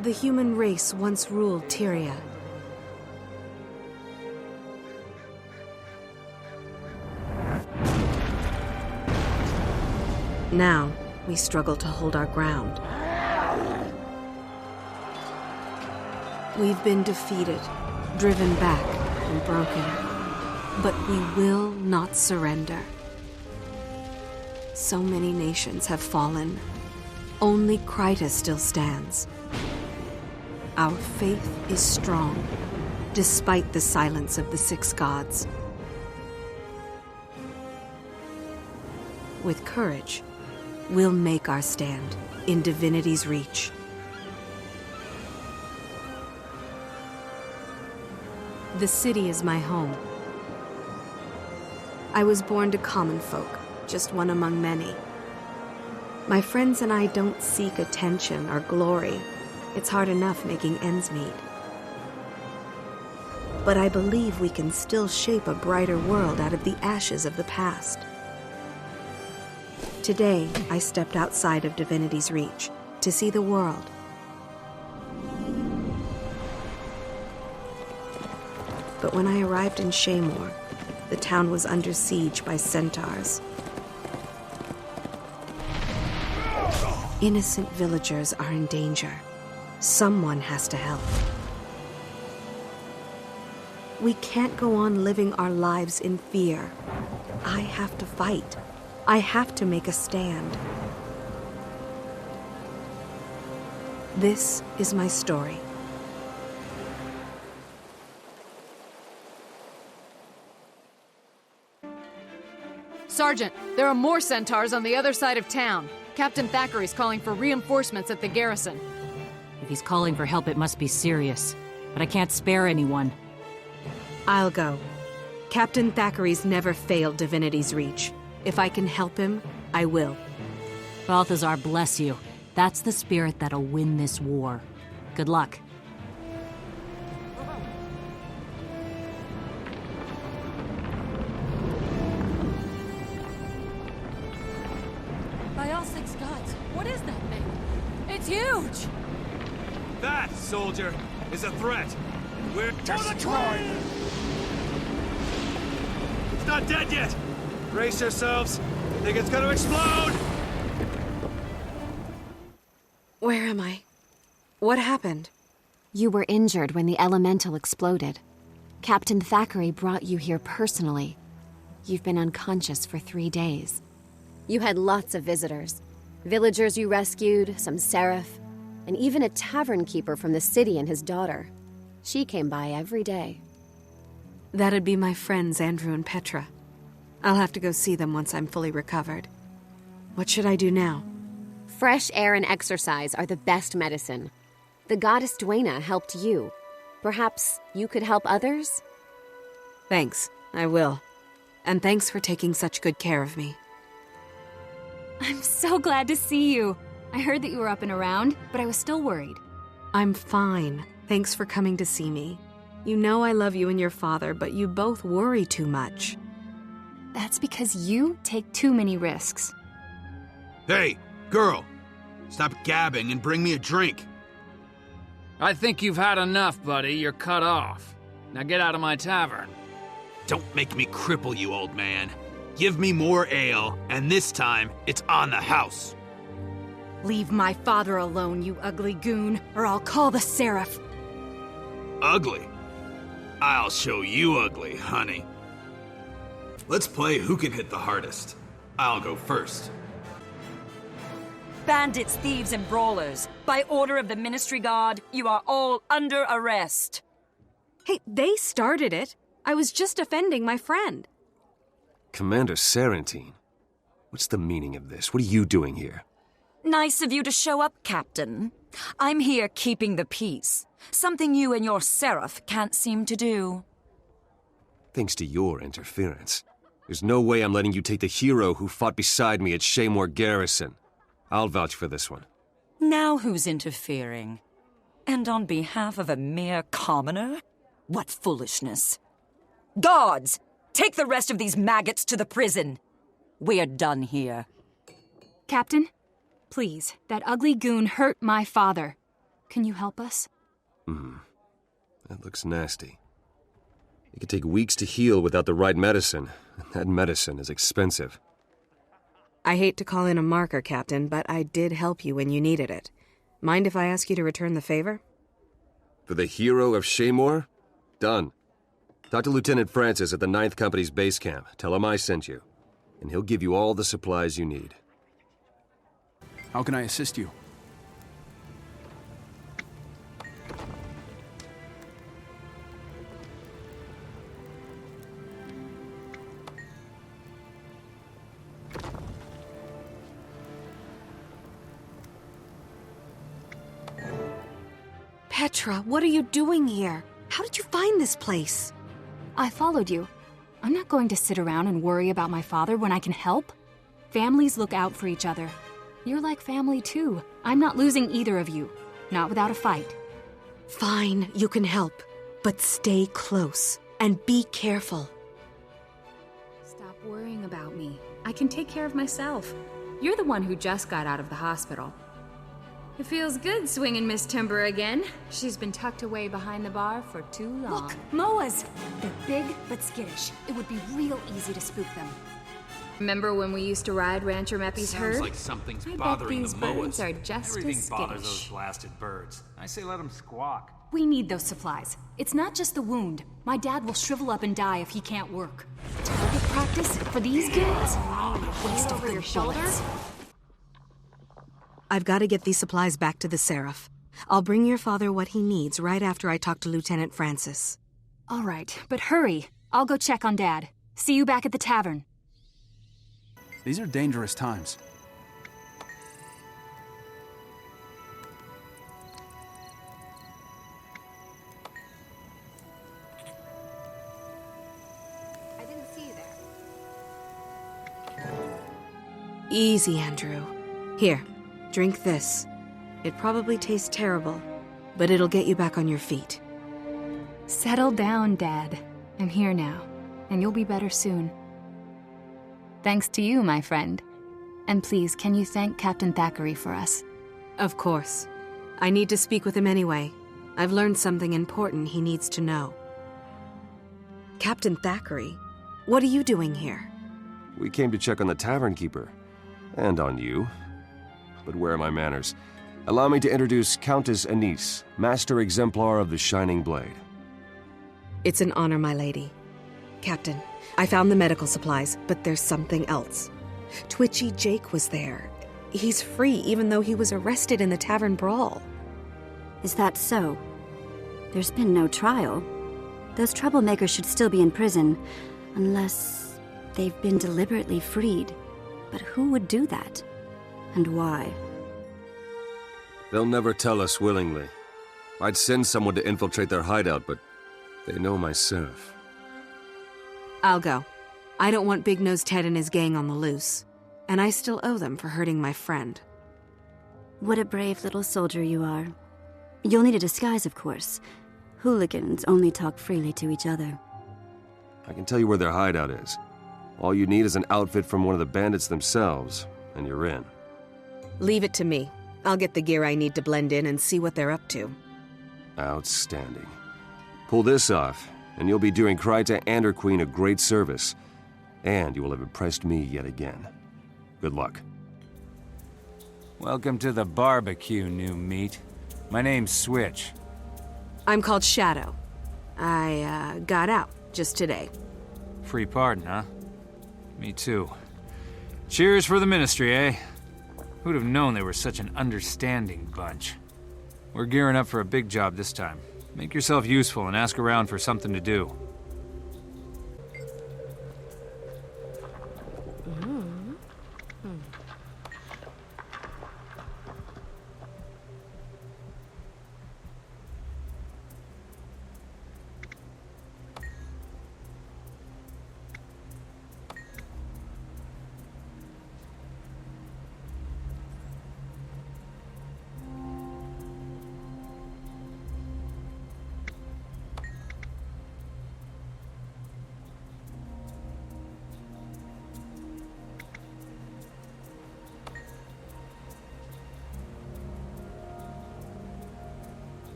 The human race once ruled Tyria. Now, we struggle to hold our ground. We've been defeated, driven back, and broken. But we will not surrender. So many nations have fallen. Only Kryta still stands. Our faith is strong, despite the silence of the six gods. With courage, we'll make our stand in divinity's reach. The city is my home. I was born to common folk, just one among many. My friends and I don't seek attention or glory. It's hard enough making ends meet. But I believe we can still shape a brighter world out of the ashes of the past. Today, I stepped outside of divinity's reach to see the world. But when I arrived in Shaymore, the town was under siege by centaurs. Innocent villagers are in danger. Someone has to help. We can't go on living our lives in fear. I have to fight. I have to make a stand. This is my story. Sergeant, there are more centaurs on the other side of town. Captain Thackeray's calling for reinforcements at the garrison. If he's calling for help, it must be serious. But I can't spare anyone. I'll go. Captain Thackeray's never failed divinity's reach. If I can help him, I will. Balthazar, bless you. That's the spirit that'll win this war. Good luck. By all six gods, what is that thing? It's huge! That, soldier, is a threat. We're destroyed! It's not dead yet! Brace yourselves. I think it's gonna explode! Where am I? What happened? You were injured when the elemental exploded. Captain Thackeray brought you here personally. You've been unconscious for 3 days. You had lots of visitors. Villagers you rescued, some seraph, and even a tavern keeper from the city and his daughter. She came by every day. That'd be my friends Andrew and Petra. I'll have to go see them once I'm fully recovered. What should I do now? Fresh air and exercise are the best medicine. The goddess Dwayna helped you. Perhaps you could help others? Thanks, I will. And thanks for taking such good care of me. I'm so glad to see you. I heard that you were up and around, but I was still worried. I'm fine. Thanks for coming to see me. You know I love you and your father, but you both worry too much. That's because you take too many risks. Hey, girl! Stop gabbing and bring me a drink. I think you've had enough, buddy. You're cut off. Now get out of my tavern. Don't make me cripple you, old man. Give me more ale, and this time, it's on the house. Leave my father alone, you ugly goon, or I'll call the Seraph. Ugly? I'll show you ugly, honey. Let's play who can hit the hardest. I'll go first. Bandits, thieves, and brawlers. By order of the Ministry Guard, you are all under arrest. Hey, they started it. I was just defending my friend. Commander Sarantine, what's the meaning of this? What are you doing here? Nice of you to show up, Captain. I'm here keeping the peace. Something you and your Seraph can't seem to do. Thanks to your interference. There's no way I'm letting you take the hero who fought beside me at Shaymore Garrison. I'll vouch for this one. Now who's interfering? And on behalf of a mere commoner? What foolishness. Guards! Take the rest of these maggots to the prison. We're done here. Captain, please, that ugly goon hurt my father. Can you help us? That looks nasty. It could take weeks to heal without the right medicine, and that medicine is expensive. I hate to call in a marker, Captain, but I did help you when you needed it. Mind if I ask you to return the favor? For the hero of Shaymore? Done. Talk to Lieutenant Francis at the 9th Company's base camp. Tell him I sent you. And he'll give you all the supplies you need. How can I assist you? Petra, what are you doing here? How did you find this place? I followed you. I'm not going to sit around and worry about my father when I can help. Families look out for each other. You're like family too. I'm not losing either of you. Not without a fight. Fine, you can help. But stay close. And be careful. Stop worrying about me. I can take care of myself. You're the one who just got out of the hospital. It feels good swinging Miss Timber again. She's been tucked away behind the bar for too long. Look, Moas! They're big but skittish. It would be real easy to spook them. Remember when we used to ride Rancher Meppy's herd? Sounds like something's I bet bothering these the birds Moas. are just Everything as bothers those skittish. blasted birds. I say let them squawk. We need those supplies. It's not just the wound. My dad will shrivel up and die if he can't work. Target practice for these kids? Waste of good bullets. I've got to get these supplies back to the Seraph. I'll bring your father what he needs right after I talk to Lieutenant Francis. All right, but hurry. I'll go check on Dad. See you back at the tavern. These are dangerous times. I didn't see you there. Easy, Andrew. Here, drink this. It probably tastes terrible, but it'll get you back on your feet. Settle down, Dad. I'm here now, and you'll be better soon. Thanks to you, my friend. And please, can you thank Captain Thackeray for us? Of course. I need to speak with him anyway. I've learned something important he needs to know. Captain Thackeray, what are you doing here? We came to check on the tavern keeper. And on you. But where are my manners? Allow me to introduce Countess Anise, Master Exemplar of the Shining Blade. It's an honor, my lady. Captain, I found the medical supplies, but there's something else. Twitchy Jake was there. He's free, even though he was arrested in the tavern brawl. Is that so? There's been no trial. Those troublemakers should still be in prison, unless they've been deliberately freed. But who would do that? And why? They'll never tell us willingly. I'd send someone to infiltrate their hideout, but they know my serf. I'll go. I don't want Big Nose Ted and his gang on the loose. And I still owe them for hurting my friend. What a brave little soldier you are. You'll need a disguise, of course. Hooligans only talk freely to each other. I can tell you where their hideout is. All you need is an outfit from one of the bandits themselves, and you're in. Leave it to me. I'll get the gear I need to blend in and see what they're up to. Outstanding. Pull this off, and you'll be doing Kryta and her queen a great service. And you will have impressed me yet again. Good luck. Welcome to the barbecue, new meat. My name's Switch. I'm called Shadow. I, got out just today. Free pardon, huh? Me too. Cheers for the ministry, eh? Who'd have known they were such an understanding bunch? We're gearing up for a big job this time. Make yourself useful and ask around for something to do.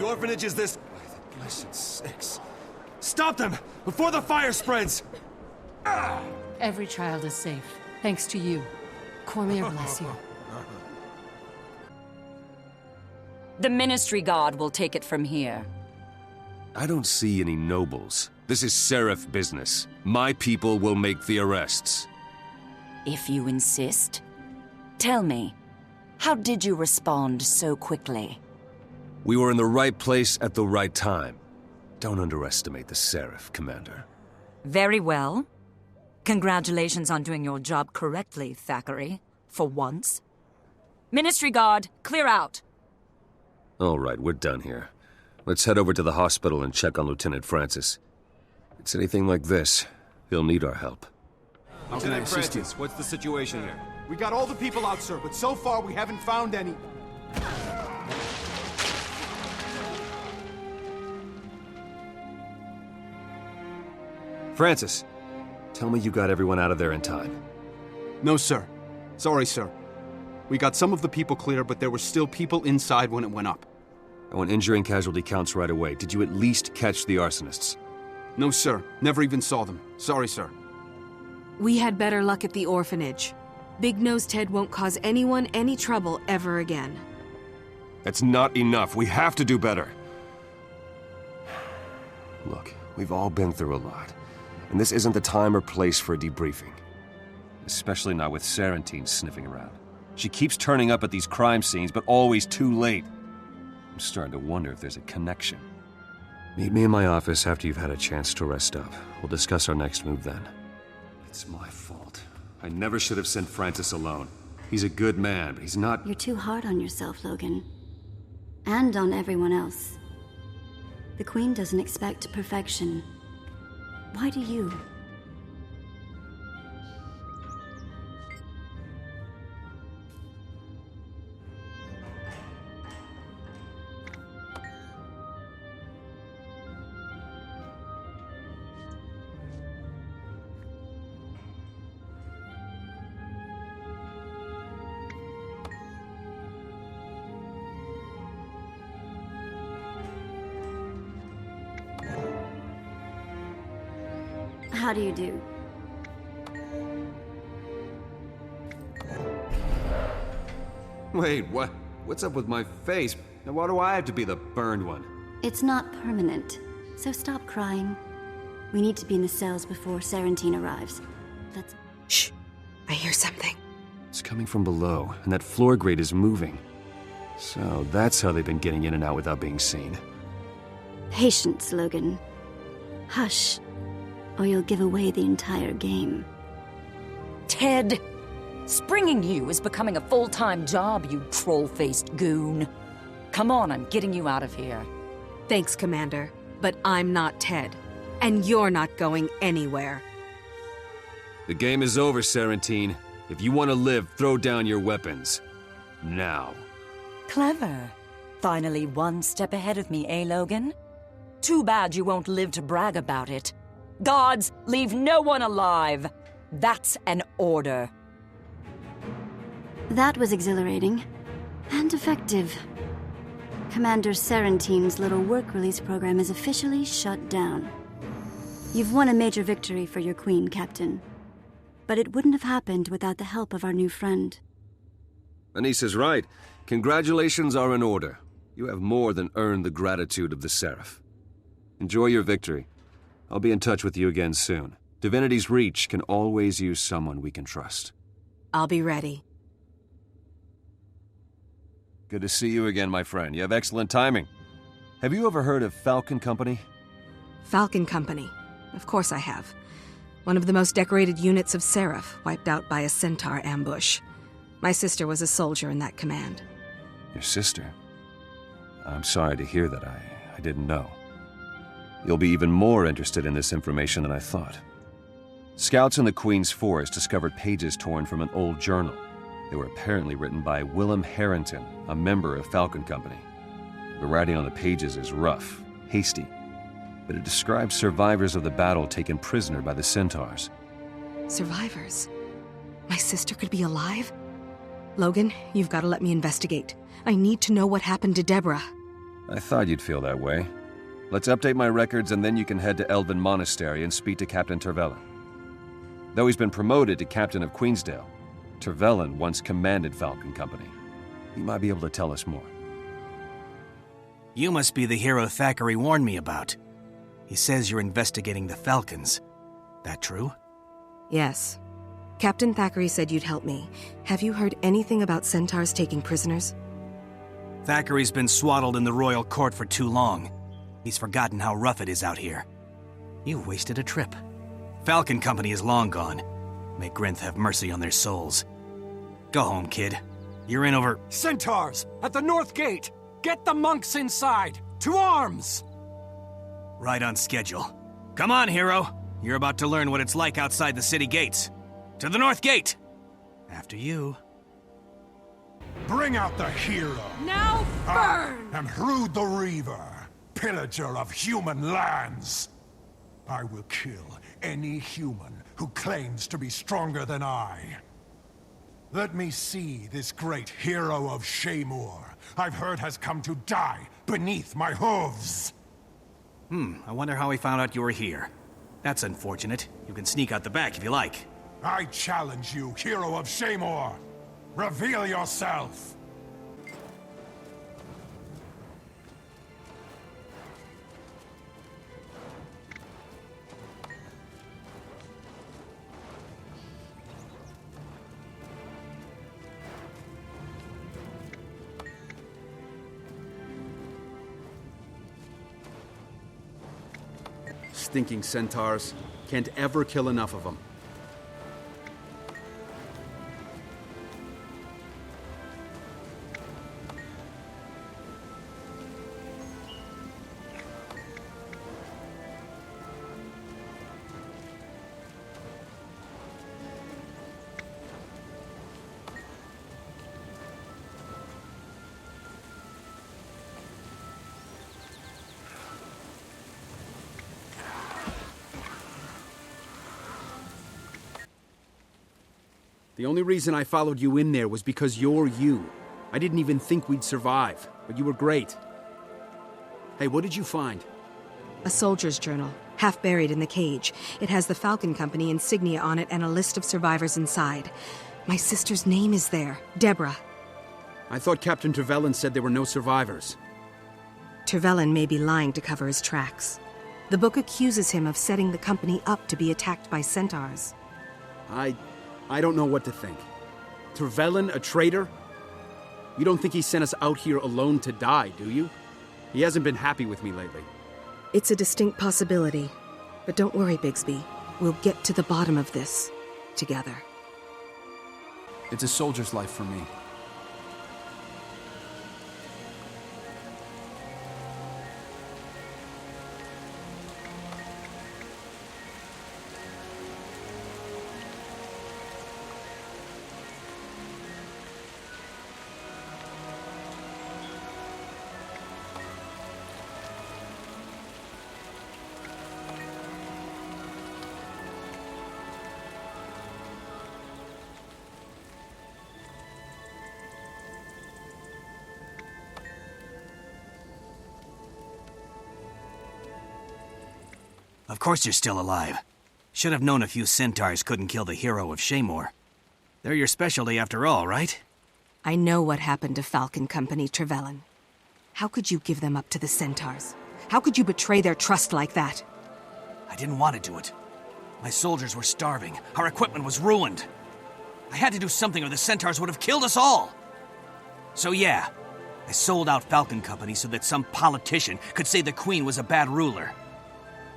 orphanage is this... By the blessed six. Stop them! Before the fire spreads! Every child is safe, thanks to you. Cormier bless you. The Ministry Guard will take it from here. I don't see any nobles. This is Seraph business. My people will make the arrests. If you insist. Tell me, how did you respond so quickly? We were in the right place at the right time. Don't underestimate the Seraph, Commander. Very well. Congratulations on doing your job correctly, Thackeray. For once. Ministry Guard, clear out. All right, we're done here. Let's head over to the hospital and check on Lieutenant Francis. If it's anything like this, he'll need our help. How can I assist you? What's the situation here? We got all the people out, sir, but so far we haven't found any. Francis, tell me you got everyone out of there in time. No, sir. Sorry, sir. We got some of the people clear, but there were still people inside when it went up. I want injury and casualty counts right away. Did you at least catch the arsonists? No, sir. Never even saw them. Sorry, sir. We had better luck at the orphanage. Big-Nosed Ted won't cause anyone any trouble ever again. That's not enough. We have to do better. Look, we've all been through a lot. And this isn't the time or place for a debriefing. Especially not with Sarantine sniffing around. She keeps turning up at these crime scenes, but always too late. I'm starting to wonder if there's a connection. Meet me in my office after you've had a chance to rest up. We'll discuss our next move then. It's my fault. I never should have sent Francis alone. He's a good man, but he's not... You're too hard on yourself, Logan. And on everyone else. The Queen doesn't expect perfection. Why do you? How do you do? Wait, what? What's up with my face? Now why do I have to be the burned one? It's not permanent, so stop crying. We need to be in the cells before Sarantine arrives. Let's... Shh! I hear something. It's coming from below, and that floor grate is moving. So that's how they've been getting in and out without being seen. Patience, Logan. Hush, or you'll give away the entire game. Ted, springing you is becoming a full-time job, you troll-faced goon. Come on, I'm getting you out of here. Thanks, Commander, but I'm not Ted. And you're not going anywhere. The game is over, Sarantine. If you want to live, throw down your weapons. Now. Clever. Finally one step ahead of me, eh, Logan? Too bad you won't live to brag about it. Guards, leave no one alive. That's an order. That was exhilarating. And effective. Commander Sarantine's little work release program is officially shut down. You've won a major victory for your queen, Captain. But it wouldn't have happened without the help of our new friend. Anise is right. Congratulations are in order. You have more than earned the gratitude of the Seraph. Enjoy your victory. I'll be in touch with you again soon. Divinity's Reach can always use someone we can trust. I'll be ready. Good to see you again, my friend. You have excellent timing. Have you ever heard of Falcon Company? Falcon Company. Of course I have. One of the most decorated units of Seraph, wiped out by a centaur ambush. My sister was a soldier in that command. Your sister? I'm sorry to hear that. I didn't know. You'll be even more interested in this information than I thought. Scouts in the Queen's Forest discovered pages torn from an old journal. They were apparently written by Willem Harrington, a member of Falcon Company. The writing on the pages is rough, hasty, but it describes survivors of the battle taken prisoner by the centaurs. Survivors? My sister could be alive? Logan, you've got to let me investigate. I need to know what happened to Deborah. I thought you'd feel that way. Let's update my records and then you can head to Elven Monastery and speak to Captain Tervellen. Though he's been promoted to Captain of Queensdale, Tervellen once commanded Falcon Company. He might be able to tell us more. You must be the hero Thackeray warned me about. He says you're investigating the Falcons. That true? Yes. Captain Thackeray said you'd help me. Have you heard anything about centaurs taking prisoners? Thackeray's been swaddled in the royal court for too long. He's forgotten how rough it is out here. You've wasted a trip. Falcon Company is long gone. May Grinth have mercy on their souls. Go home, kid. You're in over... Centaurs! At the north gate! Get the monks inside! To arms! Right on schedule. Come on, hero. You're about to learn what it's like outside the city gates. To the north gate! After you. Bring out the hero! Now burn! I am Hrud the Reaver, pillager of human lands. I will kill any human who claims to be stronger than I. Let me see this great hero of Shaemur, I've heard has come to die beneath my hooves. I wonder how he found out you were here. That's unfortunate. You can sneak out the back if you like. I challenge you, hero of Shaemur. Reveal yourself! Stinking centaurs. Can't ever kill enough of them. The only reason I followed you in there was because you're you. I didn't even think we'd survive, but you were great. Hey, what did you find? A soldier's journal, half buried in the cage. It has the Falcon Company insignia on it and a list of survivors inside. My sister's name is there, Deborah. I thought Captain Tervellen said there were no survivors. Tervellen may be lying to cover his tracks. The book accuses him of setting the company up to be attacked by centaurs. I don't know what to think. Tervellen, a traitor? You don't think he sent us out here alone to die, do you? He hasn't been happy with me lately. It's a distinct possibility. But don't worry, Bigsby. We'll get to the bottom of this together. It's a soldier's life for me. Of course you're still alive. Should have known a few centaurs couldn't kill the hero of Shaemur. They're your specialty after all, right? I know what happened to Falcon Company, Tervellen. How could you give them up to the centaurs? How could you betray their trust like that? I didn't want to do it. My soldiers were starving. Our equipment was ruined. I had to do something or the centaurs would have killed us all. So yeah, I sold out Falcon Company so that some politician could say the Queen was a bad ruler.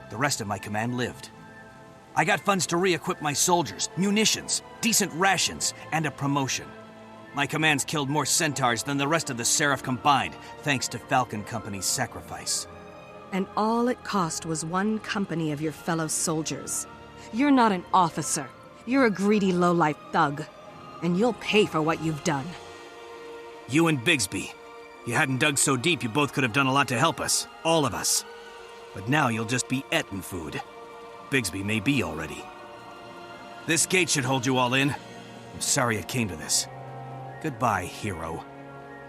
The rest of my command lived. I got funds to re-equip my soldiers, munitions, decent rations, and a promotion. My commands killed more centaurs than the rest of the Seraph combined, thanks to Falcon Company's sacrifice. And all it cost was one company of your fellow soldiers. You're not an officer. You're a greedy lowlife thug. And you'll pay for what you've done. You and Bigsby. You hadn't dug so deep, you both could have done a lot to help us. All of us. But now you'll just be eatin' food. Bigsby may be already. This gate should hold you all in. I'm sorry it came to this. Goodbye, hero.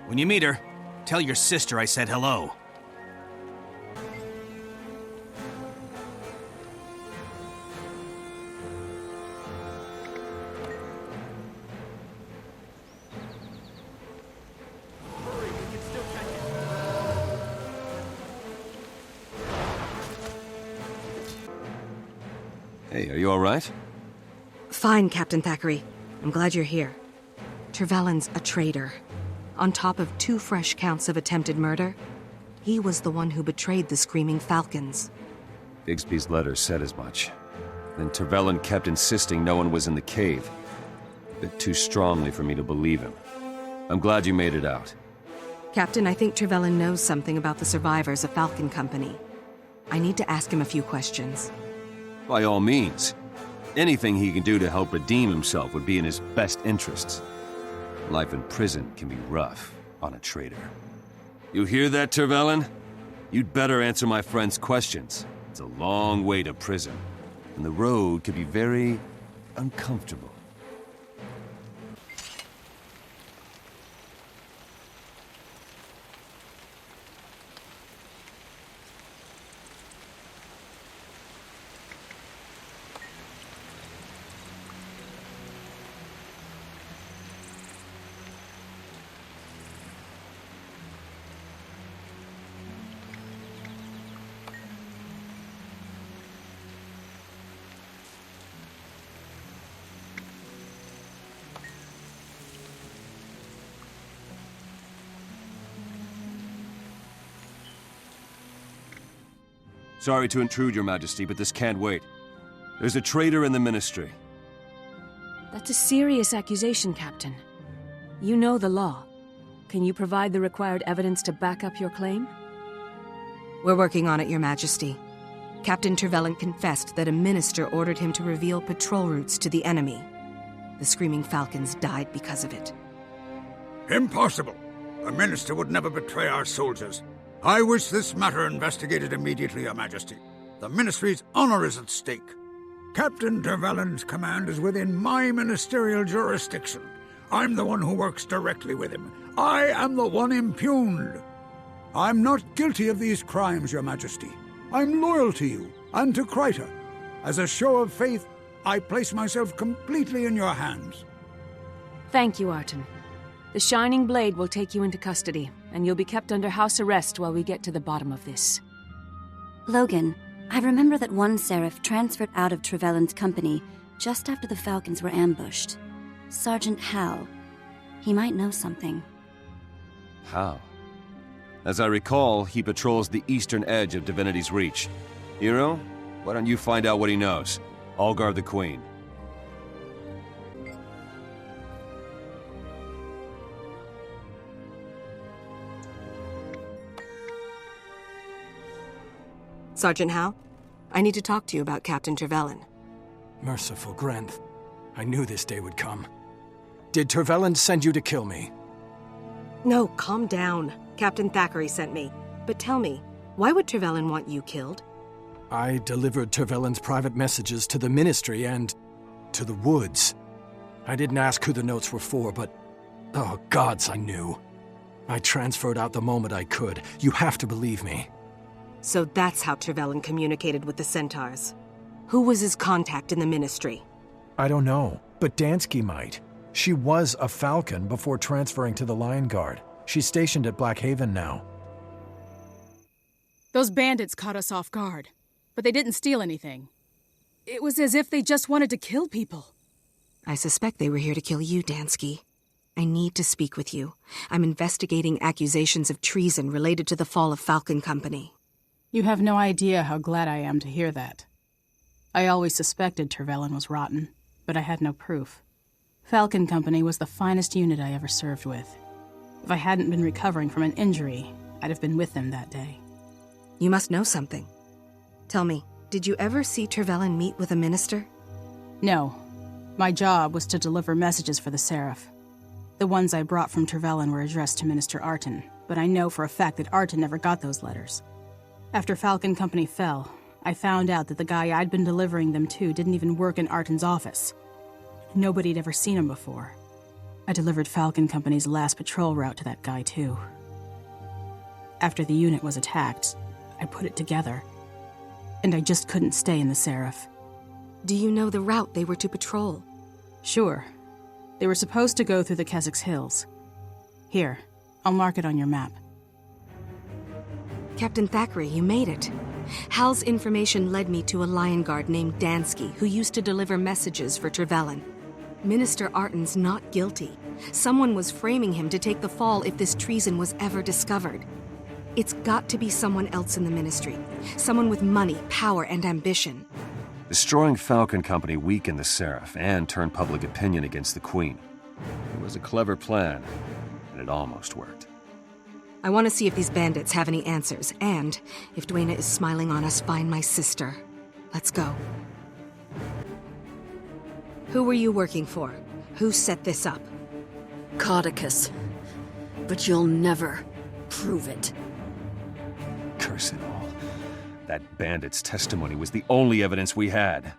When you meet her, tell your sister I said hello. Hey, are you all right? Fine, Captain Thackeray. I'm glad you're here. Trevelyan's a traitor. On top of 2 fresh counts of attempted murder, he was the one who betrayed the Screaming Falcons. Bigsby's letter said as much. Then Trevelyan kept insisting no one was in the cave. A bit too strongly for me to believe him. I'm glad you made it out. Captain, I think Trevelyan knows something about the survivors of Falcon Company. I need to ask him a few questions. By all means. Anything he can do to help redeem himself would be in his best interests. Life in prison can be rough on a traitor. You hear that, Trevelyan? You'd better answer my friend's questions. It's a long way to prison, and the road could be very uncomfortable. Sorry to intrude, Your Majesty, but this can't wait. There's a traitor in the Ministry. That's a serious accusation, Captain. You know the law. Can you provide the required evidence to back up your claim? We're working on it, Your Majesty. Captain Trevelyan confessed that a minister ordered him to reveal patrol routes to the enemy. The Screaming Falcons died because of it. Impossible! A minister would never betray our soldiers. I wish this matter investigated immediately, Your Majesty. The Ministry's honor is at stake. Captain Trevelyan's command is within my ministerial jurisdiction. I'm the one who works directly with him. I am the one impugned. I'm not guilty of these crimes, Your Majesty. I'm loyal to you and to Kryta. As a show of faith, I place myself completely in your hands. Thank you, Arton. The Shining Blade will take you into custody, and you'll be kept under house arrest while we get to the bottom of this. Logan, I remember that one Seraph transferred out of Trevelyan's company just after the Falcons were ambushed. Sergeant Hal. He might know something. How? As I recall, he patrols the eastern edge of Divinity's Reach. Hero, why don't you find out what he knows? I'll guard the Queen. Sergeant Howe, I need to talk to you about Captain Trevelyan. Merciful Grenth. I knew this day would come. Did Trevelyan send you to kill me? No, calm down. Captain Thackeray sent me. But tell me, why would Trevelyan want you killed? I delivered Trevelyan's private messages to the Ministry and to the woods. I didn't ask who the notes were for, but... oh, gods, I knew. I transferred out the moment I could. You have to believe me. So that's how Trevelyan communicated with the Centaurs. Who was his contact in the Ministry? I don't know, but Dansky might. She was a Falcon before transferring to the Lion Guard. She's stationed at Black Haven now. Those bandits caught us off guard, but they didn't steal anything. It was as if they just wanted to kill people. I suspect they were here to kill you, Dansky. I need to speak with you. I'm investigating accusations of treason related to the fall of Falcon Company. You have no idea how glad I am to hear that. I always suspected Trevelyan was rotten, but I had no proof. Falcon Company was the finest unit I ever served with. If I hadn't been recovering from an injury, I'd have been with them that day. You must know something. Tell me, did you ever see Trevelyan meet with a minister? No. My job was to deliver messages for the Seraph. The ones I brought from Trevelyan were addressed to Minister Arton, but I know for a fact that Arton never got those letters. After Falcon Company fell, I found out that the guy I'd been delivering them to didn't even work in Arton's office. Nobody'd ever seen him before. I delivered Falcon Company's last patrol route to that guy, too. After the unit was attacked, I put it together, and I just couldn't stay in the Seraph. Do you know the route they were to patrol? Sure. They were supposed to go through the Keswick Hills. Here, I'll mark it on your map. Captain Thackeray, you made it. Hal's information led me to a lion guard named Dansky, who used to deliver messages for Trevelyan. Minister Arten's not guilty. Someone was framing him to take the fall if this treason was ever discovered. It's got to be someone else in the Ministry. Someone with money, power, and ambition. Destroying Falcon Company weakened the Seraph and turned public opinion against the Queen. It was a clever plan, and it almost worked. I want to see if these bandits have any answers, and if Dwayna is smiling on us, find my sister. Let's go. Who were you working for? Who set this up? Caudicus. But you'll never prove it. Curse it all. That bandit's testimony was the only evidence we had.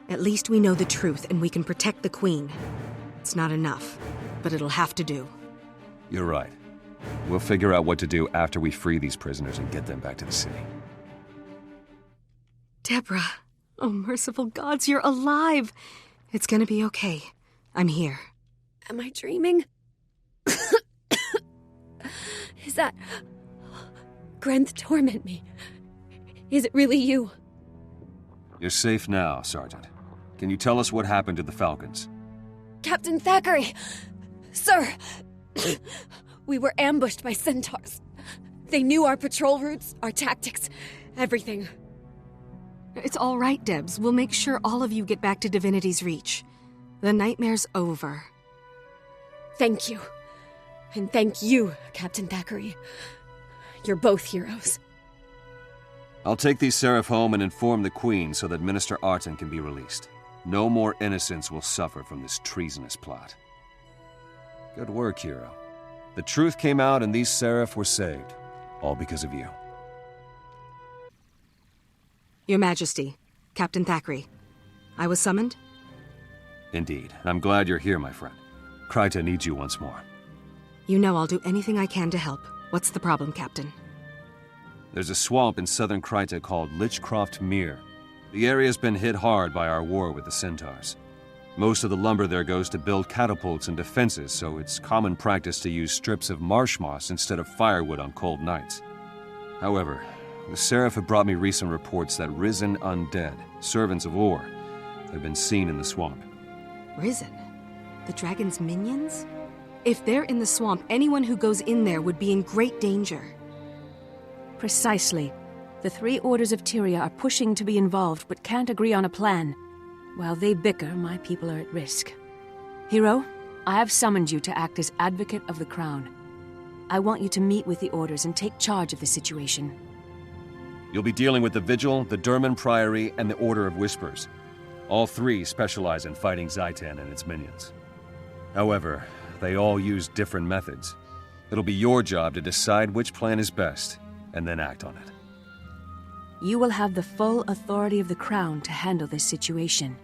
At least we know the truth, and we can protect the Queen. It's not enough, but it'll have to do. You're right. We'll figure out what to do after we free these prisoners and get them back to the city. Deborah, oh merciful gods, you're alive! It's gonna be okay. I'm here. Am I dreaming? Is that... Grenth, torment me. Is it really you? You're safe now, Sergeant. Can you tell us what happened to the Falcons? Captain Thackeray! Sir! We were ambushed by centaurs. They knew our patrol routes, our tactics, everything. It's all right, Debs. We'll make sure all of you get back to Divinity's Reach. The nightmare's over. Thank you. And thank you, Captain Thackeray. You're both heroes. I'll take these Seraph home and inform the Queen so that Minister Arten can be released. No more innocents will suffer from this treasonous plot. Good work, hero. The truth came out and these Seraph were saved. All because of you. Your Majesty, Captain Thackeray. I was summoned? Indeed. And I'm glad you're here, my friend. Kryta needs you once more. You know I'll do anything I can to help. What's the problem, Captain? There's a swamp in southern Kryta called Lichcroft Mere. The area's been hit hard by our war with the Centaurs. Most of the lumber there goes to build catapults and defenses, so it's common practice to use strips of marsh moss instead of firewood on cold nights. However, the Seraph have brought me recent reports that risen undead, servants of Or, have been seen in the swamp. Risen? The dragon's minions? If they're in the swamp, anyone who goes in there would be in great danger. Precisely. The three orders of Tyria are pushing to be involved, but can't agree on a plan. While they bicker, my people are at risk. Hero, I have summoned you to act as advocate of the Crown. I want you to meet with the orders and take charge of the situation. You'll be dealing with the Vigil, the Durman Priory, and the Order of Whispers. All three specialize in fighting Zaitan and its minions. However, they all use different methods. It'll be your job to decide which plan is best, and then act on it. You will have the full authority of the Crown to handle this situation.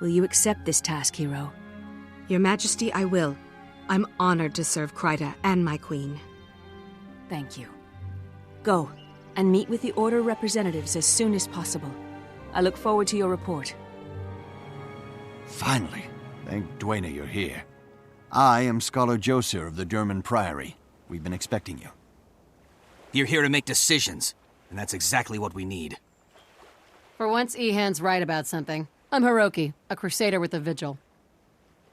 Will you accept this task, Hero? Your Majesty, I will. I'm honored to serve Kryta and my Queen. Thank you. Go, and meet with the Order representatives as soon as possible. I look forward to your report. Finally. Thank Dwayna you're here. I am Scholar Joser of the Durman Priory. We've been expecting you. You're here to make decisions, and that's exactly what we need. For once, Ehan's right about something. I'm Hiroki, a crusader with the Vigil.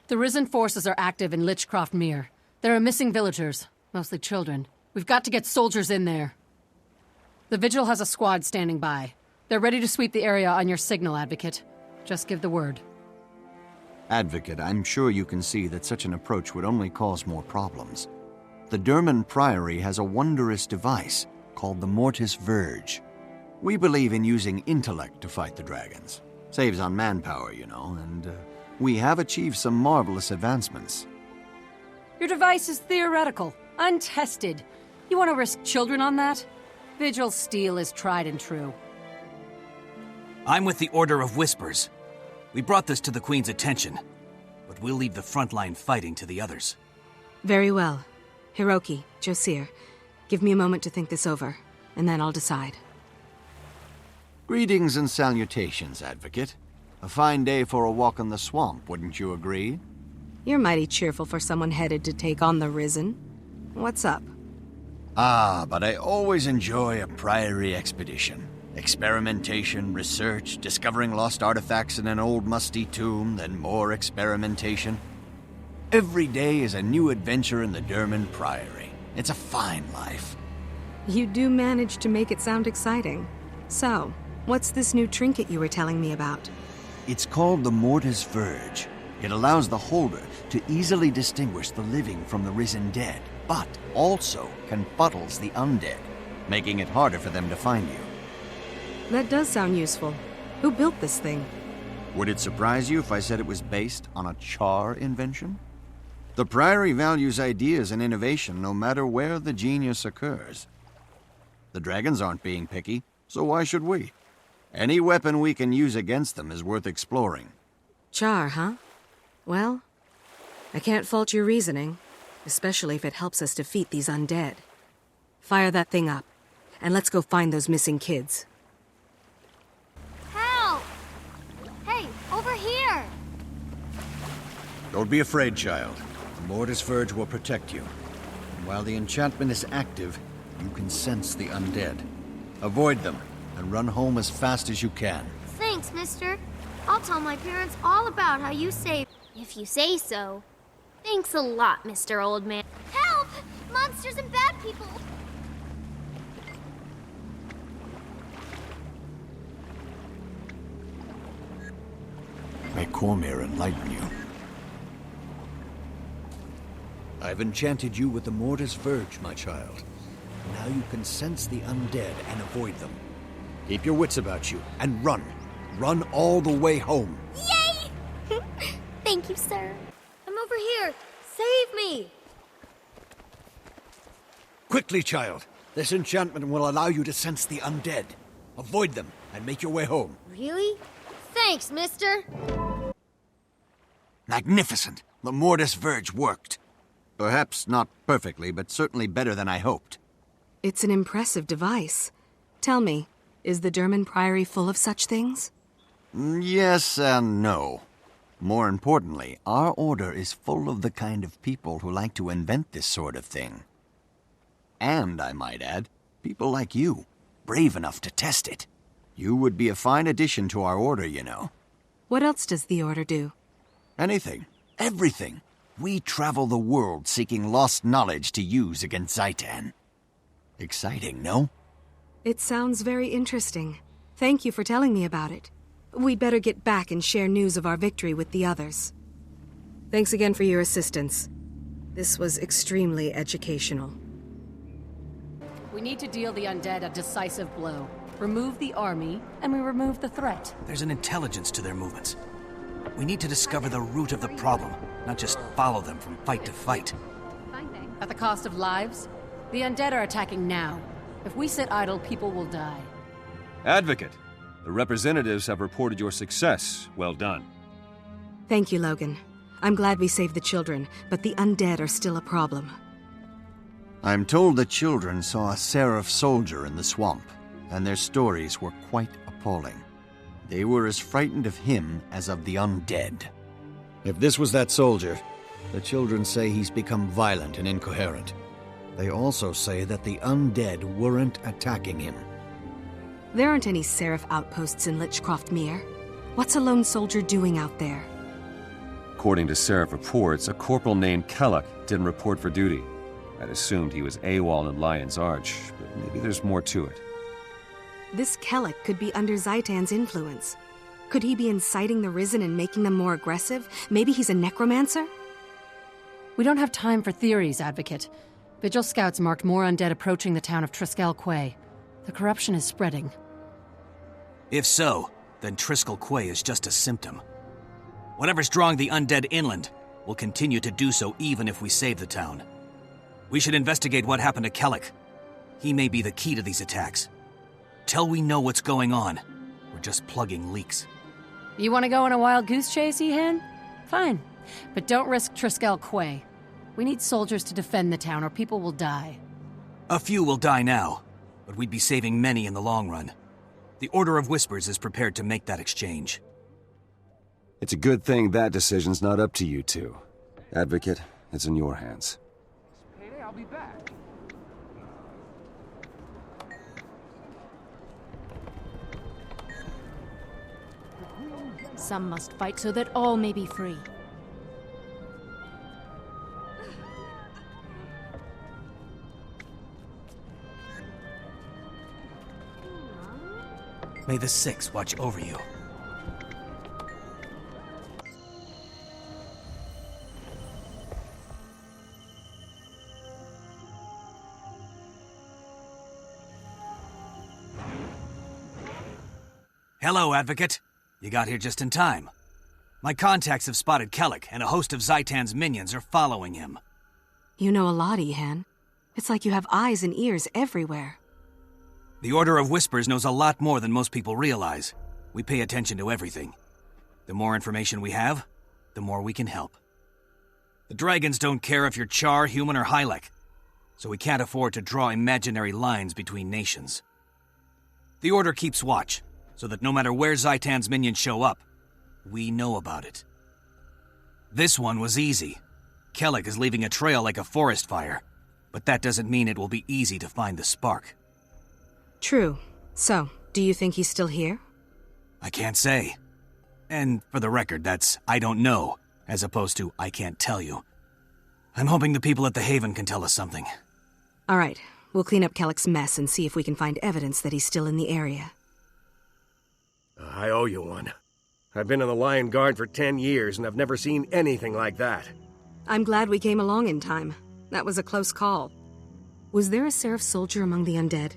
The Risen forces are active in Lichcroft Mere. There are missing villagers, mostly children. We've got to get soldiers in there. The Vigil has a squad standing by. They're ready to sweep the area on your signal, Advocate. Just give the word. Advocate, I'm sure you can see that such an approach would only cause more problems. The Durman Priory has a wondrous device called the Mortis Verge. We believe in using intellect to fight the dragons. Saves on manpower, you know, and we have achieved some marvelous advancements. Your device is theoretical, untested. You want to risk children on that? Vigil steel is tried and true. I'm with the Order of Whispers. We brought this to the Queen's attention, but we'll leave the frontline fighting to the others. Very well. Hiroki, Josir, give me a moment to think this over, and then I'll decide. Greetings and salutations, Advocate. A fine day for a walk in the swamp, wouldn't you agree? You're mighty cheerful for someone headed to take on the Risen. What's up? Ah, but I always enjoy a Priory expedition. Experimentation, research, discovering lost artifacts in an old musty tomb, then more experimentation. Every day is a new adventure in the Derman Priory. It's a fine life. You do manage to make it sound exciting. So, what's this new trinket you were telling me about? It's called the Mortis Verge. It allows the holder to easily distinguish the living from the risen dead, but also confuddles the undead, making it harder for them to find you. That does sound useful. Who built this thing? Would it surprise you if I said it was based on a Char invention? The Priory values ideas and innovation no matter where the genius occurs. The dragons aren't being picky, so why should we? Any weapon we can use against them is worth exploring. Char, huh? Well, I can't fault your reasoning, especially if it helps us defeat these undead. Fire that thing up, and let's go find those missing kids. Help! Hey, over here! Don't be afraid, child. The Mortis Verge will protect you. And while the enchantment is active, you can sense the undead. Avoid them, and run home as fast as you can. Thanks, mister. I'll tell my parents all about how you saved... If you say so. Thanks a lot, Mr. Old Man. Help! Monsters and bad people! May Cormyr enlighten you. I've enchanted you with the Mortis Verge, my child. Now you can sense the undead and avoid them. Keep your wits about you, and run. Run all the way home. Yay! Thank you, sir. I'm over here. Save me! Quickly, child. This enchantment will allow you to sense the undead. Avoid them, and make your way home. Really? Thanks, mister. Magnificent. The Mortis Verge worked. Perhaps not perfectly, but certainly better than I hoped. It's an impressive device. Tell me, is the Derman Priory full of such things? Yes and no. More importantly, our order is full of the kind of people who like to invent this sort of thing. And, I might add, people like you, brave enough to test it. You would be a fine addition to our order, you know. What else does the Order do? Anything. Everything. We travel the world seeking lost knowledge to use against Zaitan. Exciting, no? It sounds very interesting. Thank you for telling me about it. We'd better get back and share news of our victory with the others. Thanks again for your assistance. This was extremely educational. We need to deal the undead a decisive blow. Remove the army, and we remove the threat. There's an intelligence to their movements. We need to discover the root of the problem, not just follow them from fight to fight. At the cost of lives? The undead are attacking now. If we sit idle, people will die. Advocate, the representatives have reported your success. Well done. Thank you, Logan. I'm glad we saved the children, but the undead are still a problem. I'm told the children saw a Seraph soldier in the swamp, and their stories were quite appalling. They were as frightened of him as of the undead. If this was that soldier, the children say he's become violent and incoherent. They also say that the undead weren't attacking him. There aren't any Seraph outposts in Lichcroft Mere. What's a lone soldier doing out there? According to Seraph reports, a corporal named Kellock didn't report for duty. I'd assumed he was AWOL in Lion's Arch, but maybe there's more to it. This Kellock could be under Zaitan's influence. Could he be inciting the Risen and making them more aggressive? Maybe he's a necromancer? We don't have time for theories, Advocate. Vigil scouts marked more undead approaching the town of Triskel Quay. The corruption is spreading. If so, then Triskel Quay is just a symptom. Whatever's drawing the undead inland will continue to do so even if we save the town. We should investigate what happened to Kellock. He may be the key to these attacks. Till we know what's going on, we're just plugging leaks. You want to go on a wild goose chase, Ehan? Fine. But don't risk Triskel Quay. We need soldiers to defend the town or people will die. A few will die now, but we'd be saving many in the long run. The Order of Whispers is prepared to make that exchange. It's a good thing that decision's not up to you two. Advocate, it's in your hands. I'll be back. Some must fight so that all may be free. May the Six watch over you. Hello, Advocate. You got here just in time. My contacts have spotted Kellic, and a host of Zaitan's minions are following him. You know a lot, Ihan. It's like you have eyes and ears everywhere. The Order of Whispers knows a lot more than most people realize. We pay attention to everything. The more information we have, the more we can help. The dragons don't care if you're Char, human, or Hylek, so we can't afford to draw imaginary lines between nations. The Order keeps watch, so that no matter where Zaitan's minions show up, we know about it. This one was easy. Kellic is leaving a trail like a forest fire, but that doesn't mean it will be easy to find the spark. True. So, do you think he's still here? I can't say. And for the record, that's I don't know, as opposed to I can't tell you. I'm hoping the people at the Haven can tell us something. All right, we'll clean up Kellic's mess and see if we can find evidence that he's still in the area. I owe you one. I've been in the Lion Guard for 10 years, and I've never seen anything like that. I'm glad we came along in time. That was a close call. Was there a Seraph soldier among the undead?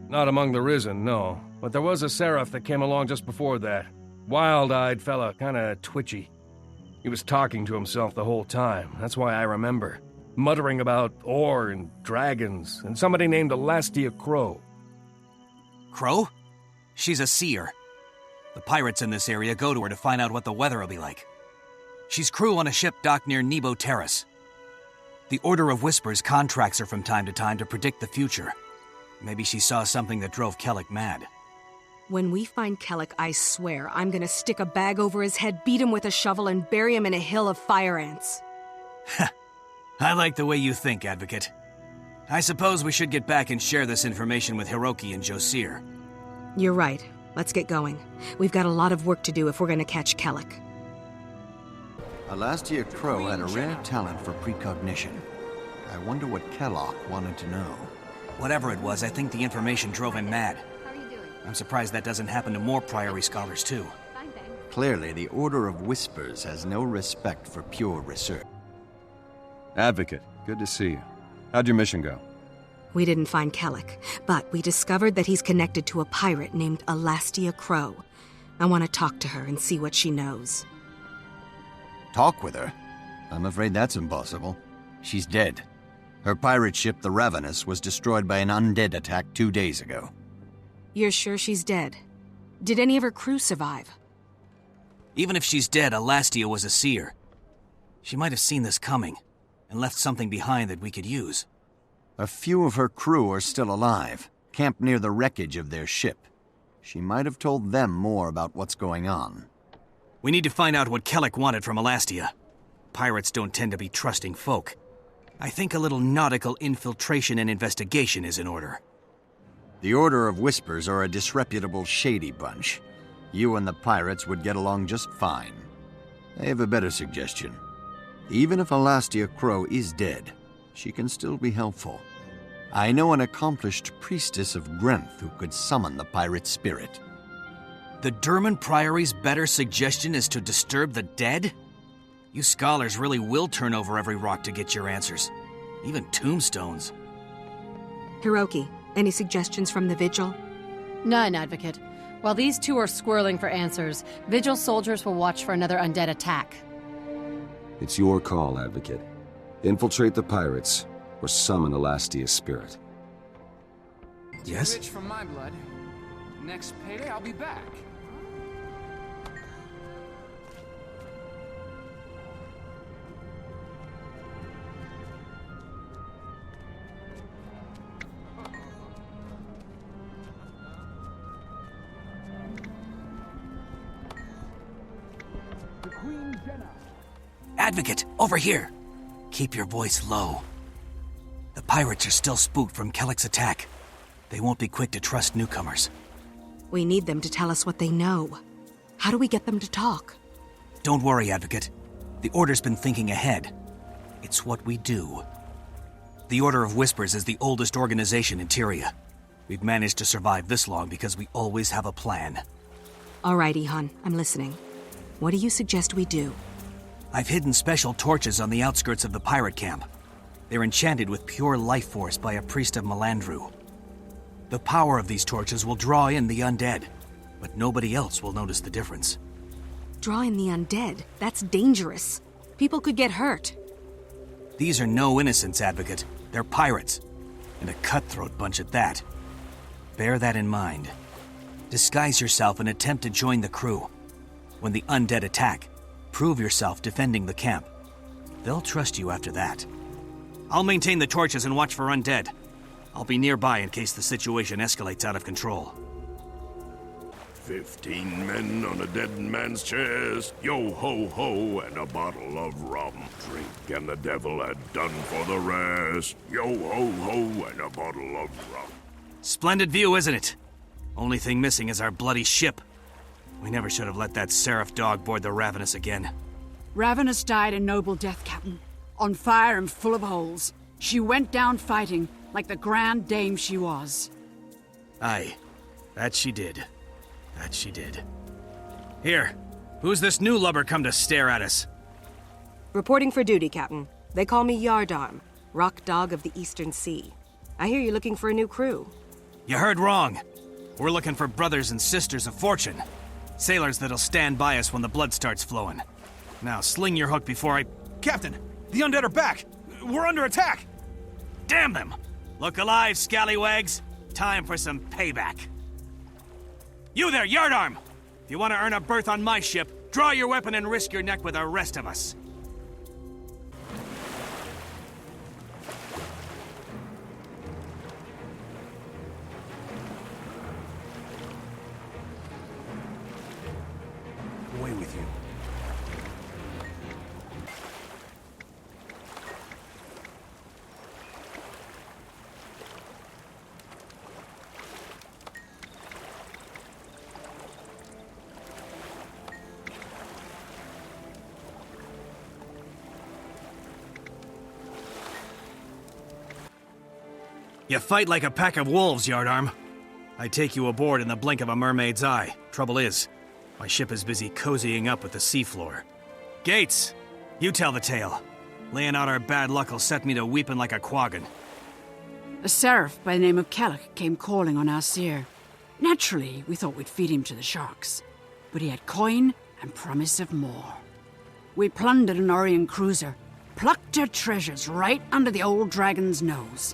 Not among the Risen, no. But there was a Seraph that came along just before that. Wild-eyed fella, kinda twitchy. He was talking to himself the whole time, that's why I remember. Muttering about ore and dragons, and somebody named Elastia Crow. Crow? She's a seer. The pirates in this area go to her to find out what the weather will be like. She's crew on a ship docked near Nebo Terrace. The Order of Whispers contracts her from time to time to predict the future. Maybe she saw something that drove Kellic mad. When we find Kellic, I swear I'm gonna stick a bag over his head, beat him with a shovel, and bury him in a hill of fire ants. I like the way you think, Advocate. I suppose we should get back and share this information with Hiroki and Josir. You're right. Let's get going. We've got a lot of work to do if we're gonna catch Kellic. Elastia Crow had a rare talent for precognition. I wonder what Kelloc wanted to know. Whatever it was, I think the information drove him mad. I'm surprised that doesn't happen to more Priory scholars, too. Clearly, the Order of Whispers has no respect for pure research. Advocate, good to see you. How'd your mission go? We didn't find Kellic, but we discovered that he's connected to a pirate named Elastia Crow. I want to talk to her and see what she knows. Talk with her? I'm afraid that's impossible. She's dead. Her pirate ship, the Ravenous, was destroyed by an undead attack 2 days ago. You're sure she's dead? Did any of her crew survive? Even if she's dead, Elastia was a seer. She might have seen this coming, and left something behind that we could use. A few of her crew are still alive, camped near the wreckage of their ship. She might have told them more about what's going on. We need to find out what Kellic wanted from Elastia. Pirates don't tend to be trusting folk. I think a little nautical infiltration and investigation is in order. The Order of Whispers are a disreputable, shady bunch. You and the pirates would get along just fine. I have a better suggestion. Even if Elastia Crow is dead, she can still be helpful. I know an accomplished priestess of Grenth who could summon the pirate spirit. The Durman Priory's better suggestion is to disturb the dead? You scholars really will turn over every rock to get your answers. Even tombstones. Hiroki, any suggestions from the Vigil? None, Advocate. While these two are squirreling for answers, Vigil soldiers will watch for another undead attack. It's your call, Advocate. Infiltrate the pirates, or summon Elastia's spirit. Yes? Rich from my blood. Next payday, I'll be back. Advocate, over here! Keep your voice low. The pirates are still spooked from Kellic's attack. They won't be quick to trust newcomers. We need them to tell us what they know. How do we get them to talk? Don't worry, Advocate. The Order's been thinking ahead. It's what we do. The Order of Whispers is the oldest organization in Tyria. We've managed to survive this long because we always have a plan. All right, Ihan, I'm listening. What do you suggest we do? I've hidden special torches on the outskirts of the pirate camp. They're enchanted with pure life force by a priest of Melandru. The power of these torches will draw in the undead, but nobody else will notice the difference. Draw in the undead? That's dangerous. People could get hurt. These are no innocents, Advocate. They're pirates. And a cutthroat bunch at that. Bear that in mind. Disguise yourself and attempt to join the crew. When the undead attack, prove yourself defending the camp. They'll trust you after that. I'll maintain the torches and watch for undead. I'll be nearby in case the situation escalates out of control. 15 men on a dead man's chest, yo-ho-ho, and a bottle of rum. Drink and the devil had done for the rest, yo-ho-ho, and a bottle of rum. Splendid view, isn't it? Only thing missing is our bloody ship. We never should have let that Seraph dog board the Ravenous again. Ravenous died a noble death, Captain. On fire and full of holes. She went down fighting, like the grand dame she was. Aye, that she did. That she did. Here, who's this new lubber come to stare at us? Reporting for duty, Captain. They call me Yardarm, Rock Dog of the Eastern Sea. I hear you're looking for a new crew. You heard wrong. We're looking for brothers and sisters of fortune. Sailors that'll stand by us when the blood starts flowing. Now, sling your hook before I... Captain, the undead are back! We're under attack! Damn them! Look alive, scallywags! Time for some payback. You there, Yardarm! If you want to earn a berth on my ship, draw your weapon and risk your neck with the rest of us. Away with you. You fight like a pack of wolves, Yardarm. I'd take you aboard in the blink of a mermaid's eye. Trouble is, my ship is busy cozying up with the seafloor. Gates, you tell the tale. Laying out our bad luck'll set me to weeping like a quaggan. A seraph by the name of Kellock came calling on our seer. Naturally, we thought we'd feed him to the sharks. But he had coin and promise of more. We plundered an Orient cruiser, plucked her treasures right under the old dragon's nose.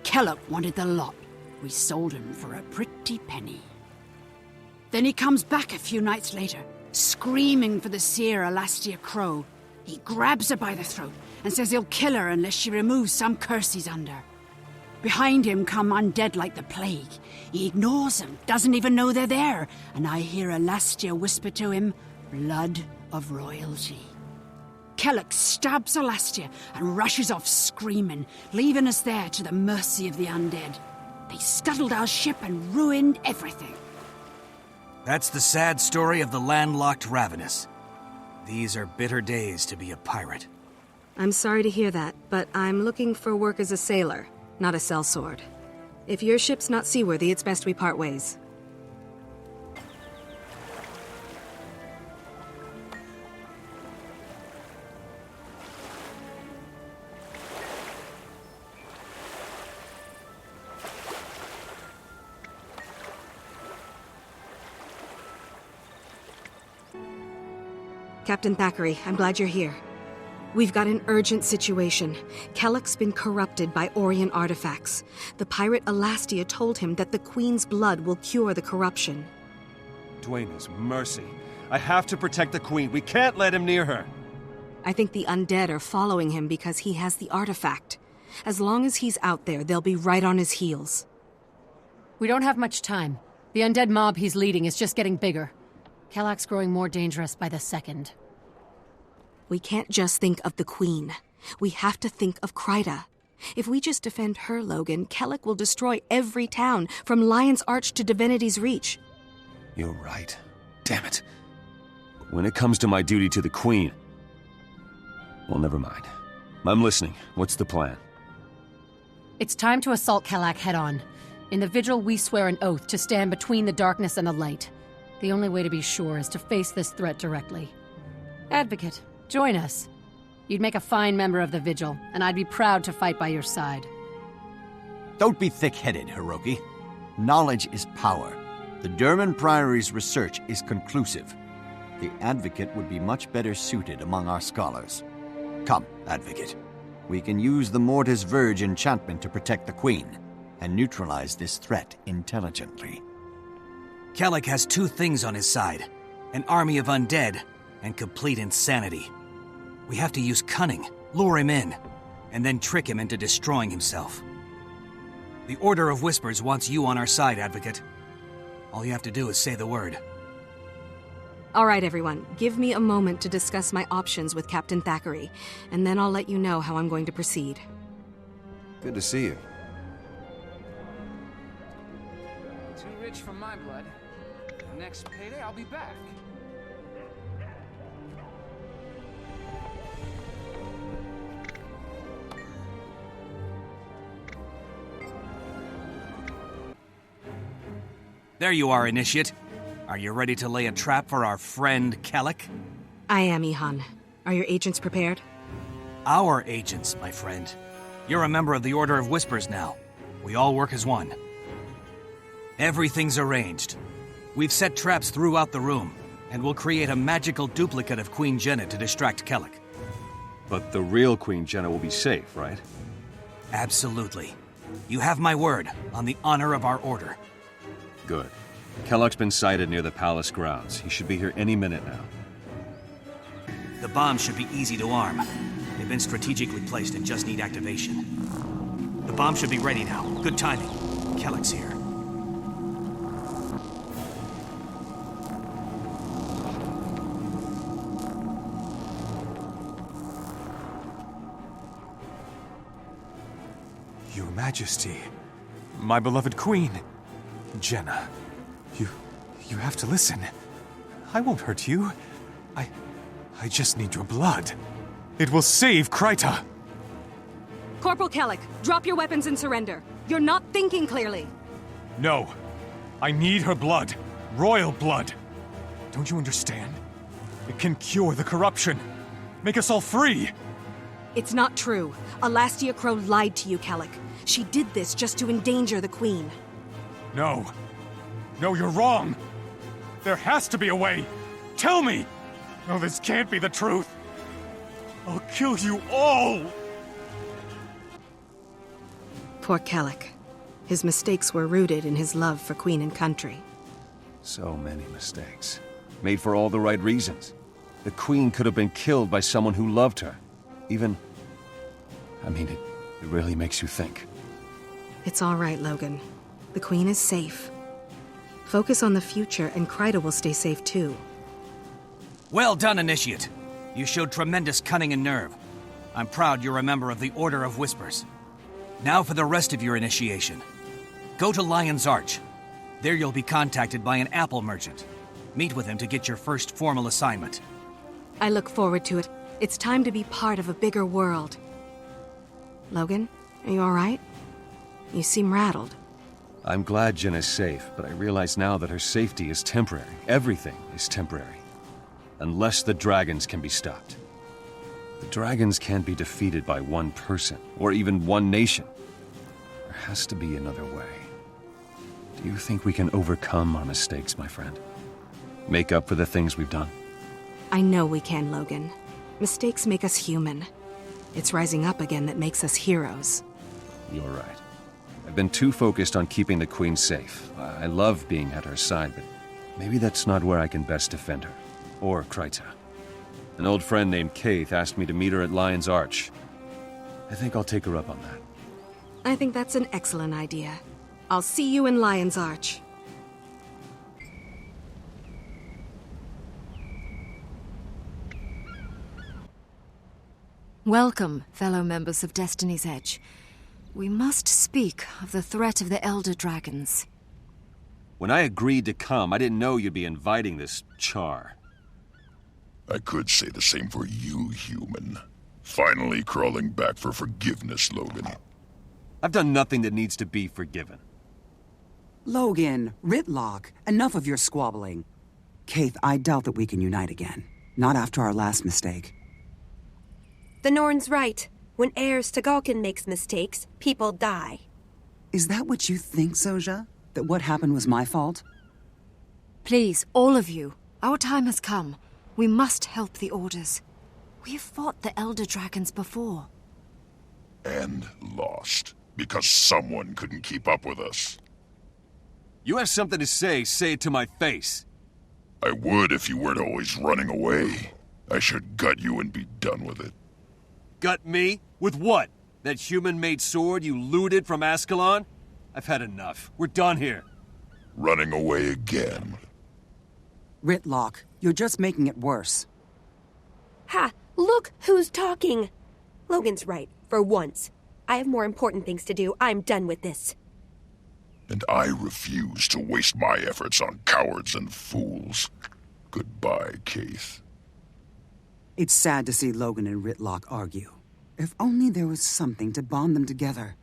Kellock wanted the lot. We sold him for a pretty penny. Then he comes back a few nights later, screaming for the seer Alastia Crow. He grabs her by the throat and says he'll kill her unless she removes some curse he's under. Behind him come undead like the plague. He ignores them, doesn't even know they're there, and I hear Alastia whisper to him, "Blood of royalty." Kellock stabs Alastia and rushes off screaming, leaving us there to the mercy of the undead. They scuttled our ship and ruined everything. That's the sad story of the landlocked Ravenous. These are bitter days to be a pirate. I'm sorry to hear that, but I'm looking for work as a sailor, not a sellsword. If your ship's not seaworthy, it's best we part ways. Captain Thackeray, I'm glad you're here. We've got an urgent situation. Kellock's been corrupted by Orient artifacts. The pirate Alastia told him that the Queen's blood will cure the corruption. Duena's mercy. I have to protect the Queen. We can't let him near her. I think the undead are following him because he has the artifact. As long as he's out there, they'll be right on his heels. We don't have much time. The undead mob he's leading is just getting bigger. Kellock's growing more dangerous by the second. We can't just think of the Queen. We have to think of Kryta. If we just defend her, Logan, Kellock will destroy every town, from Lion's Arch to Divinity's Reach. You're right. Damn it. when it comes to my duty to the Queen... Well, never mind. I'm listening. What's the plan? It's time to assault Kelak head-on. In the Vigil, we swear an oath to stand between the darkness and the light. The only way to be sure is to face this threat directly. Advocate, join us. You'd make a fine member of the Vigil, and I'd be proud to fight by your side. Don't be thick-headed, Hiroki. Knowledge is power. The Durman Priory's research is conclusive. The Advocate would be much better suited among our scholars. Come, Advocate. We can use the Mortis Verge enchantment to protect the Queen, and neutralize this threat intelligently. Kelek has two things on his side. An army of undead, and complete insanity. We have to use cunning, lure him in, and then trick him into destroying himself. The Order of Whispers wants you on our side, Advocate. All you have to do is say the word. All right, everyone. Give me a moment to discuss my options with Captain Thackeray, and then I'll let you know how I'm going to proceed. Good to see you. Too rich for my blood. Next payday, I'll be back. There you are, Initiate. Are you ready to lay a trap for our friend Kelek? I am, Ihan. Are your agents prepared? Our agents, my friend. You're a member of the Order of Whispers now. We all work as one. Everything's arranged. We've set traps throughout the room, and we'll create a magical duplicate of Queen Jenna to distract Kelek. But the real Queen Jenna will be safe, right? Absolutely. You have my word on the honor of our order. Good. Kellogg's been sighted near the palace grounds. He should be here any minute now. The bombs should be easy to arm. They've been strategically placed and just need activation. The bomb should be ready now. Good timing. Kellogg's here. Your Majesty, my beloved Queen, Jenna, you have to listen. I won't hurt you. I just need your blood. It will save Kryta. Corporal Kelek, drop your weapons and surrender. You're not thinking clearly. No, I need her blood. Royal blood. Don't you understand? It can cure the corruption. Make us all free. It's not true. Alastia Crow lied to you, Kelek. She did this just to endanger the Queen. No. No, you're wrong. There has to be a way. Tell me! No, this can't be the truth. I'll kill you all! Poor Kelek. His mistakes were rooted in his love for Queen and country. So many mistakes. Made for all the right reasons. The Queen could have been killed by someone who loved her. Even... I mean, it really makes you think. It's all right, Logan. The Queen is safe. Focus on the future, and Kryta will stay safe too. Well done, Initiate. You showed tremendous cunning and nerve. I'm proud you're a member of the Order of Whispers. Now for the rest of your initiation. Go to Lion's Arch. There you'll be contacted by an apple merchant. Meet with him to get your first formal assignment. I look forward to it. It's time to be part of a bigger world. Logan, are you all right? You seem rattled. I'm glad Jenna's safe, but I realize now that her safety is temporary. Everything is temporary. Unless the dragons can be stopped. The dragons can't be defeated by one person, or even one nation. There has to be another way. Do you think we can overcome our mistakes, my friend? Make up for the things we've done? I know we can, Logan. Mistakes make us human. It's rising up again that makes us heroes. You're right. I've been too focused on keeping the Queen safe. I love being at her side, but maybe that's not where I can best defend her. Or Kryta. An old friend named Kaith asked me to meet her at Lion's Arch. I think I'll take her up on that. I think that's an excellent idea. I'll see you in Lion's Arch. Welcome, fellow members of Destiny's Edge. We must speak of the threat of the Elder Dragons. When I agreed to come, I didn't know you'd be inviting this char. I could say the same for you, human. Finally crawling back for forgiveness, Logan. I've done nothing that needs to be forgiven. Logan, Ritlock, enough of your squabbling. Kaith, I doubt that we can unite again. Not after our last mistake. The Norn's right. When Heir Stagalkin makes mistakes, people die. Is that what you think, Soja? That what happened was my fault? Please, all of you. Our time has come. We must help the Orders. We have fought the Elder Dragons before. And lost. Because someone couldn't keep up with us. You have something to say it to my face. I would if you weren't always running away. I should gut you and be done with it. Gut me? With what? That human-made sword you looted from Ascalon? I've had enough. We're done here. Running away again. Ritlock, you're just making it worse. Ha! Look who's talking! Logan's right, for once. I have more important things to do. I'm done with this. And I refuse to waste my efforts on cowards and fools. Goodbye, Kaith. It's sad to see Logan and Ritlock argue. If only there was something to bond them together.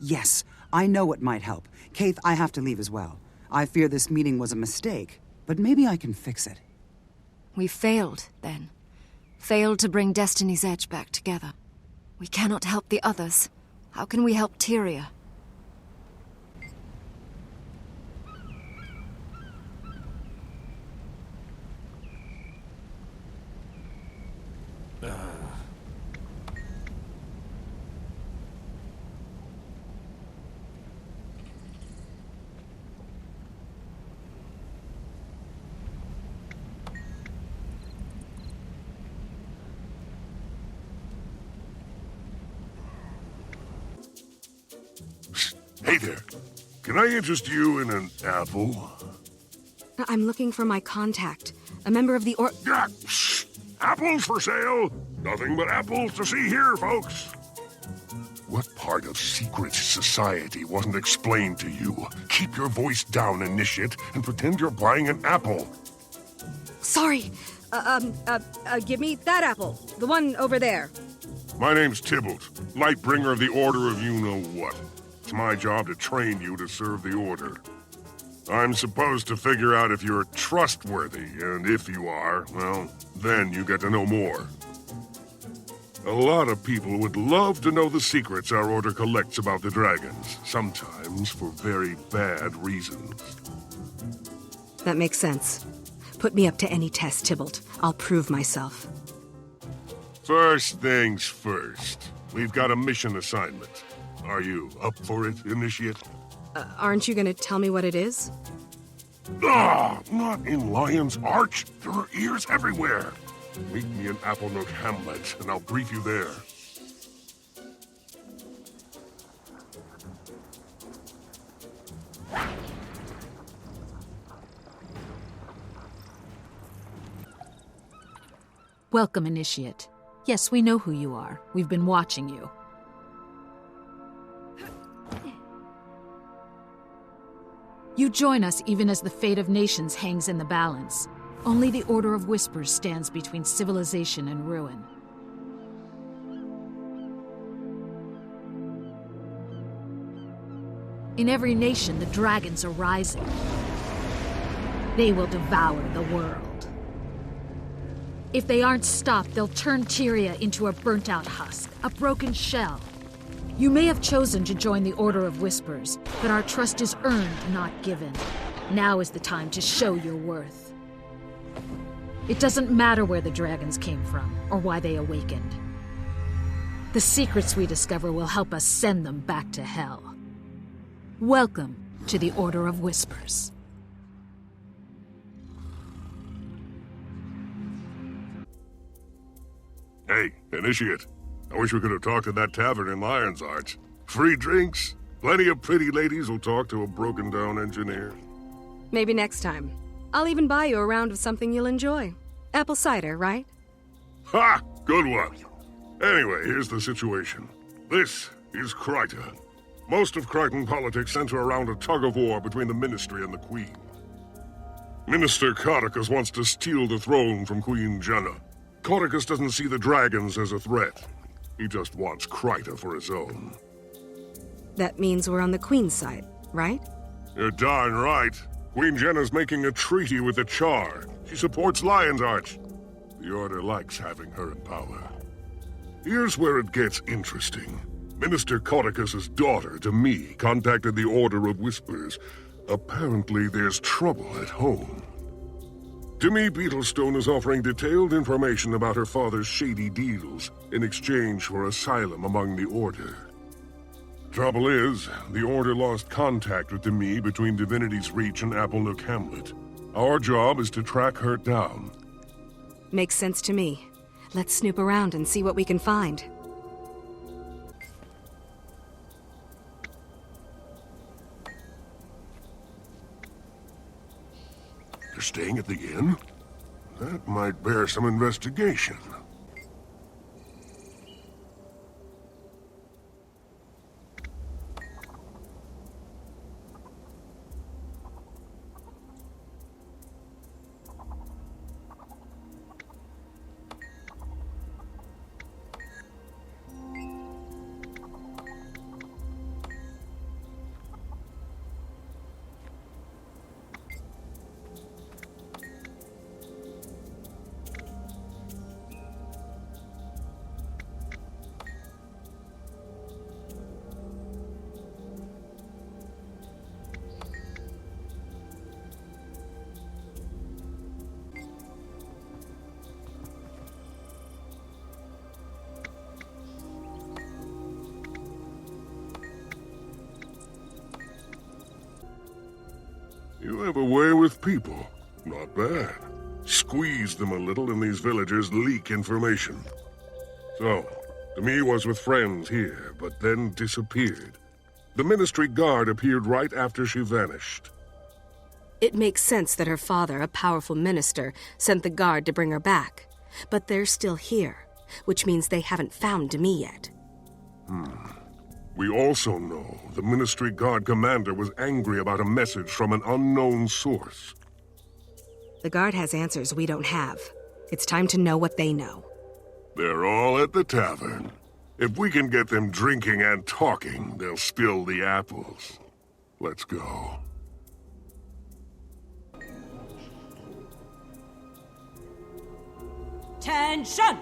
Yes, I know it might help. Kaith, I have to leave as well. I fear this meeting was a mistake, but maybe I can fix it. We failed, then. Failed to bring Destiny's Edge back together. We cannot help the others. How can we help Tyria? Hey there. Can I interest you in an apple? I'm looking for my contact. A member of the Apples for sale? Nothing but apples to see here, folks. What part of secret society wasn't explained to you? Keep your voice down, initiate, and pretend you're buying an apple. Sorry. Give me that apple. The one over there. My name's Tybalt, Lightbringer of the Order of You-Know-What. It's my job to train you to serve the Order. I'm supposed to figure out if you're trustworthy, and if you are, well, then you get to know more. A lot of people would love to know the secrets our Order collects about the dragons, sometimes for very bad reasons. That makes sense. Put me up to any test, Tybalt. I'll prove myself. First things first. We've got a mission assignment. Are you up for it, Initiate? Aren't you gonna tell me what it is? Not in Lion's Arch. There are ears everywhere. Meet me in Applenook Hamlet, and I'll brief you there. Welcome, Initiate. Yes, we know who you are. We've been watching you. You join us even as the fate of nations hangs in the balance. Only the Order of Whispers stands between civilization and ruin. In every nation, the dragons are rising. They will devour the world. If they aren't stopped, they'll turn Tyria into a burnt-out husk, a broken shell. You may have chosen to join the Order of Whispers, but our trust is earned, not given. Now is the time to show your worth. It doesn't matter where the dragons came from, or why they awakened. The secrets we discover will help us send them back to hell. Welcome to the Order of Whispers. Hey, Initiate. I wish we could have talked at that tavern in Lion's Arch. Free drinks. Plenty of pretty ladies will talk to a broken-down engineer. Maybe next time. I'll even buy you a round of something you'll enjoy. Apple cider, right? Ha! Good one. Anyway, here's the situation. This is Kryta. Most of Crichton politics center around a tug-of-war between the Ministry and the Queen. Minister Codicus wants to steal the throne from Queen Jenna. Codicus doesn't see the dragons as a threat. He just wants Kryta for his own. That means we're on the Queen's side, right? You're darn right. Queen Jenna's making a treaty with the Char. She supports Lion's Arch. The Order likes having her in power. Here's where it gets interesting. Minister Codicus's daughter, Demi, contacted the Order of Whispers. Apparently there's trouble at home. Demi Beetlestone is offering detailed information about her father's shady deals in exchange for asylum among the Order. Trouble is, the Order lost contact with Demi between Divinity's Reach and Applenook Hamlet. Our job is to track her down. Makes sense to me. Let's snoop around and see what we can find. You're staying at the inn? That might bear some investigation. You have a way with people. Not bad. Squeeze them a little and these villagers leak information. So, Demi was with friends here, but then disappeared. The Ministry Guard appeared right after she vanished. It makes sense that her father, a powerful minister, sent the guard to bring her back. But they're still here, which means they haven't found Demi yet. We also know the Ministry Guard commander was angry about a message from an unknown source. The guard has answers we don't have. It's time to know what they know. They're all at the tavern. If we can get them drinking and talking, they'll spill the apples. Let's go. Tension!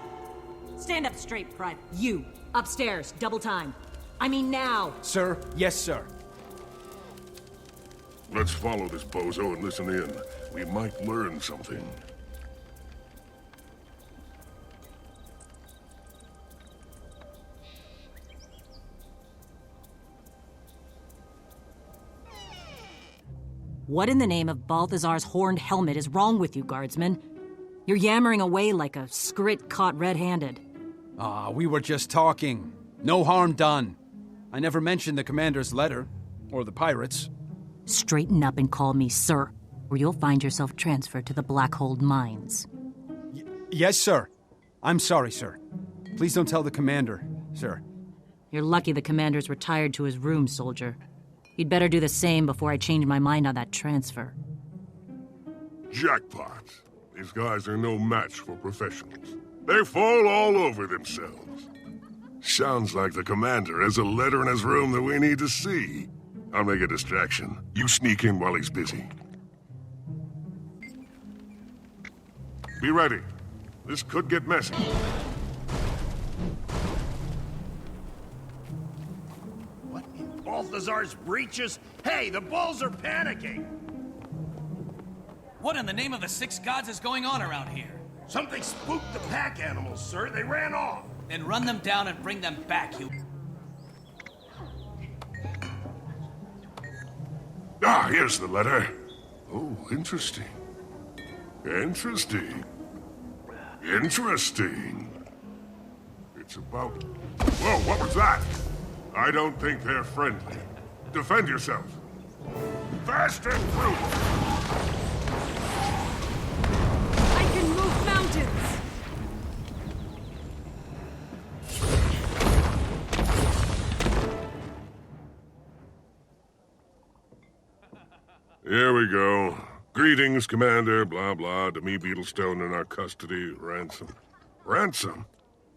Stand up straight, Private. You, upstairs, double time. I mean now. Sir, yes, sir. Let's follow this bozo and listen in. We might learn something. What in the name of Balthazar's horned helmet is wrong with you, guardsmen? You're yammering away like a skrit caught red-handed. We were just talking. No harm done. I never mentioned the commander's letter, or the pirates. Straighten up and call me sir, or you'll find yourself transferred to the Blackhold Mines. Yes, sir. I'm sorry, sir. Please don't tell the commander, sir. You're lucky the commander's retired to his room, soldier. You'd better do the same before I change my mind on that transfer. Jackpot. These guys are no match for professionals. They fall all over themselves. Sounds like the commander has a letter in his room that we need to see. I'll make a distraction. You sneak in while he's busy. Be ready. This could get messy. What in Balthazar's breeches? Hey, the bulls are panicking! What in the name of the six gods is going on around here? Something spooked the pack animals, sir. They ran off. Then run them down and bring them back, you... Ah, here's the letter. Oh, interesting. Interesting. Interesting. It's about... Whoa, what was that? I don't think they're friendly. Defend yourself. Fast and through. I can move mountains! Here we go. Greetings, Commander, blah blah, to me, Beetlestone in our custody, ransom. Ransom?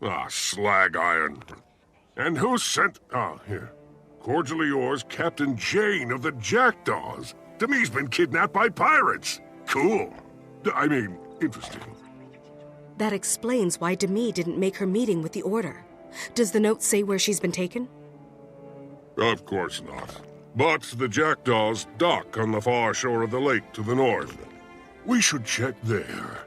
Ah, slag iron. And who sent... Ah, here. Cordially yours, Captain Jane of the Jackdaws. Demi's been kidnapped by pirates. Cool. I mean, interesting. That explains why Demi didn't make her meeting with the Order. Does the note say where she's been taken? Of course not. But the Jackdaws dock on the far shore of the lake to the north. We should check there.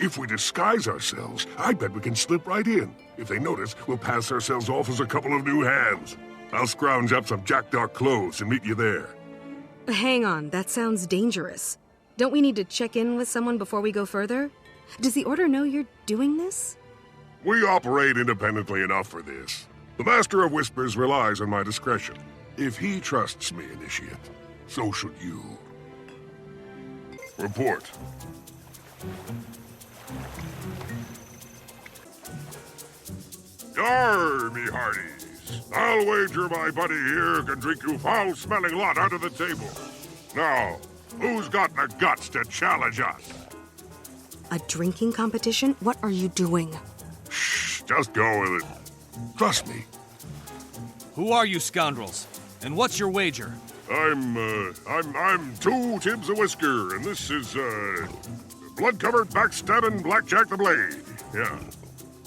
If we disguise ourselves, I bet we can slip right in. If they notice, we'll pass ourselves off as a couple of new hands. I'll scrounge up some Jackdaw clothes and meet you there. Hang on, that sounds dangerous. Don't we need to check in with someone before we go further? Does the Order know you're doing this? We operate independently enough for this. The Master of Whispers relies on my discretion. If he trusts me, Initiate, so should you. Report. Yar, me hearties. I'll wager my buddy here can drink you foul-smelling lot under the table. Now, who's got the guts to challenge us? A drinking competition? What are you doing? Shh, just go with it. Trust me. Who are you scoundrels? And what's your wager? I'm two Tibbs a Whisker, and this is, blood-covered backstabbing Blackjack the Blade. Yeah.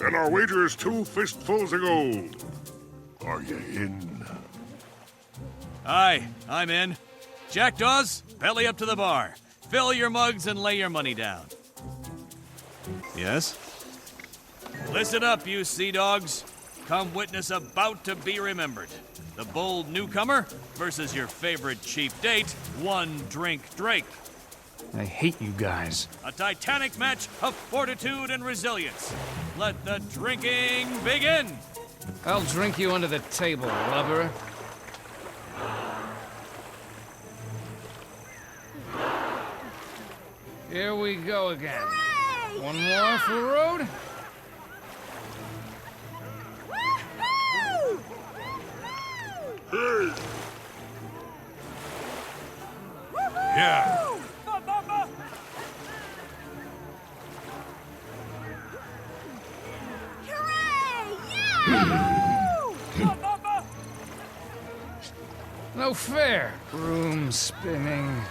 And our wager is 2 fistfuls of gold. Are you in? Aye, I'm in. Jackdaws, belly up to the bar. Fill your mugs and lay your money down. Yes? Listen up, you sea dogs. Come witness a bout to be remembered. The bold newcomer versus your favorite cheap date, One Drink Drake. I hate you guys. A titanic match of fortitude and resilience. Let the drinking begin. I'll drink you under the table, lover. Here we go again. Hooray! One more for the road. Yeah. No fair. Broom spinning.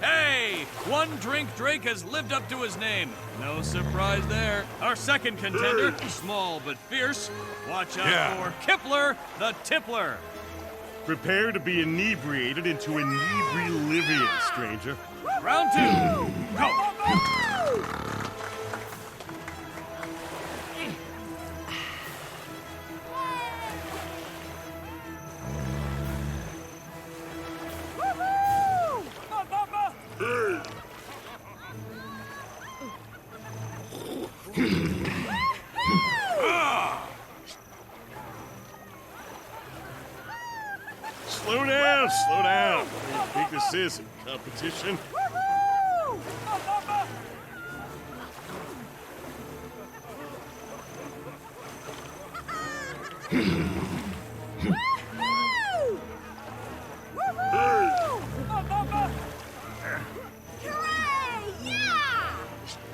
Hey! One Drink Drake has lived up to his name. No surprise there. Our second contender, small but fierce. Watch out for Kipler the Tippler. Prepare to be inebriated into inebrialivion, stranger. Round 2. Go! Slow down, slow down. I think this is a competition.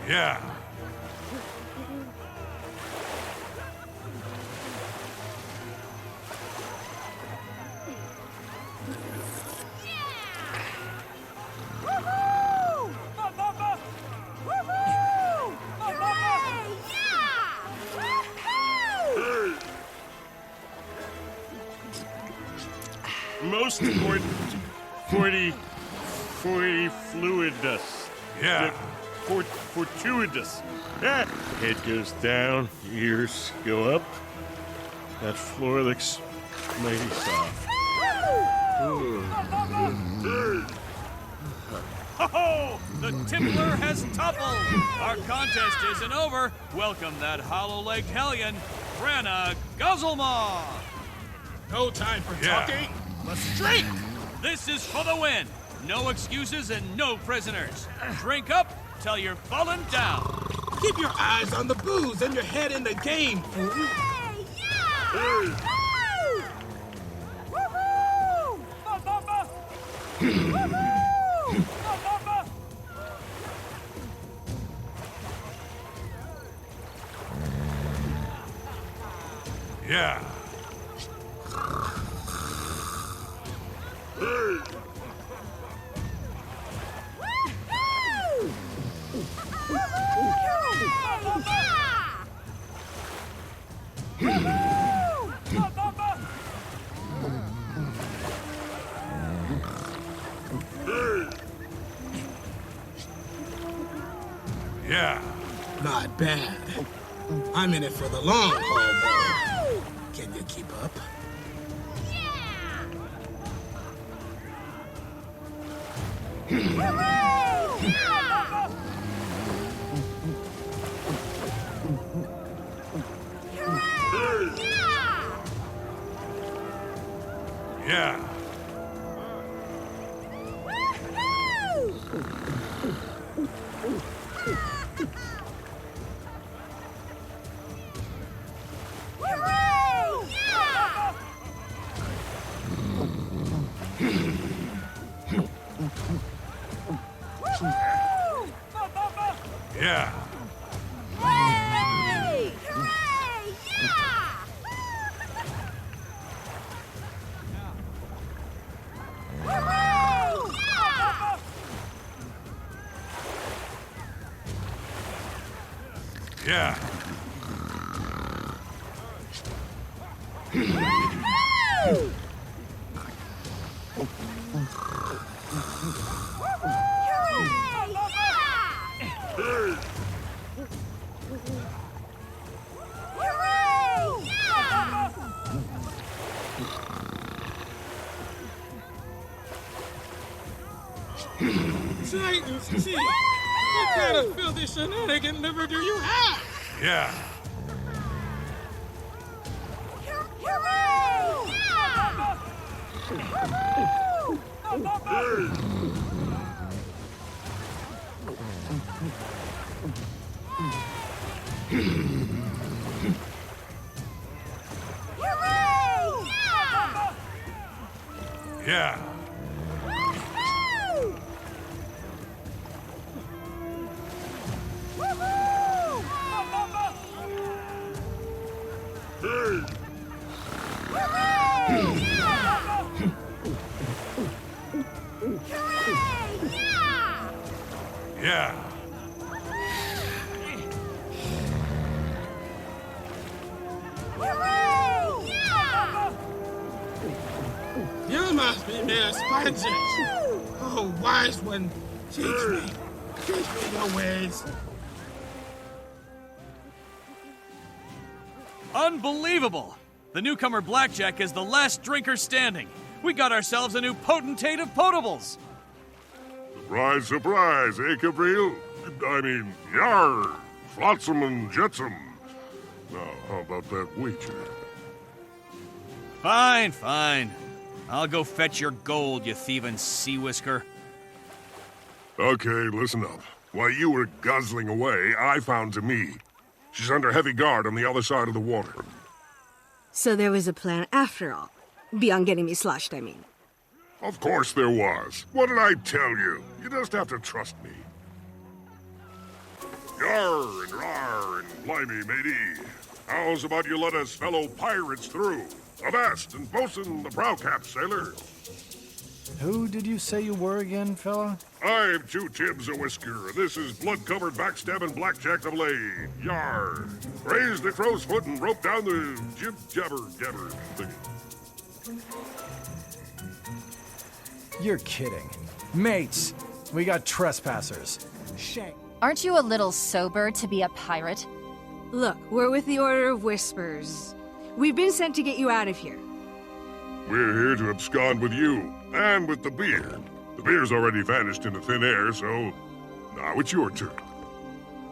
Yeah. Most important, 40 fluidus. Yeah. Fortuitous. Head goes down, ears go up. That floor looks mighty soft. Ho-ho! The Tippler has toppled! Our contest isn't over. Welcome that hollow-legged hellion, Branna Guzzlemaw! No time for talking. Let's drink! This is for the win. No excuses and no prisoners. Drink up till you're falling down. Keep your eyes on the booze and your head in the game, fool. Yeah. Yeah. Not bad. I'm in it for the long haul, boy. Can you keep up? Yeah. Yeah. Hooray! Hooray! Yeah. Titans, gee, what kind of filthy shenanigan liver do you have? Yeah. Yeah. Yeah. You must be mere sponges. Oh, wise one, teach me your ways. Unbelievable! The newcomer Blackjack is the last drinker standing. We got ourselves a new potentate of potables. Surprise, surprise, eh, Gabriel? I mean, yar! Flotsam and jetsam. Now, how about that wager? Fine, fine. I'll go fetch your gold, you thieving sea whisker. Okay, listen up. While you were guzzling away, I found Demi. She's under heavy guard on the other side of the water. So there was a plan after all. Beyond getting me sloshed, I mean. Of course there was. What did I tell you? You just have to trust me. Yar and rar and blimey, matey. How's about you let us fellow pirates through? Avast and bosun the prow cap, sailor. Who did you say you were again, fella? I'm Two Tims a Whisker, and this is blood-covered backstabbing Blackjack the Blade. Yar. Raise the crow's foot and rope down the jib-jabber-jabber thing. You're kidding. Mates, we got trespassers. Shame. Aren't you a little sober to be a pirate? Look, we're with the Order of Whispers. We've been sent to get you out of here. We're here to abscond with you, and with the beer. The beer's already vanished into thin air, so now it's your turn.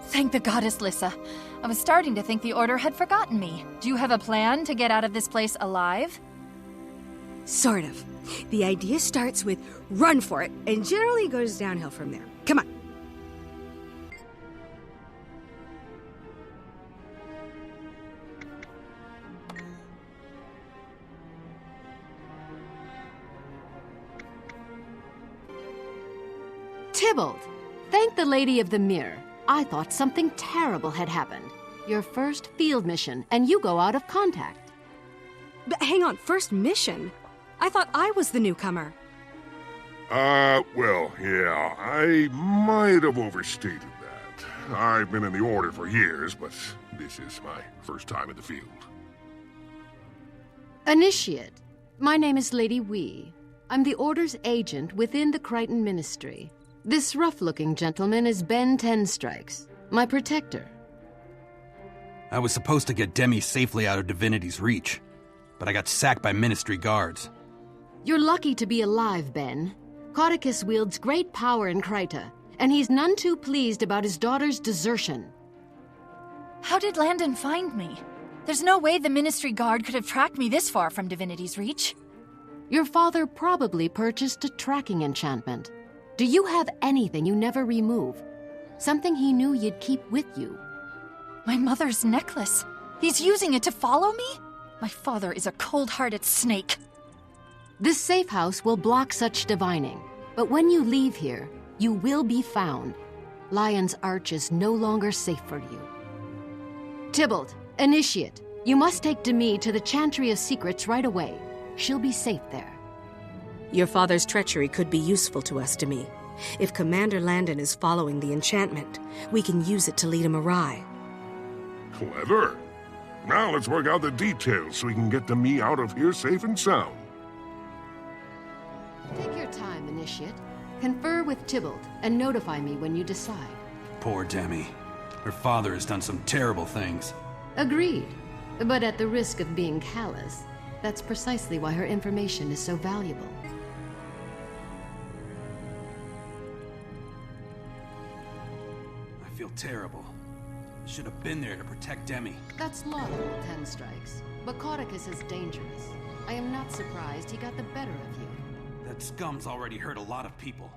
Thank the goddess, Lissa. I was starting to think the Order had forgotten me. Do you have a plan to get out of this place alive? Sort of. The idea starts with run for it, and generally goes downhill from there. Come on. Tybalt, thank the Lady of the Mirror. I thought something terrible had happened. Your first field mission, and you go out of contact. But hang on, first mission? I thought I was the newcomer. Well, yeah, I might have overstated that. I've been in the Order for years, but this is my first time in the field. Initiate, my name is Lady Wee. I'm the Order's agent within the Crichton Ministry. This rough-looking gentleman is Ben Tenstrikes, my protector. I was supposed to get Demi safely out of Divinity's reach, but I got sacked by Ministry guards. You're lucky to be alive, Ben. Cauticus wields great power in Kryta, and he's none too pleased about his daughter's desertion. How did Landon find me? There's no way the Ministry Guard could have tracked me this far from Divinity's reach. Your father probably purchased a tracking enchantment. Do you have anything you never remove? Something he knew you'd keep with you? My mother's necklace. He's using it to follow me? My father is a cold-hearted snake. This safe house will block such divining, but when you leave here, you will be found. Lion's Arch is no longer safe for you. Tybalt, Initiate, you must take Demi to the Chantry of Secrets right away. She'll be safe there. Your father's treachery could be useful to us, Demi. If Commander Landon is following the enchantment, we can use it to lead him awry. Clever. Now let's work out the details so we can get Demi out of here safe and sound. Take your time, Initiate. Confer with Tybalt and notify me when you decide. Poor Demi. Her father has done some terrible things. Agreed. But at the risk of being callous, that's precisely why her information is so valuable. I feel terrible. I should have been there to protect Demi. That's laudable, Tenstrikes. But Cauticus is dangerous. I am not surprised he got the better of you. That scum's already hurt a lot of people.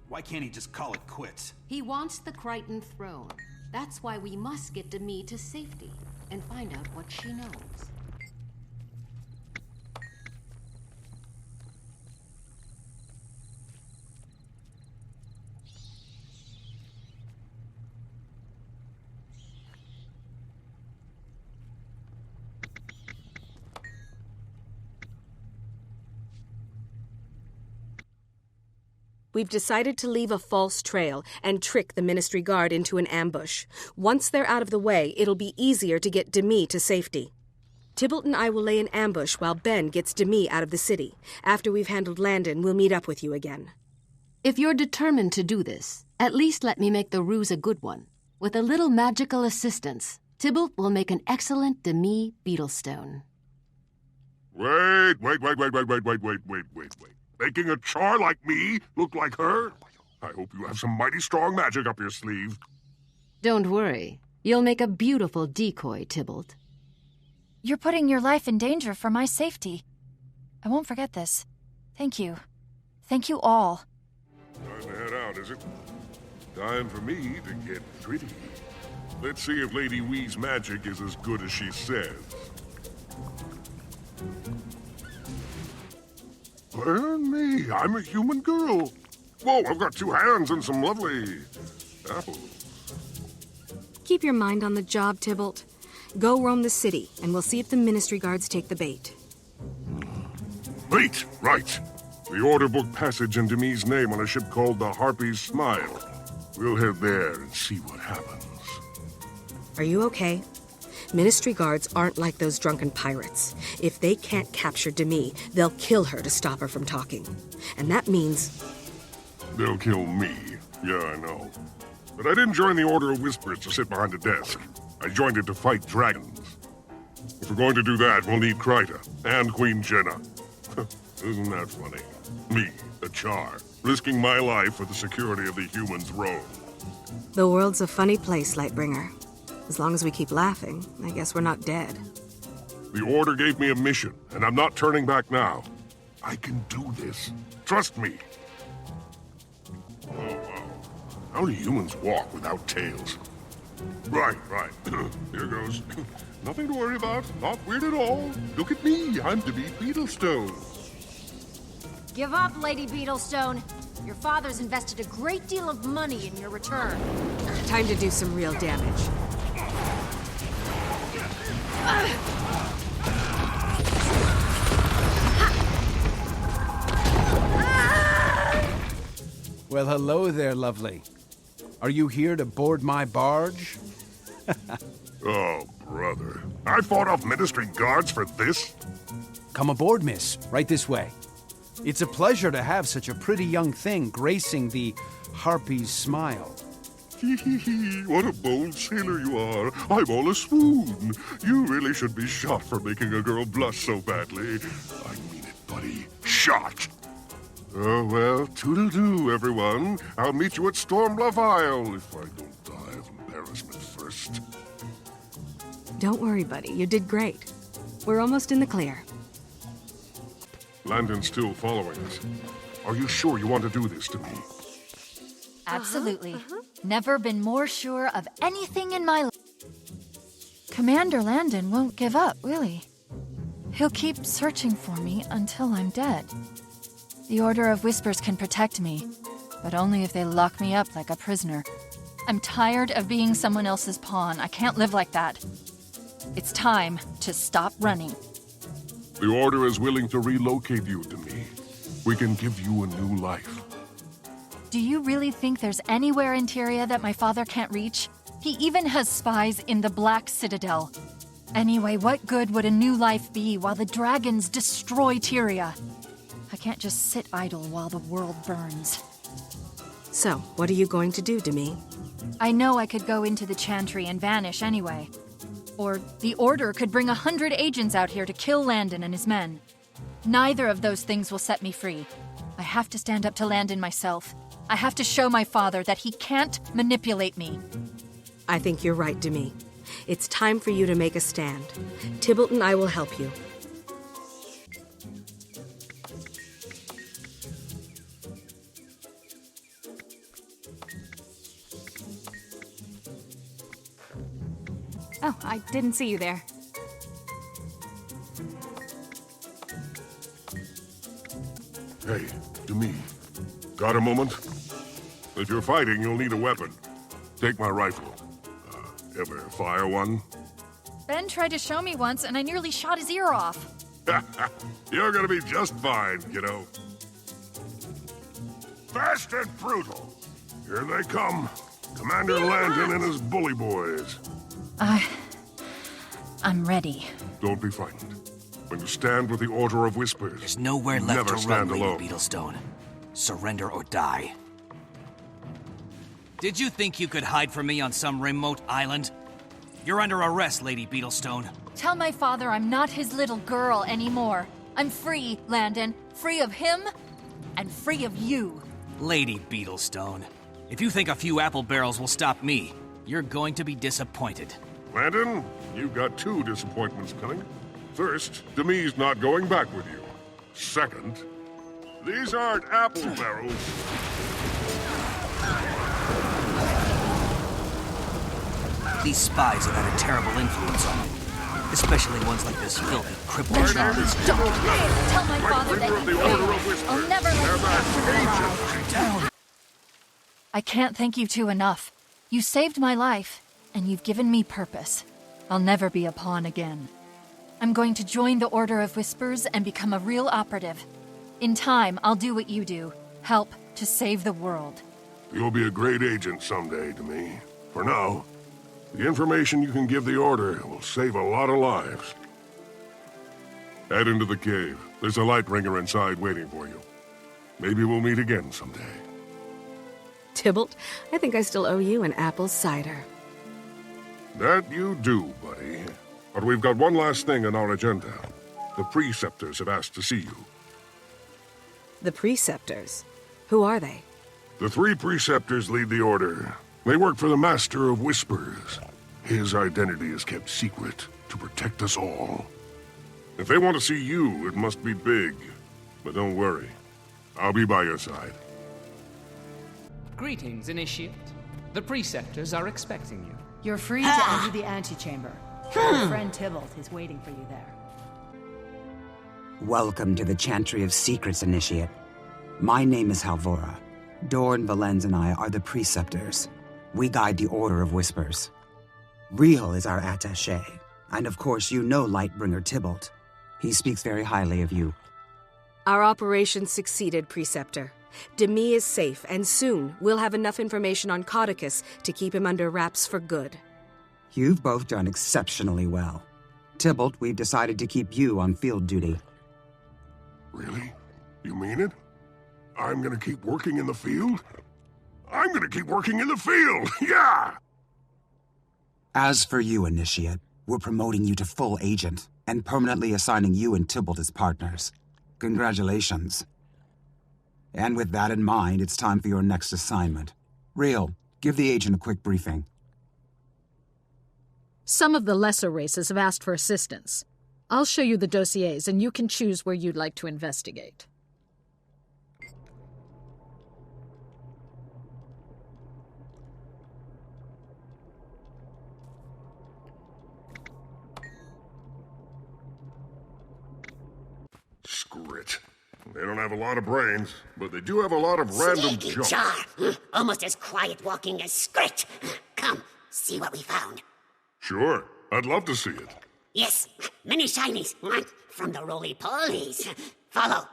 Why can't he just call it quits? He wants the Crichton throne. That's why we must get Demi to safety and find out what she knows. We've decided to leave a false trail and trick the Ministry Guard into an ambush. Once they're out of the way, it'll be easier to get Demi to safety. Tybalt and I will lay an ambush while Ben gets Demi out of the city. After we've handled Landon, we'll meet up with you again. If you're determined to do this, at least let me make the ruse a good one. With a little magical assistance, Tybalt will make an excellent Demi Beetlestone. Wait. Making a char like me look like her? I hope you have some mighty strong magic up your sleeve. Don't worry. You'll make a beautiful decoy, Tybalt. You're putting your life in danger for my safety. I won't forget this. Thank you. Thank you all. Time to head out, is it? Time for me to get pretty. Let's see if Lady Wee's magic is as good as she says. Burn me, I'm a human girl. Whoa, I've got 2 hands and some lovely apples. Keep your mind on the job, Tybalt. Go roam the city, and we'll see if the Ministry Guards take the bait. Bait, right. The Order booked passage in Demi's name on a ship called the Harpy's Smile. We'll head there and see what happens. Are you okay? Ministry Guards aren't like those drunken pirates. If they can't capture Demi, they'll kill her to stop her from talking. And that means... They'll kill me. Yeah, I know. But I didn't join the Order of Whispers to sit behind a desk. I joined it to fight dragons. If we're going to do that, we'll need Kryta and Queen Jenna. Isn't that funny? Me, a char, risking my life for the security of the humans' Rome. The world's a funny place, Lightbringer. As long as we keep laughing, I guess we're not dead. The Order gave me a mission, and I'm not turning back now. I can do this. Trust me. Oh, wow. How do humans walk without tails? Right. Here goes. Nothing to worry about. Not weird at all. Look at me. I'm Demi Beetlestone. Give up, Lady Beetlestone. Your father's invested a great deal of money in your return. Time to do some real damage. Well, hello there, lovely. Are you here to board my barge? Oh, brother. I fought off Ministry guards for this? Come aboard, miss. Right this way. It's a pleasure to have such a pretty young thing gracing the Harpy's smile. What a bold sailor you are. I'm all a swoon. You really should be shot for making a girl blush so badly. I mean it, buddy. Shot! Oh, well, toodle-doo, everyone. I'll meet you at Stormbluff Isle if I don't die of embarrassment first. Don't worry, buddy. You did great. We're almost in the clear. Landon's still following us. Are you sure you want to do this to me? Absolutely. Never been more sure of anything in my life. Commander Landon won't give up, will he? He'll keep searching for me until I'm dead. The Order of Whispers can protect me, but only if they lock me up like a prisoner. I'm tired of being someone else's pawn. I can't live like that. It's time to stop running. The Order is willing to relocate you to me. We can give you a new life. Do you really think there's anywhere in Tyria that my father can't reach? He even has spies in the Black Citadel. Anyway, what good would a new life be while the dragons destroy Tyria? I can't just sit idle while the world burns. So, what are you going to do, Demi? I know I could go into the Chantry and vanish anyway. Or the Order could bring 100 agents out here to kill Landon and his men. Neither of those things will set me free. I have to stand up to Landon myself. I have to show my father that he can't manipulate me. I think you're right, Demi. It's time for you to make a stand. Tybalt and I will help you. Oh, I didn't see you there. Hey, to me. Got a moment? If you're fighting, you'll need a weapon. Take my rifle. Ever fire one? Ben tried to show me once, and I nearly shot his ear off. You're gonna be just fine, kiddo. Fast and brutal. Here they come. Commander Landon and his bully boys. I'm ready. Don't be frightened. When you stand with the Order of Whispers, there's nowhere left never to stand run, alone. Lady Beetlestone. Surrender or die. Did you think you could hide from me on some remote island? You're under arrest, Lady Beetlestone. Tell my father I'm not his little girl anymore. I'm free, Landon. Free of him, and free of you. Lady Beetlestone, if you think a few apple barrels will stop me, you're going to be disappointed. Landon, you've got two disappointments coming. First, Demi's not going back with you. Second, these aren't apple barrels. These spies have had a terrible influence on me. Especially ones like this filthy crippled child. Tell my father that he failed. I'll never let you capture him alive. I can't thank you two enough. You saved my life, and you've given me purpose. I'll never be a pawn again. I'm going to join the Order of Whispers and become a real operative. In time, I'll do what you do. Help to save the world. You'll be a great agent someday, Demi. For now, the information you can give the Order will save a lot of lives. Head into the cave. There's a light bringer inside waiting for you. Maybe we'll meet again someday. Tybalt, I think I still owe you an apple cider. That you do, buddy. But we've got one last thing on our agenda. The Preceptors have asked to see you. The Preceptors? Who are they? The three Preceptors lead the Order. They work for the Master of Whispers. His identity is kept secret to protect us all. If they want to see you, it must be big. But don't worry. I'll be by your side. Greetings, Initiate. The Preceptors are expecting you. You're free to enter the antechamber. Your friend Tybalt is waiting for you there. Welcome to the Chantry of Secrets, Initiate. My name is Halvora. Dorn, Valenz, and I are the preceptors. We guide the Order of Whispers. Riel is our attaché, and of course you know Lightbringer Tybalt. He speaks very highly of you. Our operation succeeded, Preceptor. Demi is safe, and soon we'll have enough information on Caudicus to keep him under wraps for good. You've both done exceptionally well. Tybalt, we've decided to keep you on field duty. Really? You mean it? I'm gonna keep working in the field? I'm gonna keep working in the field! Yeah! As for you, Initiate, we're promoting you to full agent and permanently assigning you and Tybalt as partners. Congratulations. And with that in mind, it's time for your next assignment. Riel, give the agent a quick briefing. Some of the lesser races have asked for assistance. I'll show you the dossiers, and you can choose where you'd like to investigate. Scrit. They don't have a lot of brains, but they do have a lot of random Sneaky junk. jar. Almost as quiet walking as Scrit. Come, see what we found. Sure, I'd love to see it. Yes, many shinies. From the roly-polies. Follow.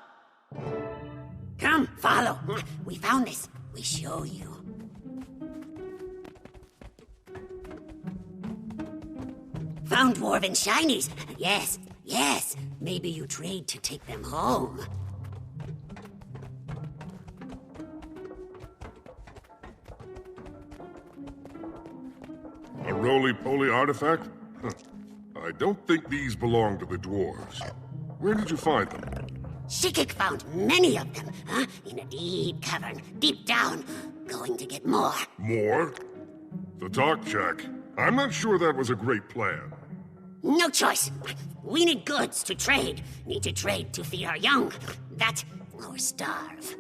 Come, follow. We found this. We show you. Found dwarven shinies. Yes, yes. Maybe you trade to take them home. A roly-poly artifact? Huh. I don't think these belong to the dwarves. Where did you find them? Shikik found many of them, in a deep cavern, deep down, going to get more. More? The talk check. I'm not sure that was a great plan. No choice. We need goods to trade. Need to trade to feed our young. That or starve.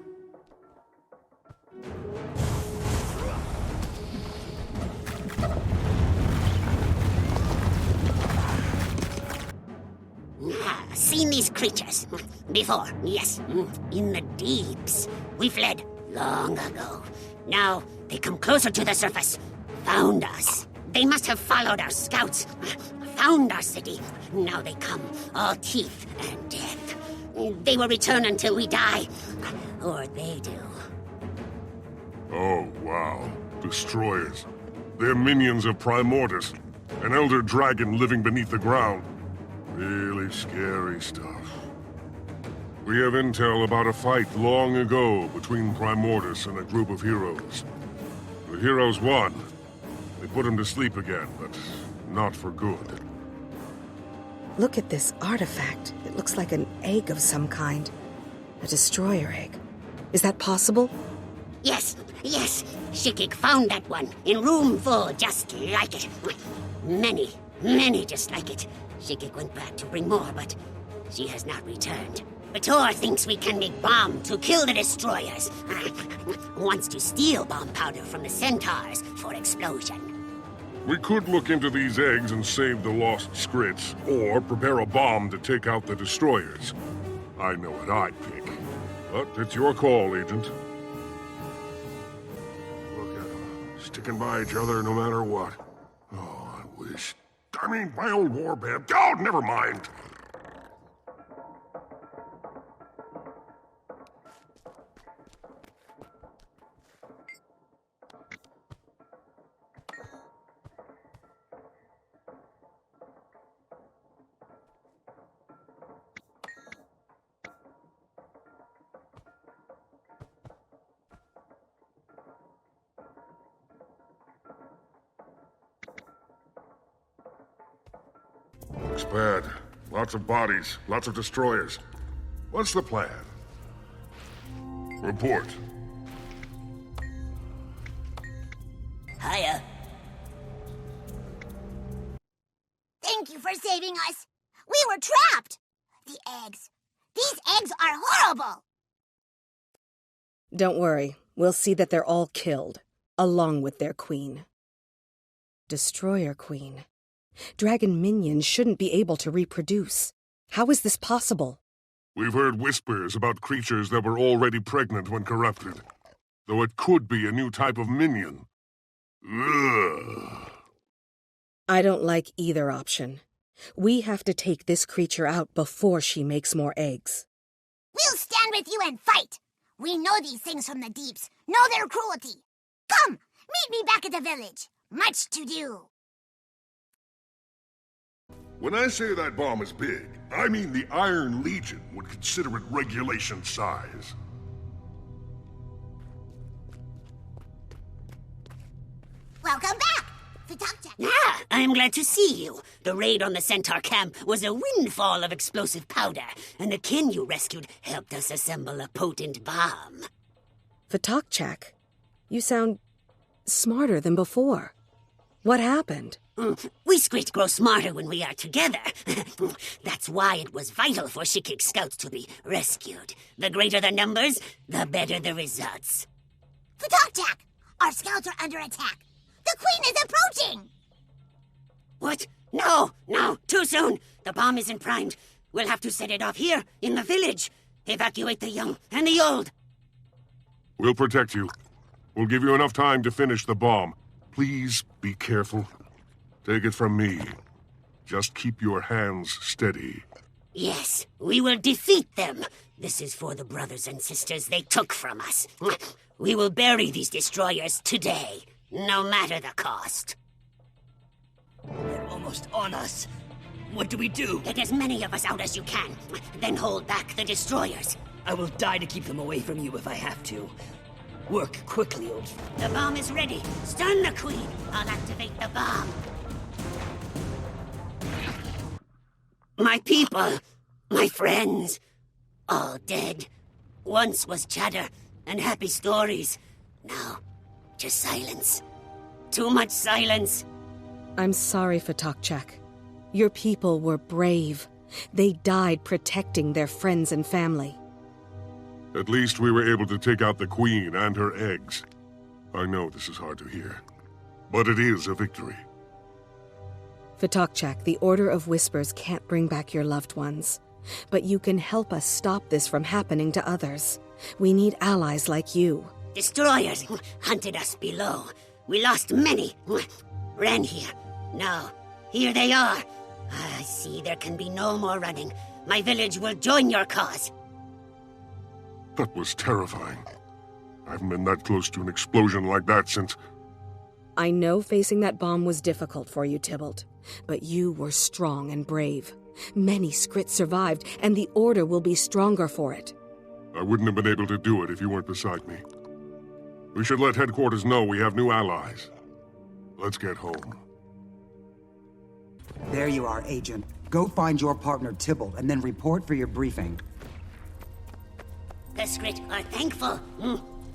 Seen these creatures? Before, yes. In the deeps. We fled long ago. Now they come closer to the surface. Found us. They must have followed our scouts. Found our city. Now they come, all teeth and death. They will return until we die. Or they do. Oh, wow. Destroyers. They're minions of Primortus, an elder dragon living beneath the ground. Really scary stuff. We have intel about a fight long ago between Primortus and a group of heroes. The heroes won. They put him to sleep again, but not for good. Look at this artifact. It looks like an egg of some kind. A destroyer egg. Is that possible? Yes, yes. Shikik found that one in room full just like it. Many just like it. Shikik went back to bring more, but she has not returned. Bator thinks we can make bomb to kill the destroyers. Wants to steal bomb powder from the centaurs for explosion. We could look into these eggs and save the lost Skrits, or prepare a bomb to take out the destroyers. I know what I'd pick. But it's your call, Agent. Look at them, sticking by each other no matter what. Oh, I wish. I mean, my old warband. Oh, never mind. Looks bad. Lots of bodies, lots of destroyers. What's the plan? Report. Hiya. Thank you for saving us. We were trapped. The eggs. These eggs are horrible. Don't worry. We'll see that they're all killed, along with their queen. Destroyer Queen. Dragon minions shouldn't be able to reproduce. How is this possible? We've heard whispers about creatures that were already pregnant when corrupted. though it could be a new type of minion. Ugh. I don't like either option. We have to take this creature out before she makes more eggs. We'll stand with you and fight. We know these things from the deeps, know their cruelty. Come, meet me back at the village. Much to do. When I say that bomb is big, I mean the Iron Legion would consider it regulation size. Welcome back, Fatakjak. Ah, I'm glad to see you. The raid on the Centaur camp was a windfall of explosive powder, and the kin you rescued helped us assemble a potent bomb. Fatakjak, you sound smarter than before. What happened? We Skrit grow smarter when we are together. That's why it was vital for Shikik scouts to be rescued. The greater the numbers, the better the results. Fatakjak, our scouts are under attack. The Queen is approaching! What? No, too soon. The bomb isn't primed. We'll have to set it off here, in the village. Evacuate the young and the old. We'll protect you. We'll give you enough time to finish the bomb. Please be careful. Take it from me. Just keep your hands steady. Yes, we will defeat them. This is for the brothers and sisters they took from us. We will bury these destroyers today, no matter the cost. They're almost on us. What do we do? Get as many of us out as you can, then hold back the destroyers. I will die to keep them away from you if I have to. Work quickly, old friend. The bomb is ready. Stun the Queen. I'll activate the bomb. My people, my friends, all dead. Once was chatter and happy stories. Now, just silence. Too much silence. I'm sorry, Fatakjak. Your people were brave. They died protecting their friends and family. At least we were able to take out the Queen and her eggs. I know this is hard to hear, but it is a victory. Fatakjak, the Order of Whispers can't bring back your loved ones. But you can help us stop this from happening to others. We need allies like you. Destroyers hunted us below. We lost many. Ran here. Now, here they are. I see there can be no more running. My village will join your cause. That was terrifying. I haven't been that close to an explosion like that since... I know facing that bomb was difficult for you, Tybalt, but you were strong and brave. Many Skrit survived, and the Order will be stronger for it. I wouldn't have been able to do it if you weren't beside me. We should let headquarters know we have new allies. Let's get home. There you are, Agent. Go find your partner Tybalt and then report for your briefing. The Skrit are thankful.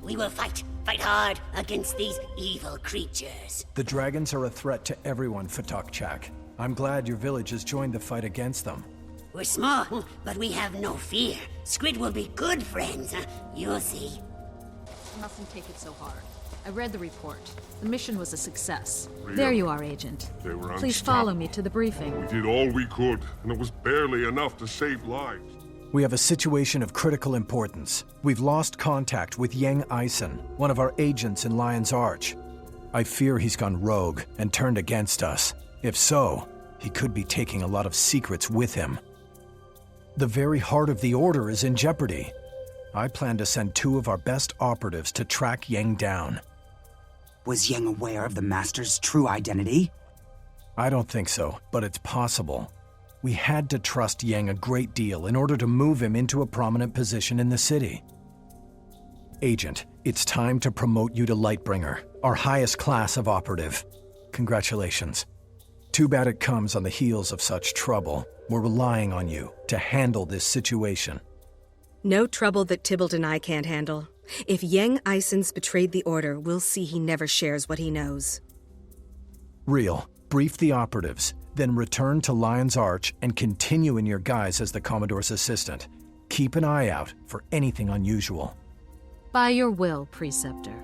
We will fight hard against these evil creatures. The dragons are a threat to everyone, Fatakjak. I'm glad your village has joined the fight against them. We're small, but we have no fear. Squid will be good friends. You'll see. You mustn't take it so hard. I read the report. The mission was a success. Really? There you are, Agent. They were Please follow me to the briefing. We did all we could, and it was barely enough to save lives. We have a situation of critical importance. We've lost contact with Yang Eisen, one of our agents in Lion's Arch. I fear he's gone rogue and turned against us. If so, he could be taking a lot of secrets with him. The very heart of the Order is in jeopardy. I plan to send 2 of our best operatives to track Yang down. Was Yang aware of the Master's true identity? I don't think so, but it's possible. We had to trust Yang a great deal in order to move him into a prominent position in the city. Agent, it's time to promote you to Lightbringer, our highest class of operative. Congratulations. Too bad it comes on the heels of such trouble. We're relying on you to handle this situation. No trouble that Tybalt and I can't handle. If Yang Eisen's betrayed the Order, we'll see he never shares what he knows. Real, brief the operatives, then return to Lion's Arch and continue in your guise as the Commodore's assistant. Keep an eye out for anything unusual. By your will, Preceptor.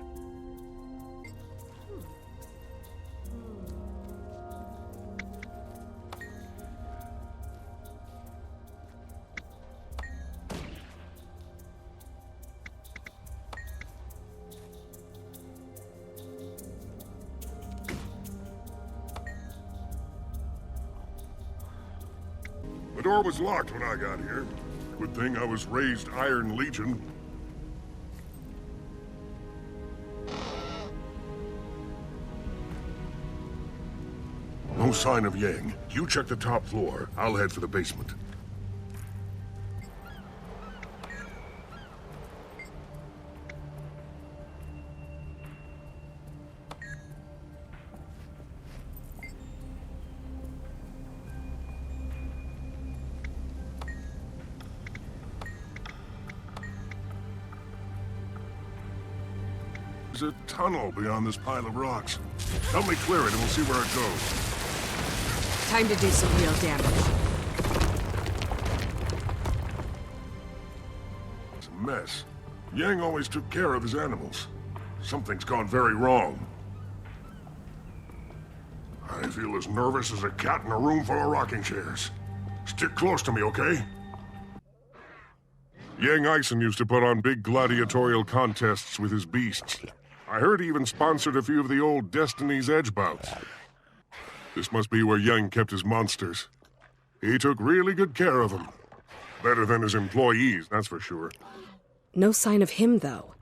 The door was locked when I got here. Good thing I was raised Iron Legion. No sign of Yang. You check the top floor. I'll head for the basement. There's a tunnel beyond this pile of rocks. Help me clear it and we'll see where it goes. Time to do some real damage. It's a mess. Yang always took care of his animals. Something's gone very wrong. I feel as nervous as a cat in a room full of rocking chairs. Stick close to me, okay? Yang Eisen used to put on big gladiatorial contests with his beasts. I heard he even sponsored a few of the old Destiny's Edge bouts. This must be where Yang kept his monsters. He took really good care of them. Better than his employees, that's for sure. No sign of him, though.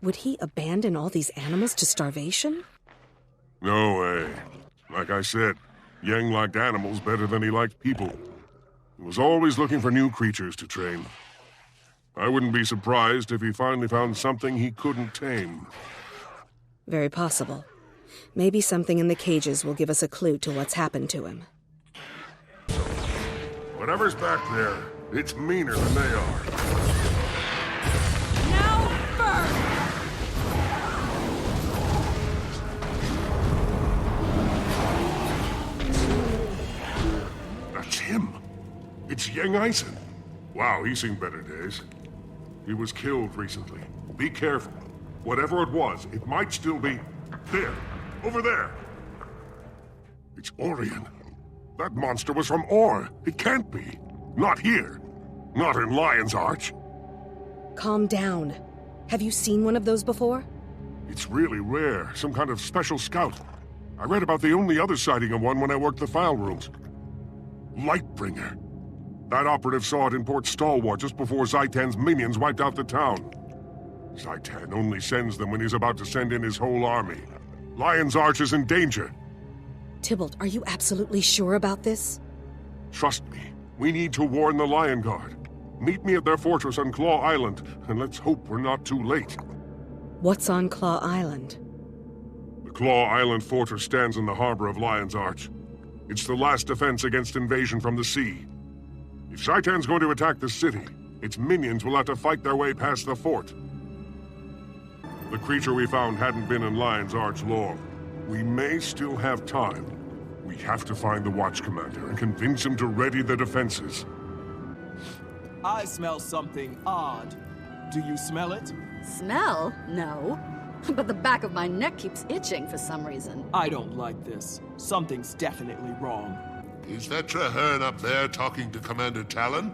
Would he abandon all these animals to starvation? No way. Like I said, Yang liked animals better than he liked people. He was always looking for new creatures to train. I wouldn't be surprised if he finally found something he couldn't tame. Very possible. Maybe something in the cages will give us a clue to what's happened to him. Whatever's back there, it's meaner than they are. Now burn! That's him. It's Yang Eisen. Wow, he's seen better days. He was killed recently. Be careful. Whatever it was, it might still be... there. Over there. It's Orion. That monster was from Or. It can't be. Not here. Not in Lion's Arch. Calm down. Have you seen one of those before? It's really rare. Some kind of special scout. I read about the only other sighting of one when I worked the file rooms. Lightbringer. That operative saw it in Port Stalwart just before Zaitan's minions wiped out the town. Zaitan only sends them when he's about to send in his whole army. Lion's Arch is in danger. Tybalt, are you absolutely sure about this? Trust me. We need to warn the Lion Guard. Meet me at their fortress on Claw Island, and let's hope we're not too late. What's on Claw Island? The Claw Island fortress stands in the harbor of Lion's Arch. It's the last defense against invasion from the sea. If Zaitan's going to attack the city, its minions will have to fight their way past the fort. The creature we found hadn't been in Lion's Arch long. We may still have time. We have to find the Watch Commander and convince him to ready the defenses. I smell something odd. Do you smell it? Smell? No. But the back of my neck keeps itching for some reason. I don't like this. Something's definitely wrong. Is that Traherne up there talking to Commander Talon?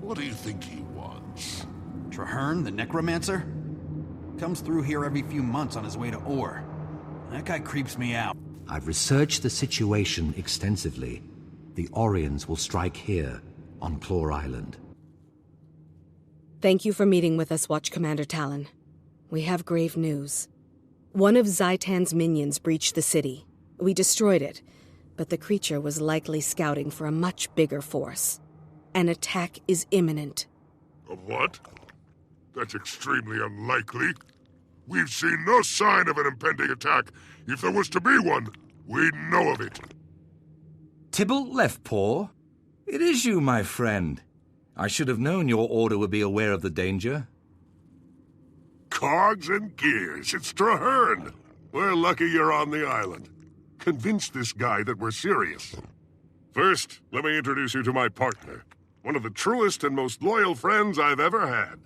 What do you think he wants? Traherne, the necromancer? Comes through here every few months on his way to Or. That guy creeps me out. I've researched the situation extensively. The Orions will strike here, on Claw Island. Thank you for meeting with us, Watch Commander Talon. We have grave news. One of Zaitan's minions breached the city. We destroyed it, but the creature was likely scouting for a much bigger force. An attack is imminent. A what? That's extremely unlikely. We've seen no sign of an impending attack. If there was to be one, we'd know of it. Tybalt Leftpaw? It is you, my friend. I should have known your order would be aware of the danger. Cogs and gears, it's Traherne. We're lucky you're on the island. Convince this guy that we're serious. First, let me introduce you to my partner. One of the truest and most loyal friends I've ever had.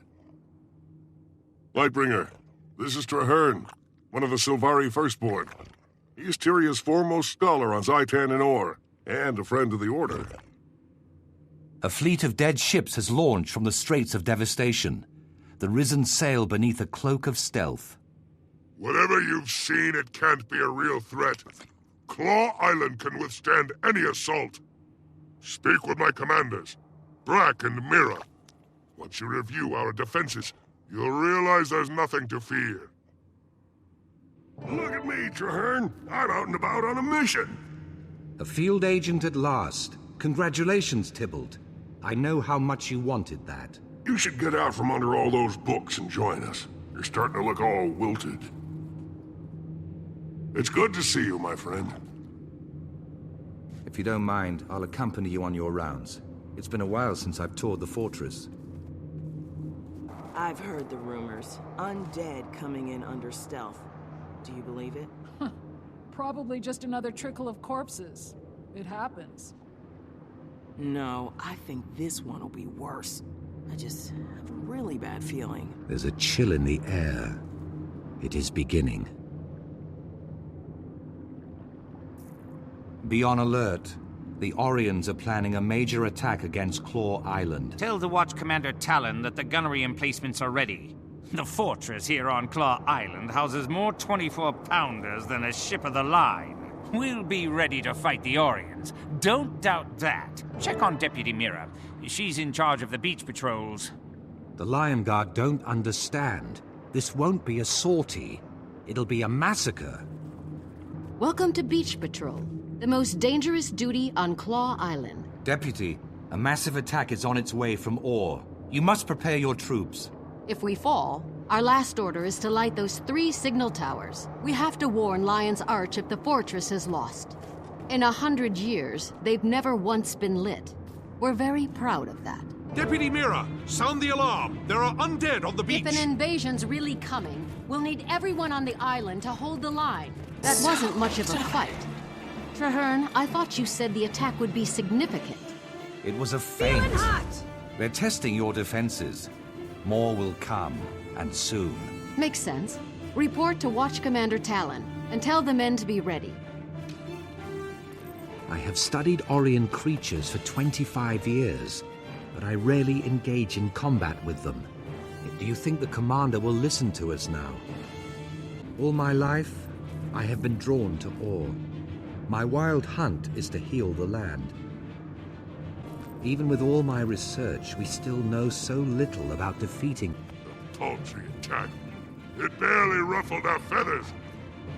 Lightbringer, this is Traherne, one of the Sylvari Firstborn. He's Tyria's foremost scholar on Zaitan and Or, and a friend of the Order. A fleet of dead ships has launched from the Straits of Devastation. The Risen sail beneath a cloak of stealth. Whatever you've seen, it can't be a real threat. Claw Island can withstand any assault. Speak with my commanders, Brack and Mira. Once you review our defenses, you'll realize there's nothing to fear. Look at me, Traherne. I'm out and about on a mission. A field agent at last. Congratulations, Tybalt. I know how much you wanted that. You should get out from under all those books and join us. You're starting to look all wilted. It's good to see you, my friend. If you don't mind, I'll accompany you on your rounds. It's been a while since I've toured the fortress. I've heard the rumors. Undead coming in under stealth. Do you believe it? Probably just another trickle of corpses. It happens. No, I think this one will be worse. I just have a really bad feeling. There's a chill in the air. It is beginning. Be on alert. The Orions are planning a major attack against Claw Island. Tell the Watch Commander Talon that the gunnery emplacements are ready. The fortress here on Claw Island houses more 24-pounders than a ship of the line. We'll be ready to fight the Orions. Don't doubt that. Check on Deputy Mira. She's in charge of the beach patrols. The Lion Guard don't understand. This won't be a sortie. It'll be a massacre. Welcome to Beach Patrol, the most dangerous duty on Claw Island. Deputy, a massive attack is on its way from Ore. You must prepare your troops. If we fall, our last order is to light those 3 signal towers. We have to warn Lion's Arch if the fortress is lost. In 100 years, they've never once been lit. We're very proud of that. Deputy Mira, sound the alarm. There are undead on the beach. If an invasion's really coming, we'll need everyone on the island to hold the line. That wasn't much of a fight. Traherne, I thought you said the attack would be significant. It was a feint. They're testing your defenses. More will come, and soon. Makes sense. Report to Watch Commander Talon, and tell the men to be ready. I have studied Orion creatures for 25 years, but I rarely engage in combat with them. Do you think the commander will listen to us now? All my life, I have been drawn to Ore. My wild hunt is to heal the land. Even with all my research, we still know so little about defeating... The paltry attack. It barely ruffled our feathers.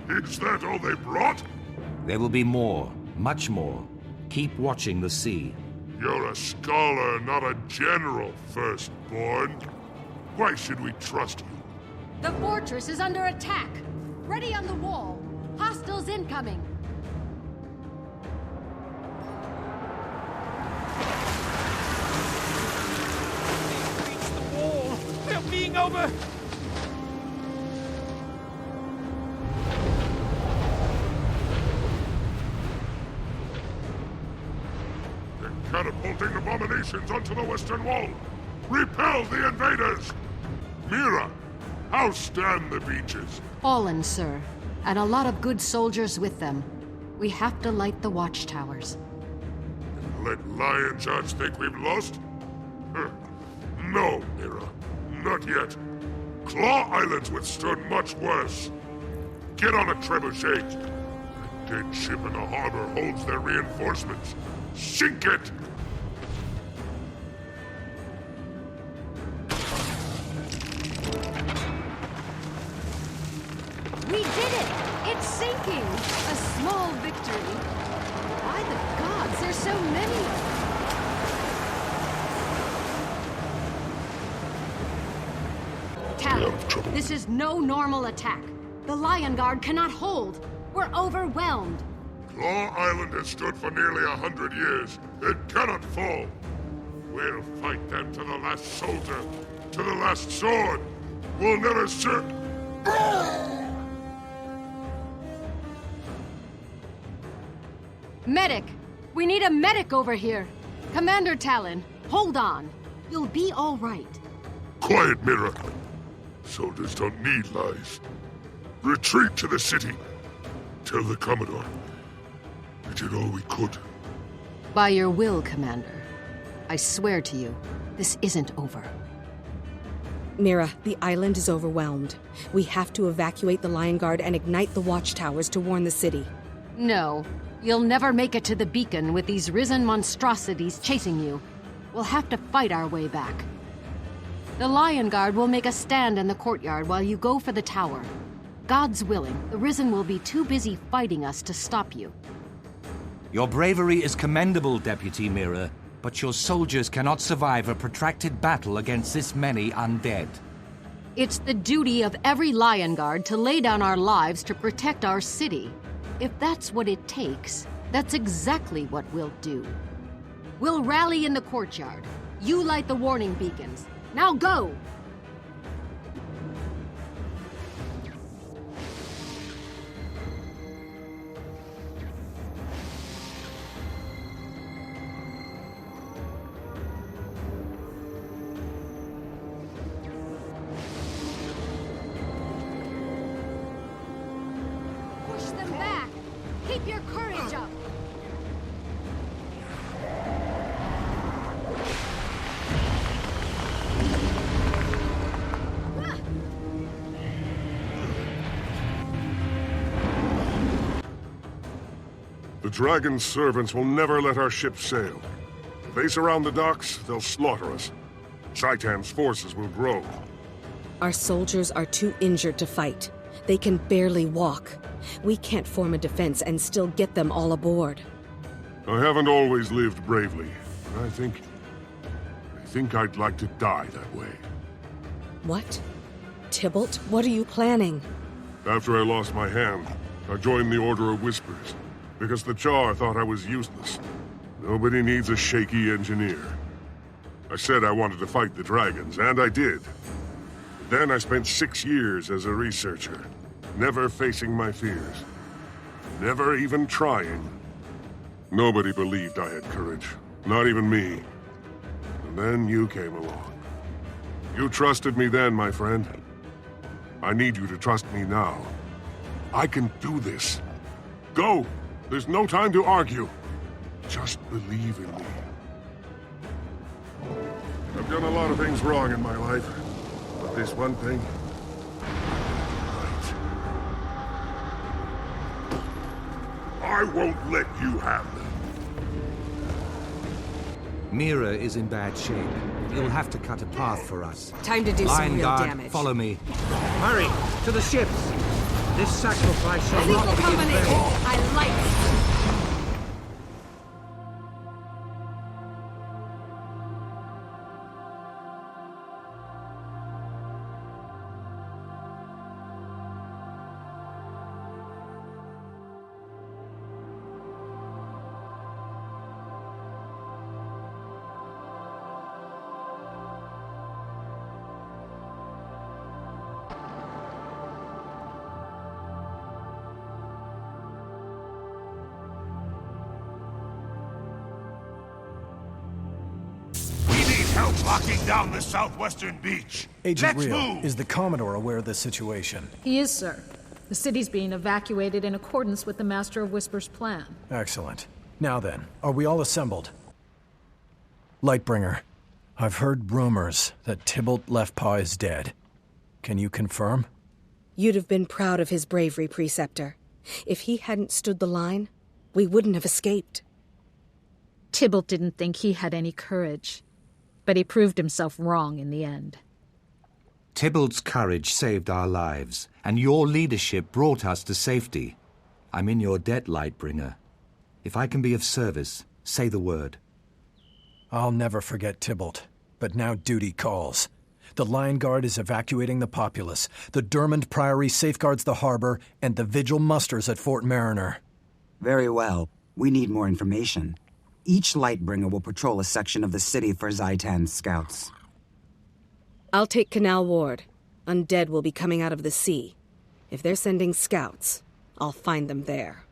Is that all they brought? There will be more, much more. Keep watching the sea. You're a scholar, not a general, firstborn. Why should we trust you? The fortress is under attack. Ready on the wall. Hostiles incoming. They're being over! They're catapulting abominations onto the western wall! Repel the invaders! Mira, how stand the beaches? Fallen, sir. And a lot of good soldiers with them. We have to light the watchtowers. Let Lion's Arch think we've lost? No, Mira. Not yet. Claw Island's withstood much worse. Get on a trebuchet. That dead ship in the harbor holds their reinforcements. Sink it! We did it! It's sinking! A small victory. By the gods, there's so many of them! Talon, this is no normal attack. The Lion Guard cannot hold. We're overwhelmed. Claw Island has stood for nearly 100 years. It cannot fall. We'll fight them to the last soldier, to the last sword. We'll never shirk. Medic! We need a medic over here. Commander Talon, hold on. You'll be all right. Quiet, Mira. Soldiers don't need lies. Retreat to the city. Tell the Commodore. We did all we could. By your will, Commander. I swear to you, this isn't over. Mira, the island is overwhelmed. We have to evacuate the Lion Guard and ignite the watchtowers to warn the city. No. You'll never make it to the beacon with these risen monstrosities chasing you. We'll have to fight our way back. The Lion Guard will make a stand in the courtyard while you go for the tower. God's willing, the Risen will be too busy fighting us to stop you. Your bravery is commendable, Deputy Mira, but your soldiers cannot survive a protracted battle against this many undead. It's the duty of every Lion Guard to lay down our lives to protect our city. If that's what it takes, that's exactly what we'll do. We'll rally in the courtyard. You light the warning beacons. Now go! Push them back! Keep your courage up! The Dragon's servants will never let our ship sail. If they surround the docks, they'll slaughter us. Zaitan's forces will grow. Our soldiers are too injured to fight. They can barely walk. We can't form a defense and still get them all aboard. I haven't always lived bravely. I think I'd like to die that way. What? Tybalt, what are you planning? After I lost my hand, I joined the Order of Whispers, because the Char thought I was useless. Nobody needs a shaky engineer. I said I wanted to fight the dragons, and I did. Then I spent 6 years as a researcher, never facing my fears. Never even trying. Nobody believed I had courage, not even me. And then you came along. You trusted me then, my friend. I need you to trust me now. I can do this. Go! There's no time to argue. Just believe in me. I've done a lot of things wrong in my life, but this one thing... I won't let you have them. Mira is in bad shape. You'll have to cut a path for us. Time to do Lion some real Guard, damage. follow me. Hurry! To the ships! This sacrifice shall not be in vain. I like it. Help locking down the southwestern beach. Agent Let's Rio, move! is the Commodore aware of the situation? He is, sir. The city's being evacuated in accordance with the Master of Whisper's plan. Excellent. Now then, are we all assembled? Lightbringer, I've heard rumors that Tybalt Leftpaw is dead. Can you confirm? You'd have been proud of his bravery, Preceptor. If he hadn't stood the line, we wouldn't have escaped. Tybalt didn't think he had any courage, but he proved himself wrong in the end. Tybalt's courage saved our lives, and your leadership brought us to safety. I'm in your debt, Lightbringer. If I can be of service, say the word. I'll never forget Tybalt, but now duty calls. The Lion Guard is evacuating the populace, the Dermond Priory safeguards the harbor, and the Vigil musters at Fort Mariner. Very well. We need more information. Each Lightbringer will patrol a section of the city for Zaitan's scouts. I'll take Canal Ward. Undead will be coming out of the sea. If they're sending scouts, I'll find them there.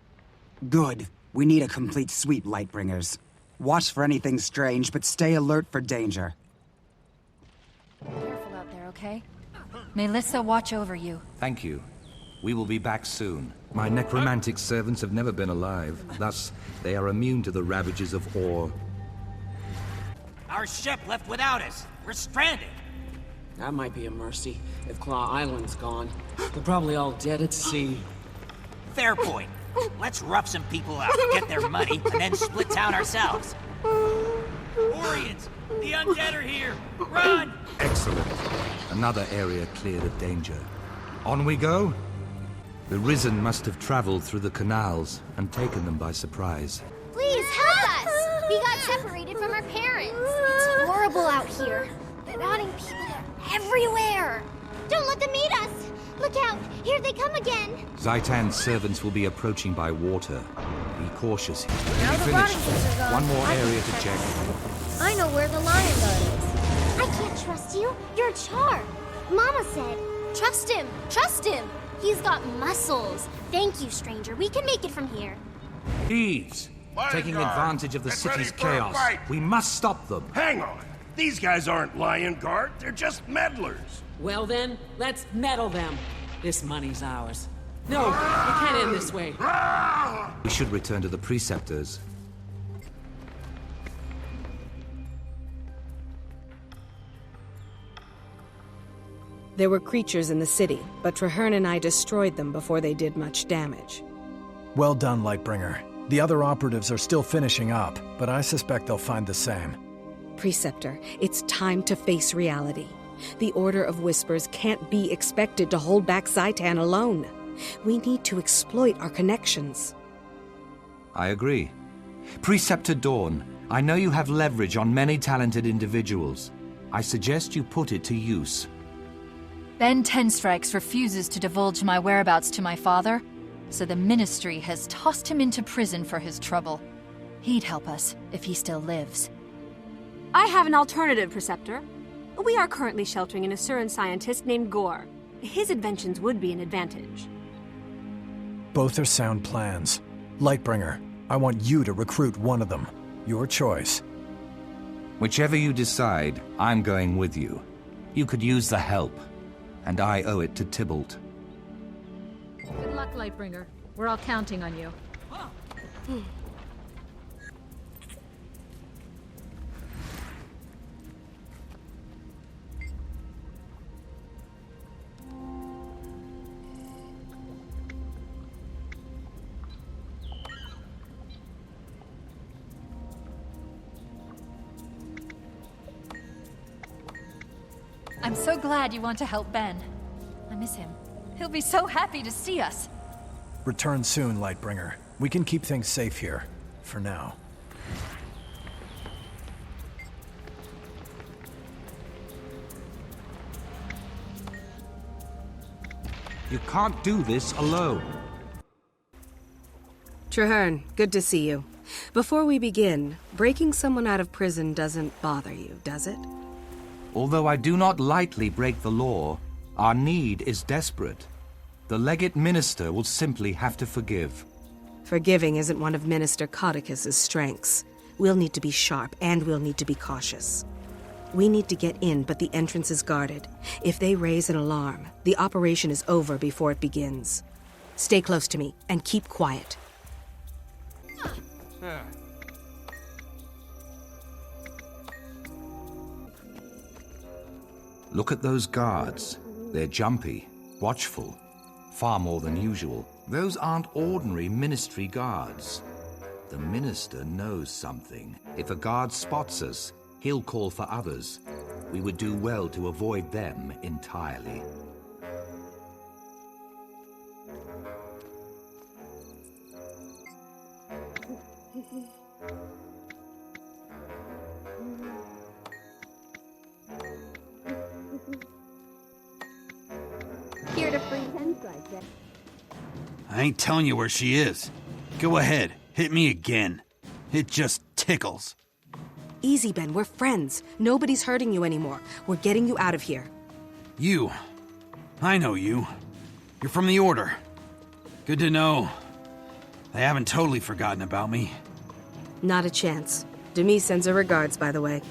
Good. We need a complete sweep, Lightbringers. Watch for anything strange, but stay alert for danger. Careful out there, okay? Melissa, watch over you. Thank you. We will be back soon. My necromantic servants have never been alive. Thus, they are immune to the ravages of ore. Our ship left without us. We're stranded. That might be a mercy. If Claw Island's gone, they're probably all dead at sea. Fair point. Let's rough some people up, get their money, and then split town ourselves. Orions! The undead are here! Run! Excellent. Another area cleared of danger. On we go? The Risen must have traveled through the canals and taken them by surprise. Please help us! We got separated from our parents. It's horrible out here. Rotting people are everywhere. Don't let them eat us! Look out! Here they come again! Zaitan's servants will be approaching by water. Be cautious here. Now the rotting things are gone. One more I area can to check. I know where the lion guard is. I can't trust you. You're Char. Mama said, trust him. Trust him. He's got muscles. Thank you, stranger. We can make it from here. Thieves! Taking advantage of the city's chaos. We must stop them. Hang on. These guys aren't Lion Guard. They're just meddlers. Well then, let's meddle them. This money's ours. No, we can't end this way. We should return to the Preceptors. There were creatures in the city, but Traherne and I destroyed them before they did much damage. Well done, Lightbringer. The other operatives are still finishing up, but I suspect they'll find the same. Preceptor, it's time to face reality. The Order of Whispers can't be expected to hold back Zaitan alone. We need to exploit our connections. I agree. Preceptor Dawn, I know you have leverage on many talented individuals. I suggest you put it to use. Ben Tenstrikes refuses to divulge my whereabouts to my father, so the Ministry has tossed him into prison for his trouble. He'd help us if he still lives. I have an alternative, Preceptor. We are currently sheltering an Asuran scientist named Gore. His inventions would be an advantage. Both are sound plans. Lightbringer, I want you to recruit one of them. Your choice. Whichever you decide, I'm going with you. You could use the help, and I owe it to Tybalt. Good luck, Lightbringer. We're all counting on you. I'm so glad you want to help Ben. I miss him. He'll be so happy to see us. Return soon, Lightbringer. We can keep things safe here. For now. You can't do this alone. Traherne, good to see you. Before we begin, breaking someone out of prison doesn't bother you, does it? Although I do not lightly break the law, our need is desperate. The Legate Minister will simply have to forgive. Forgiving isn't one of Minister Codicus's strengths. We'll need to be sharp, and we'll need to be cautious. We need to get in, but the entrance is guarded. If they raise an alarm, the operation is over before it begins. Stay close to me, and keep quiet. Look at those guards. They're jumpy, watchful, far more than usual. Those aren't ordinary Ministry guards. The Minister knows something. If a guard spots us, he'll call for others. We would do well to avoid them entirely. Here to free Tenstrike, then. I ain't telling you where she is. Go ahead, hit me again. It just tickles. Easy, Ben. We're friends. Nobody's hurting you anymore. We're getting you out of here. You. I know you. You're from the Order. Good to know. They haven't totally forgotten about me. Not a chance. Demi sends her regards, by the way.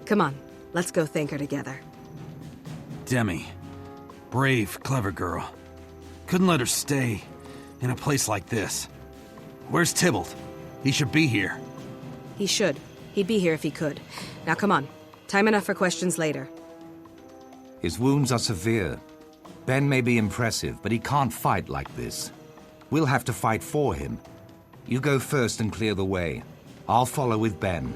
Come on, let's go thank her together. Demi. Brave, clever girl. Couldn't let her stay in a place like this. Where's Tybalt? He should be here. He should. He'd be here if he could. Now come on. Time enough for questions later. His wounds are severe. Ben may be impressive, but he can't fight like this. We'll have to fight for him. You go first and clear the way. I'll follow with Ben.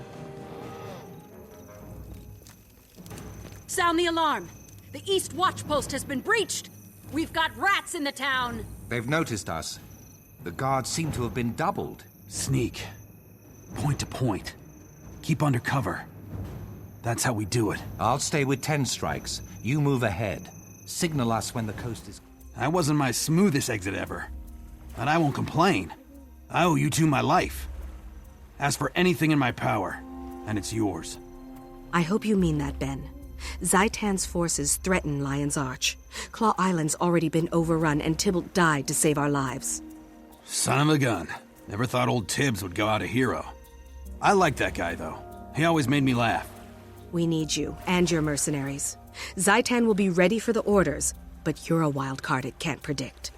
Sound the alarm! The East Watch Post has been breached! We've got rats in the town! They've noticed us. The guards seem to have been doubled. Sneak. Point to point. Keep under cover. That's how we do it. I'll stay with 10 strikes. You move ahead. Signal us when the coast is... That wasn't my smoothest exit ever. But I won't complain. I owe you two my life. Ask for anything in my power, and it's yours. I hope you mean that, Ben. Zaitan's forces threaten Lion's Arch. Claw Island's already been overrun, and Tybalt died to save our lives. Son of a gun. Never thought old Tibbs would go out a hero. I like that guy, though. He always made me laugh. We need you, and your mercenaries. Zaitan will be ready for the orders, but you're a wild card it can't predict.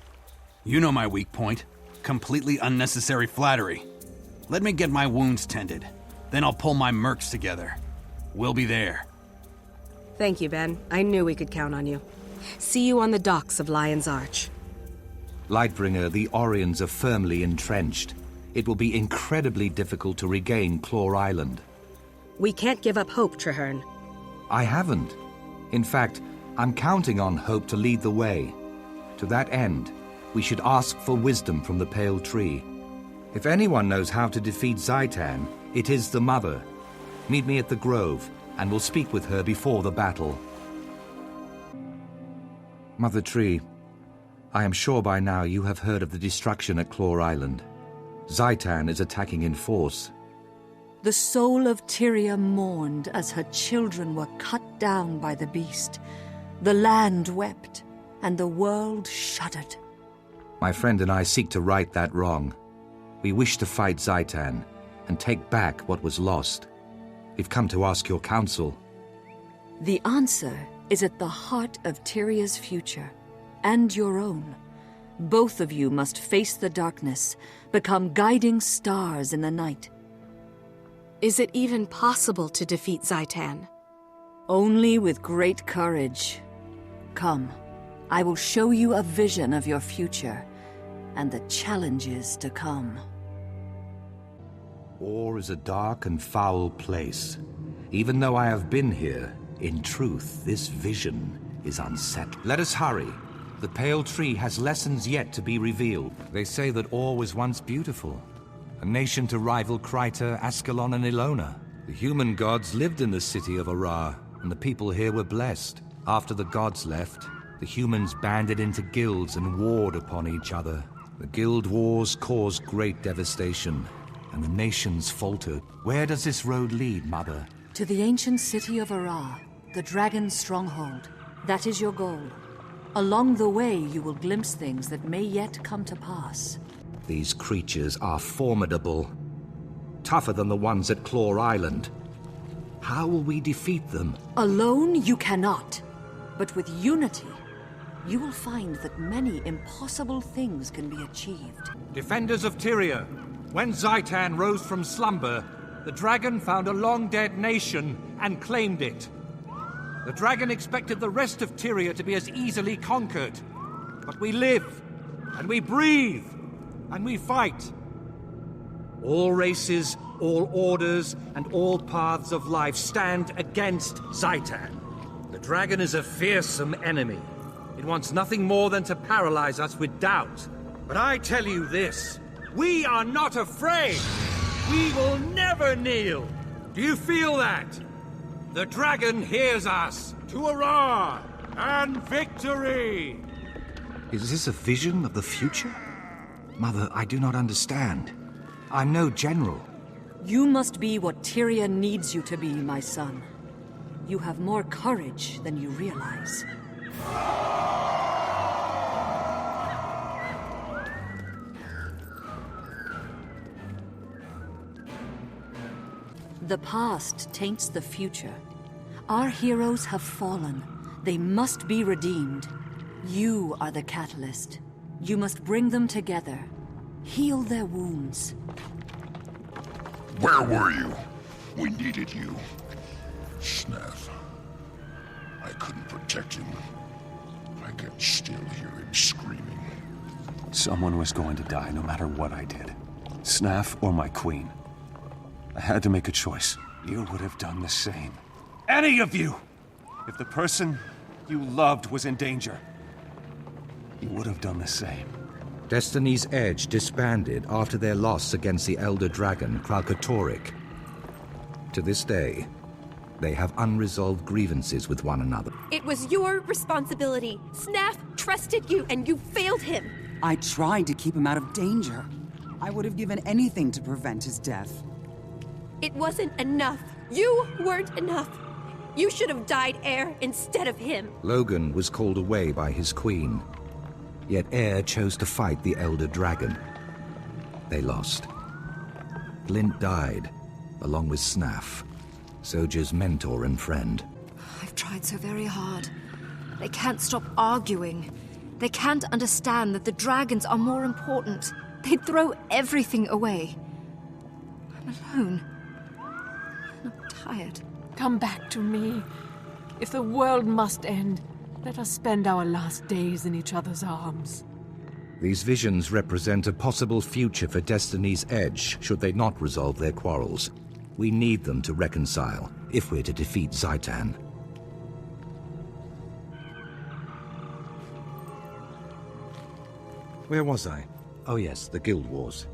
You know my weak point. Completely unnecessary flattery. Let me get my wounds tended. Then I'll pull my mercs together. We'll be there. Thank you, Ben. I knew we could count on you. See you on the docks of Lion's Arch. Lightbringer, the Orions are firmly entrenched. It will be incredibly difficult to regain Claw Island. We can't give up hope, Traherne. I haven't. In fact, I'm counting on hope to lead the way. To that end, we should ask for wisdom from the Pale Tree. If anyone knows how to defeat Zaitan, it is the Mother. Meet me at the Grove, and we'll speak with her before the battle. Mother Tree, I am sure by now you have heard of the destruction at Claw Island. Zaitan is attacking in force. The soul of Tyria mourned as her children were cut down by the beast. The land wept, and the world shuddered. My friend and I seek to right that wrong. We wish to fight Zaitan and take back what was lost. We've come to ask your counsel. The answer is at the heart of Tyria's future, and your own. Both of you must face the darkness, become guiding stars in the night. Is it even possible to defeat Zaitan? Only with great courage. Come, I will show you a vision of your future, and the challenges to come. War is a dark and foul place. Even though I have been here, in truth, this vision is unsettling. Let us hurry. The Pale Tree has lessons yet to be revealed. They say that Or was once beautiful. A nation to rival Kryta, Ascalon, and Ilona. The human gods lived in the city of Arar, and the people here were blessed. After the gods left, the humans banded into guilds and warred upon each other. The guild wars caused great devastation, and the nations faltered. Where does this road lead, Mother? To the ancient city of Arar, the dragon's stronghold. That is your goal. Along the way, you will glimpse things that may yet come to pass. These creatures are formidable. Tougher than the ones at Claw Island. How will we defeat them? Alone, you cannot. But with unity, you will find that many impossible things can be achieved. Defenders of Tyria, when Zaitan rose from slumber, the dragon found a long-dead nation and claimed it. The dragon expected the rest of Tyria to be as easily conquered. But we live, and we breathe, and we fight. All races, all orders, and all paths of life stand against Zaitan. The dragon is a fearsome enemy. It wants nothing more than to paralyze us with doubt. But I tell you this, we are not afraid. We will never kneel. Do you feel that? The dragon hears us. To Arar and victory! Is this a vision of the future? Mother, I do not understand. I'm no general. You must be what Tyria needs you to be, my son. You have more courage than you realize. The past taints the future. Our heroes have fallen. They must be redeemed. You are the catalyst. You must bring them together. Heal their wounds. Where were you? We needed you. Snath. I couldn't protect him. I can still hear him screaming. Someone was going to die no matter what I did. Snaff or my queen. I had to make a choice. You would have done the same. Any of you! If the person you loved was in danger, you would have done the same. Destiny's Edge disbanded after their loss against the Elder Dragon, Kralkatorrik. To this day, they have unresolved grievances with one another. It was your responsibility. Snaff trusted you, and you failed him. I tried to keep him out of danger. I would have given anything to prevent his death. It wasn't enough. You weren't enough. You should have died Heir instead of him. Logan was called away by his queen. Yet Heir chose to fight the Elder Dragon. They lost. Glint died, along with Snaff, Soja's mentor and friend. I've tried so very hard. They can't stop arguing. They can't understand that the dragons are more important. They'd throw everything away. I'm alone. And I'm tired. Come back to me. If the world must end, let us spend our last days in each other's arms. These visions represent a possible future for Destiny's Edge, should they not resolve their quarrels. We need them to reconcile, if we're to defeat Zhaitan. Where was I? Oh yes, the Guild Wars.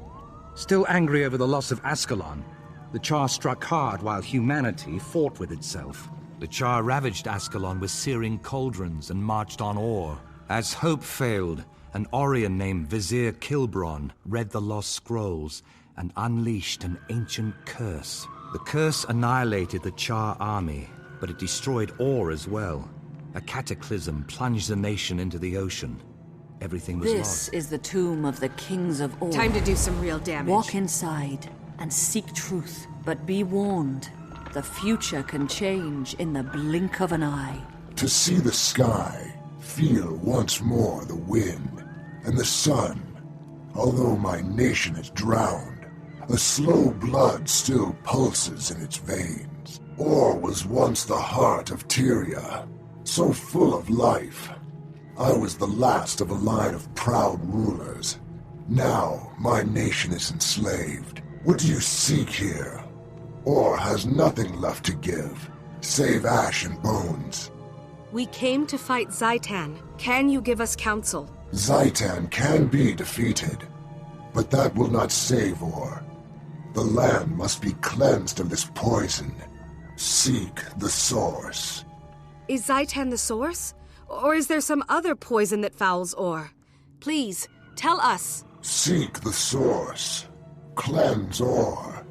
Still angry over the loss of Ascalon, the Char struck hard while humanity fought with itself. The Char ravaged Ascalon with searing cauldrons and marched on Or. As hope failed, an Orion named Vizier Kilbron read the lost scrolls and unleashed an ancient curse. The curse annihilated the Char army, but it destroyed Or as well. A cataclysm plunged the nation into the ocean. Everything was This lost. is the tomb of the kings of Or. Time to do some real damage. Walk inside and seek truth, but be warned. The future can change in the blink of an eye. To see the sky, feel once more the wind and the sun. Although my nation is drowned, a slow blood still pulses in its veins. Or was once the heart of Tyria, so full of life. I was the last of a line of proud rulers. Now my nation is enslaved. What do you seek here? Or has nothing left to give, save ash and bones. We came to fight Zhaitan. Can you give us counsel? Zhaitan can be defeated, but that will not save Or. The land must be cleansed of this poison. Seek the source. Is Zhaitan the source? Or is there some other poison that fouls Or? Please, tell us. Seek the source. Cleanse Or.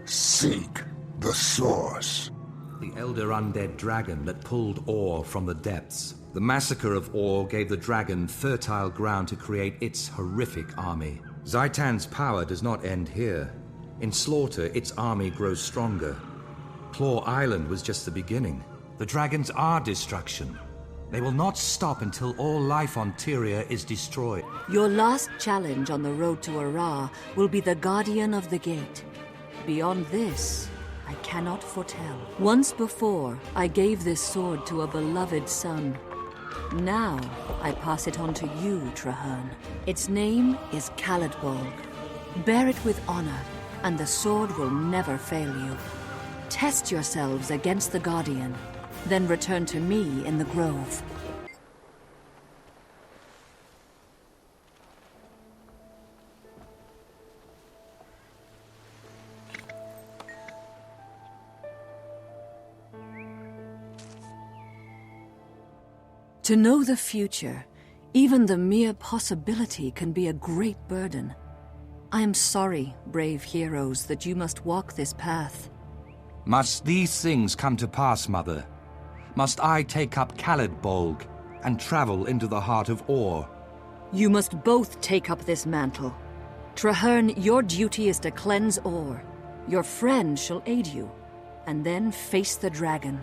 Seek the source. The elder undead dragon that pulled Or from the depths. The massacre of Or gave the dragon fertile ground to create its horrific army. Zhaitan's power does not end here. In slaughter, its army grows stronger. Claw Island was just the beginning. The dragons are destruction. They will not stop until all life on Tyria is destroyed. Your last challenge on the road to Ara will be the Guardian of the Gate. Beyond this, I cannot foretell. Once before, I gave this sword to a beloved son. Now, I pass it on to you, Trahearne. Its name is Caladbolg. Bear it with honor, and the sword will never fail you. Test yourselves against the Guardian, then return to me in the Grove. To know the future, even the mere possibility can be a great burden. I am sorry, brave heroes, that you must walk this path. Must these things come to pass, Mother? Must I take up Caladbolg and travel into the heart of Or? You must both take up this mantle. Trahearne, your duty is to cleanse Or. Your friend shall aid you, and then face the dragon.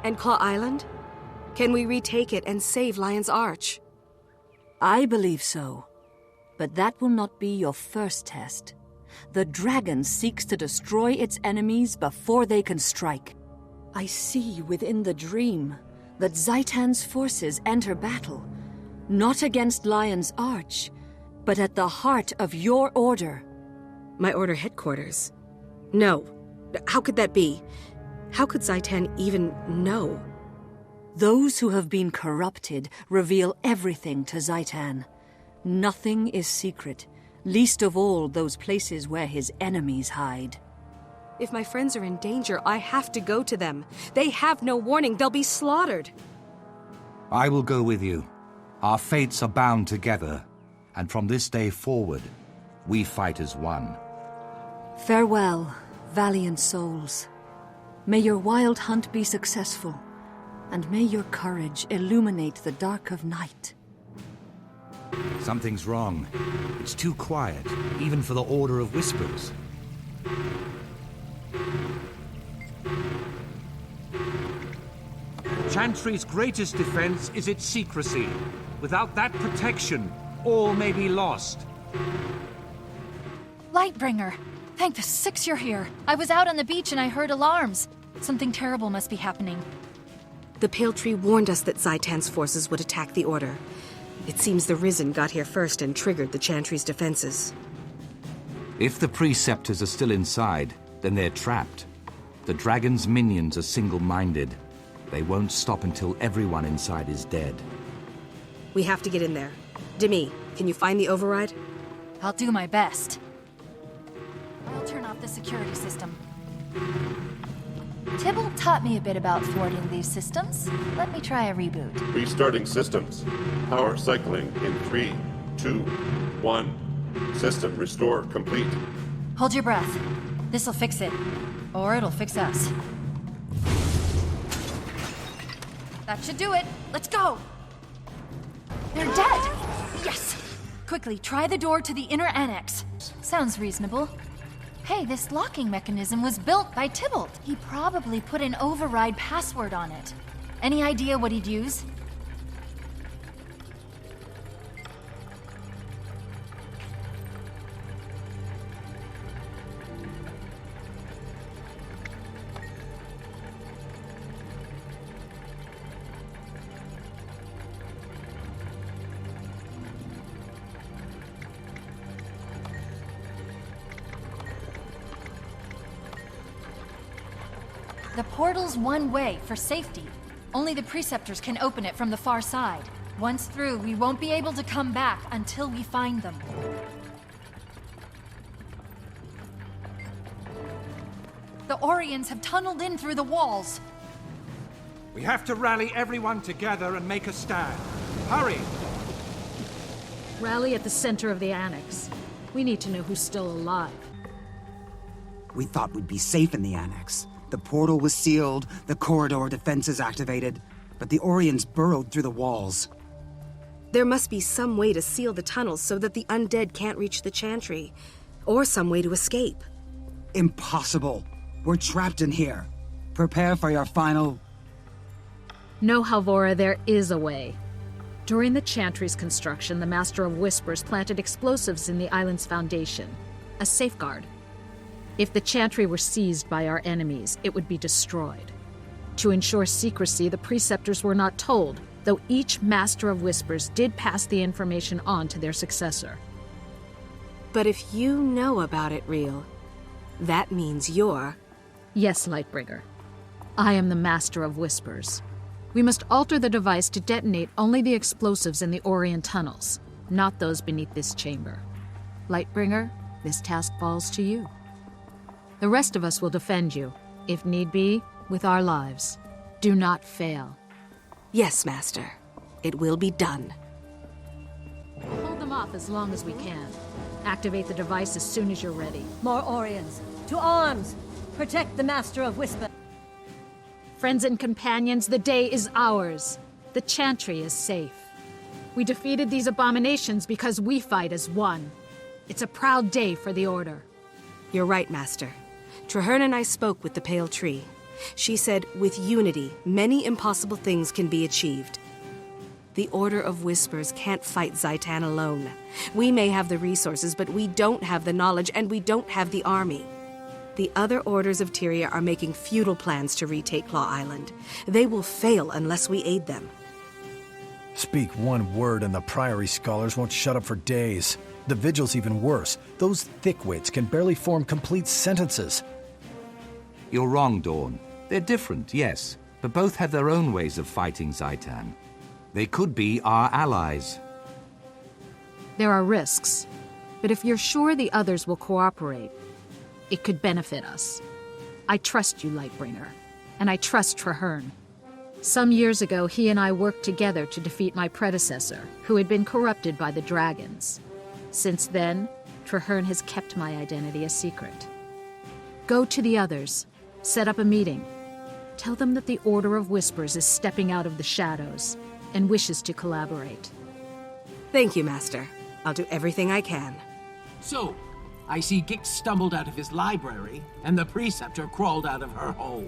And Claw Island? Can we retake it and save Lion's Arch? I believe so. But that will not be your first test. The dragon seeks to destroy its enemies before they can strike. I see within the dream that Zhaitan's forces enter battle. Not against Lion's Arch, but at the heart of your order. My order headquarters? No. How could that be? How could Zaitan even know? Those who have been corrupted reveal everything to Zaitan. Nothing is secret, least of all those places where his enemies hide. If my friends are in danger, I have to go to them. They have no warning. They'll be slaughtered. I will go with you. Our fates are bound together, and from this day forward, we fight as one. Farewell, valiant souls. May your wild hunt be successful, and may your courage illuminate the dark of night. Something's wrong. It's too quiet, even for the Order of Whispers. Chantry's greatest defense is its secrecy. Without that protection, all may be lost. Lightbringer, thank the six you're here. I was out on the beach and I heard alarms. Something terrible must be happening. The Pale Tree warned us that Zaitan's forces would attack the Order. It seems the Risen got here first and triggered the Chantry's defenses. If the Preceptors are still inside, then they're trapped. The Dragon's minions are single-minded. They won't stop until everyone inside is dead. We have to get in there. Demi, can you find the override? I'll do my best. I'll turn off the security system. Tybalt taught me a bit about thwarting these systems. Let me try a reboot. Restarting systems. Power cycling in 3, 2, 1. System restore complete. Hold your breath. This'll fix it. Or it'll fix us. That should do it. Let's go! They're dead! Yes! Quickly, try the door to the inner annex. Sounds reasonable. Hey, this locking mechanism was built by Tybalt. He probably put an override password on it. Any idea what he'd use? The portal's one way for safety. Only the Preceptors can open it from the far side. Once through, we won't be able to come back until we find them. The Orions have tunneled in through the walls. We have to rally everyone together and make a stand. Hurry! Rally at the center of the annex. We need to know who's still alive. We thought we'd be safe in the annex. The portal was sealed, the corridor defenses activated, but the Orions burrowed through the walls. There must be some way to seal the tunnels so that the undead can't reach the Chantry, or some way to escape. Impossible. We're trapped in here. Prepare for your final... No, Halvora, there is a way. During the Chantry's construction, the Master of Whispers planted explosives in the island's foundation. A safeguard. If the Chantry were seized by our enemies, it would be destroyed. To ensure secrecy, the Preceptors were not told, though each Master of Whispers did pass the information on to their successor. But if you know about it, Real, that means you're... Yes, Lightbringer. I am the Master of Whispers. We must alter the device to detonate only the explosives in the Orient tunnels, not those beneath this chamber. Lightbringer, this task falls to you. The rest of us will defend you, if need be, with our lives. Do not fail. Yes, Master. It will be done. Hold them off as long as we can. Activate the device as soon as you're ready. More Orions. To arms! Protect the Master of Whisper. Friends and companions, the day is ours. The Chantry is safe. We defeated these abominations because we fight as one. It's a proud day for the Order. You're right, Master. Traherne and I spoke with the Pale Tree. She said, with unity, many impossible things can be achieved. The Order of Whispers can't fight Zaitan alone. We may have the resources, but we don't have the knowledge, and we don't have the army. The other orders of Tyria are making futile plans to retake Claw Island. They will fail unless we aid them. Speak one word and the Priory scholars won't shut up for days. The Vigil's even worse. Those thickwits can barely form complete sentences. You're wrong, Dawn. They're different, yes, but both have their own ways of fighting Zaitan. They could be our allies. There are risks, but if you're sure the others will cooperate, it could benefit us. I trust you, Lightbringer, and I trust Traherne. Some years ago, he and I worked together to defeat my predecessor, who had been corrupted by the dragons. Since then, Traherne has kept my identity a secret. Go to the others, set up a meeting. Tell them that the Order of Whispers is stepping out of the shadows and wishes to collaborate. Thank you, Master. I'll do everything I can. So, I see Gix stumbled out of his library, and the Preceptor crawled out of her hole.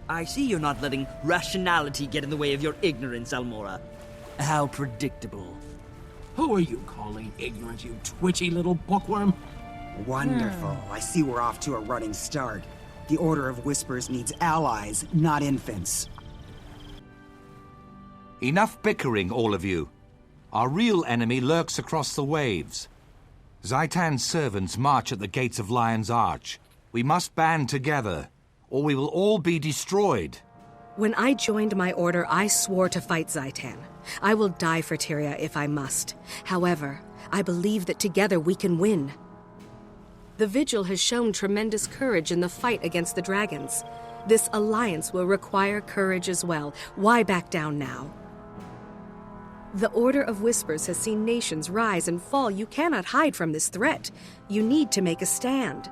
I see you're not letting rationality get in the way of your ignorance, Almora. How predictable. Who are you calling ignorant, you twitchy little bookworm? Wonderful. I see we're off to a running start. The Order of Whispers needs allies, not infants. Enough bickering, all of you. Our real enemy lurks across the waves. Zaitan's servants march at the gates of Lion's Arch. We must band together, or we will all be destroyed. When I joined my order, I swore to fight Zaitan. I will die for Tyria if I must. However, I believe that together we can win. The Vigil has shown tremendous courage in the fight against the dragons. This alliance will require courage as well. Why back down now? The Order of Whispers has seen nations rise and fall. You cannot hide from this threat. You need to make a stand.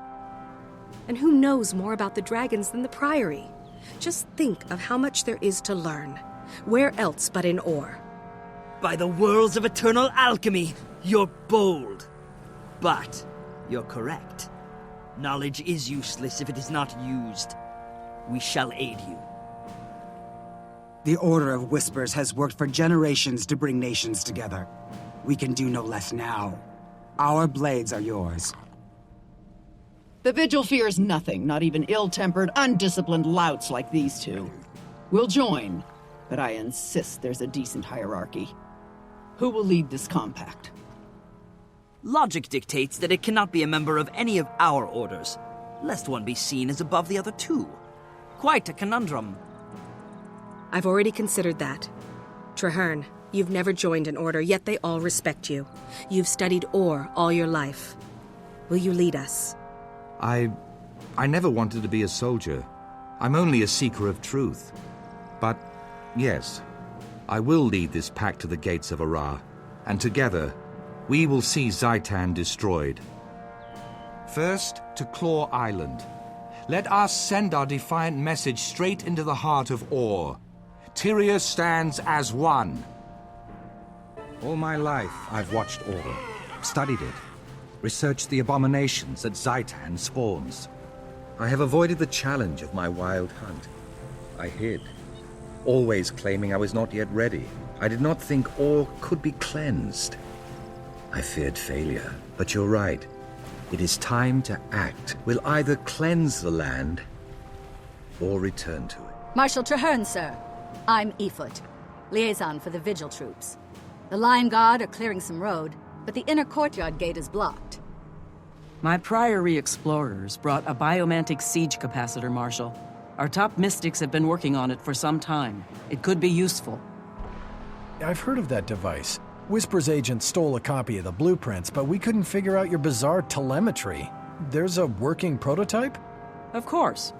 And who knows more about the dragons than the Priory? Just think of how much there is to learn. Where else but in Ore? By the worlds of eternal alchemy, you're bold. But you're correct. Knowledge is useless if it is not used. We shall aid you. The Order of Whispers has worked for generations to bring nations together. We can do no less now. Our blades are yours. The Vigil fears nothing, not even ill-tempered, undisciplined louts like these two. We'll join, but I insist there's a decent hierarchy. Who will lead this compact? Logic dictates that it cannot be a member of any of our orders, lest one be seen as above the other two. Quite a conundrum. I've already considered that. Traherne, you've never joined an order, yet they all respect you. You've studied Ore all your life. Will you lead us? I never wanted to be a soldier. I'm only a seeker of truth. But, yes, I will lead this pack to the gates of Ara, and together, we will see Zaitan destroyed. First, to Claw Island. Let us send our defiant message straight into the heart of Ore. Tyria stands as one. All my life, I've watched Ore, studied it, researched the abominations that Zaitan spawns. I have avoided the challenge of my wild hunt. I hid, always claiming I was not yet ready. I did not think Ore could be cleansed. I feared failure, but you're right. It is time to act. We'll either cleanse the land or return to it. Marshal Traherne, sir. I'm Efoot, liaison for the Vigil troops. The Lion Guard are clearing some road, but the inner courtyard gate is blocked. My Priory explorers brought a biomantic siege capacitor, Marshal. Our top mystics have been working on it for some time. It could be useful. I've heard of that device. Whisper's agent stole a copy of the blueprints, but we couldn't figure out your bizarre telemetry. There's a working prototype? Of course.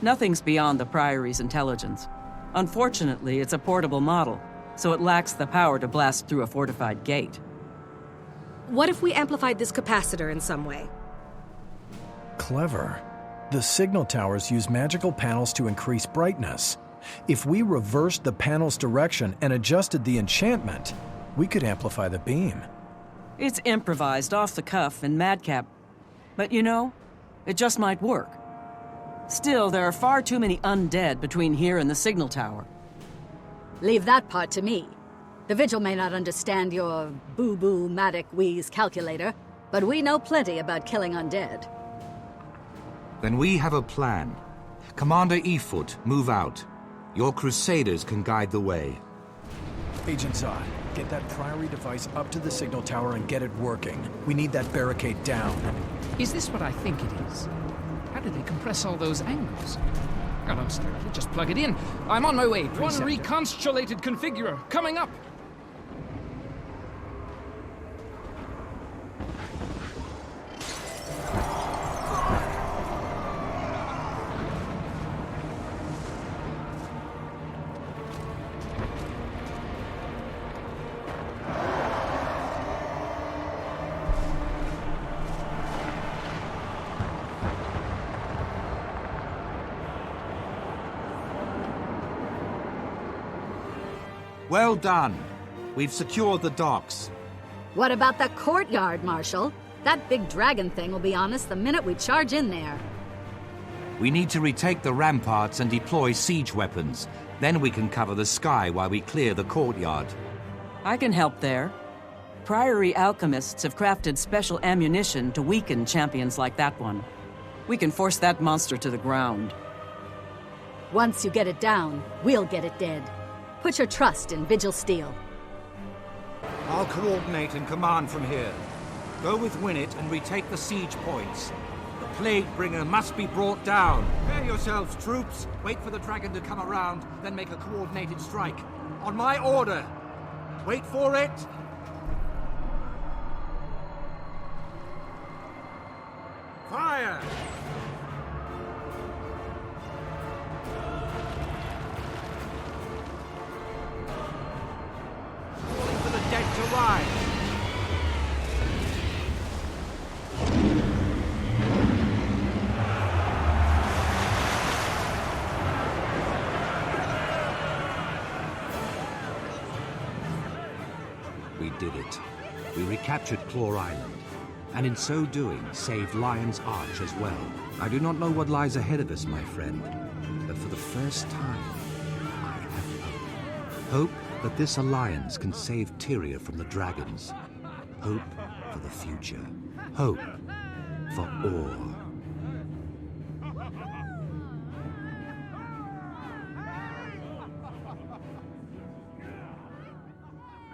Nothing's beyond the Priory's intelligence. Unfortunately, it's a portable model, so it lacks the power to blast through a fortified gate. What if we amplified this capacitor in some way? Clever. The signal towers use magical panels to increase brightness. If we reversed the panel's direction and adjusted the enchantment, we could amplify the beam. It's improvised, off the cuff, and madcap. But you know, it just might work. Still, there are far too many undead between here and the signal tower. Leave that part to me. The Vigil may not understand your boo-boo matic wheeze calculator, but we know plenty about killing undead. Then we have a plan. Commander Efoot, move out. Your crusaders can guide the way. Agent Zod, get that Priory device up to the signal tower and get it working. We need that barricade down. Is this what I think it is? How did they compress all those angles? God, I'm scared. Just plug it in. I'm on my way, Preceptor. One reconstellated configurer coming up. Well done. We've secured the docks. What about the courtyard, Marshal? That big dragon thing will be on us the minute we charge in there. We need to retake the ramparts and deploy siege weapons. Then we can cover the sky while we clear the courtyard. I can help there. Priory alchemists have crafted special ammunition to weaken champions like that one. We can force that monster to the ground. Once you get it down, we'll get it dead. Put your trust in Vigil Steel. I'll coordinate and command from here. Go with Winnet and retake the siege points. The Plague Bringer must be brought down. Prepare yourselves, troops. Wait for the dragon to come around, then make a coordinated strike. On my order. Wait for it. Fire! Calling for the dead to rise. We did it. We recaptured Claw Island, and in so doing, saved Lion's Arch as well. I do not know what lies ahead of us, my friend, but for the first time, I have hope. Hope that this alliance can save Tyria from the dragons. Hope for the future. Hope for all.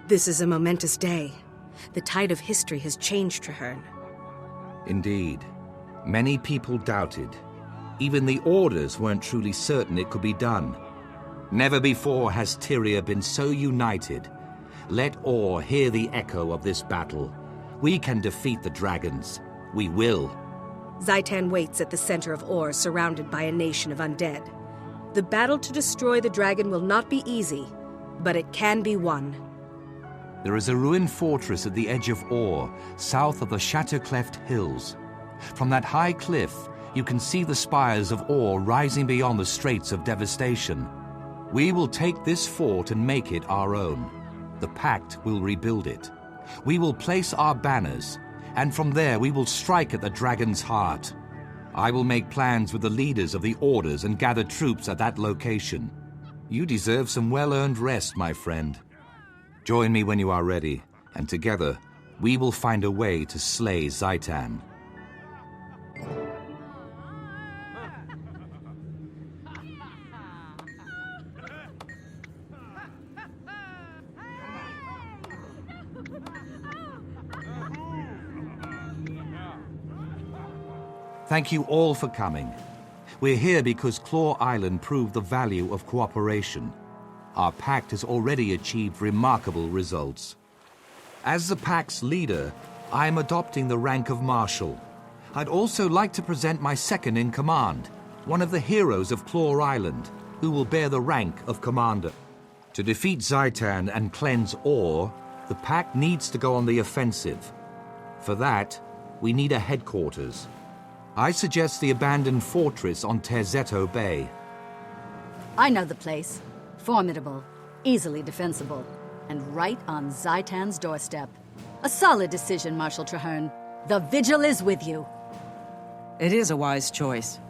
This is a momentous day. The tide of history has changed, Traherne. Indeed. Many people doubted. Even the Orders weren't truly certain it could be done. Never before has Tyria been so united. Let all hear the echo of this battle. We can defeat the dragons. We will. Zaitan waits at the center of Or, surrounded by a nation of undead. The battle to destroy the dragon will not be easy, but it can be won. There is a ruined fortress at the edge of Or, south of the Shattercleft Hills. From that high cliff, you can see the spires of Or rising beyond the Straits of Devastation. We will take this fort and make it our own. The Pact will rebuild it. We will place our banners, and from there we will strike at the dragon's heart. I will make plans with the leaders of the Orders and gather troops at that location. You deserve some well-earned rest, my friend. Join me when you are ready, and together, we will find a way to slay Zaitan. Thank you all for coming. We're here because Claw Island proved the value of cooperation. Our pact has already achieved remarkable results. As the Pact's leader, I am adopting the rank of Marshal. I'd also like to present my second in command, one of the heroes of Claw Island, who will bear the rank of Commander. To defeat Zaitan and cleanse Or, the Pact needs to go on the offensive. For that, we need a headquarters. I suggest the abandoned fortress on Terzetto Bay. I know the place. Formidable, easily defensible, and right on Zaitan's doorstep. A solid decision, Marshal Traherne. The Vigil is with you. It is a wise choice.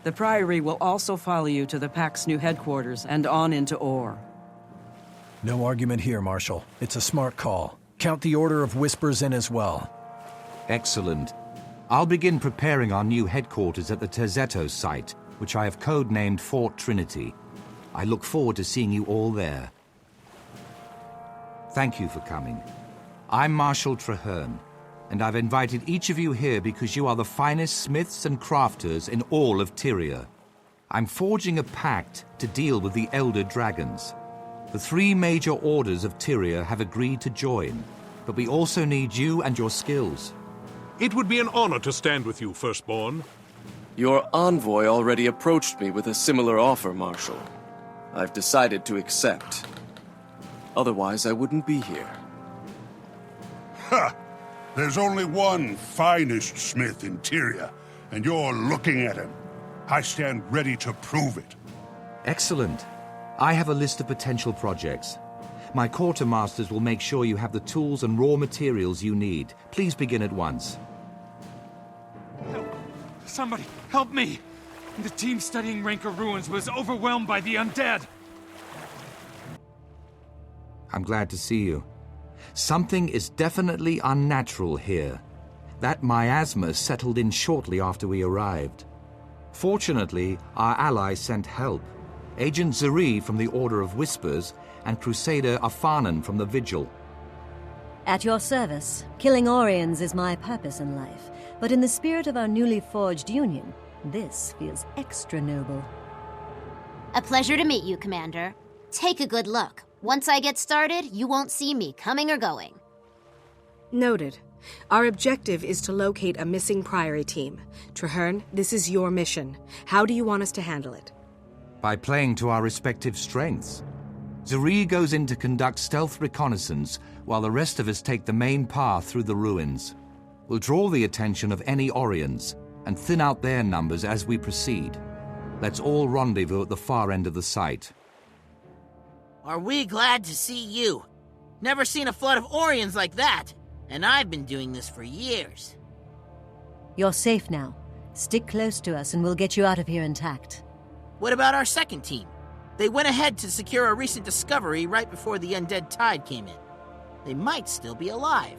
The Priory will also follow you to the Pact's new headquarters and on into Or. No argument here, Marshal. It's a smart call. Count the Order of Whispers in as well. Excellent. I'll begin preparing our new headquarters at the Terzetto site, which I have codenamed Fort Trinity. I look forward to seeing you all there. Thank you for coming. I'm Marshal Traherne, and I've invited each of you here because you are the finest smiths and crafters in all of Tyria. I'm forging a pact to deal with the Elder Dragons. The 3 major orders of Tyria have agreed to join, but we also need you and your skills. It would be an honor to stand with you, Firstborn. Your envoy already approached me with a similar offer, Marshal. I've decided to accept. Otherwise, I wouldn't be here. Ha! There's only one finest smith in Tyria, and you're looking at him. I stand ready to prove it. Excellent. I have a list of potential projects. My quartermasters will make sure you have the tools and raw materials you need. Please begin at once. Somebody, help me! The team studying Rancor ruins was overwhelmed by the undead. I'm glad to see you. Something is definitely unnatural here. That miasma settled in shortly after we arrived. Fortunately, our allies sent help. Agent Zuri from the Order of Whispers and Crusader Afanan from the Vigil. At your service, killing Orions is my purpose in life, but in the spirit of our newly forged union, this feels extra noble. A pleasure to meet you, Commander. Take a good look. Once I get started, you won't see me coming or going. Noted. Our objective is to locate a missing Priory team. Traherne, this is your mission. How do you want us to handle it? By playing to our respective strengths. Zuri goes in to conduct stealth reconnaissance, while the rest of us take the main path through the ruins. We'll draw the attention of any Orions, and thin out their numbers as we proceed. Let's all rendezvous at the far end of the site. Are we glad to see you? Never seen a flood of Orions like that, and I've been doing this for years. You're safe now. Stick close to us and we'll get you out of here intact. What about our second team? They went ahead to secure a recent discovery right before the undead tide came in. They might still be alive.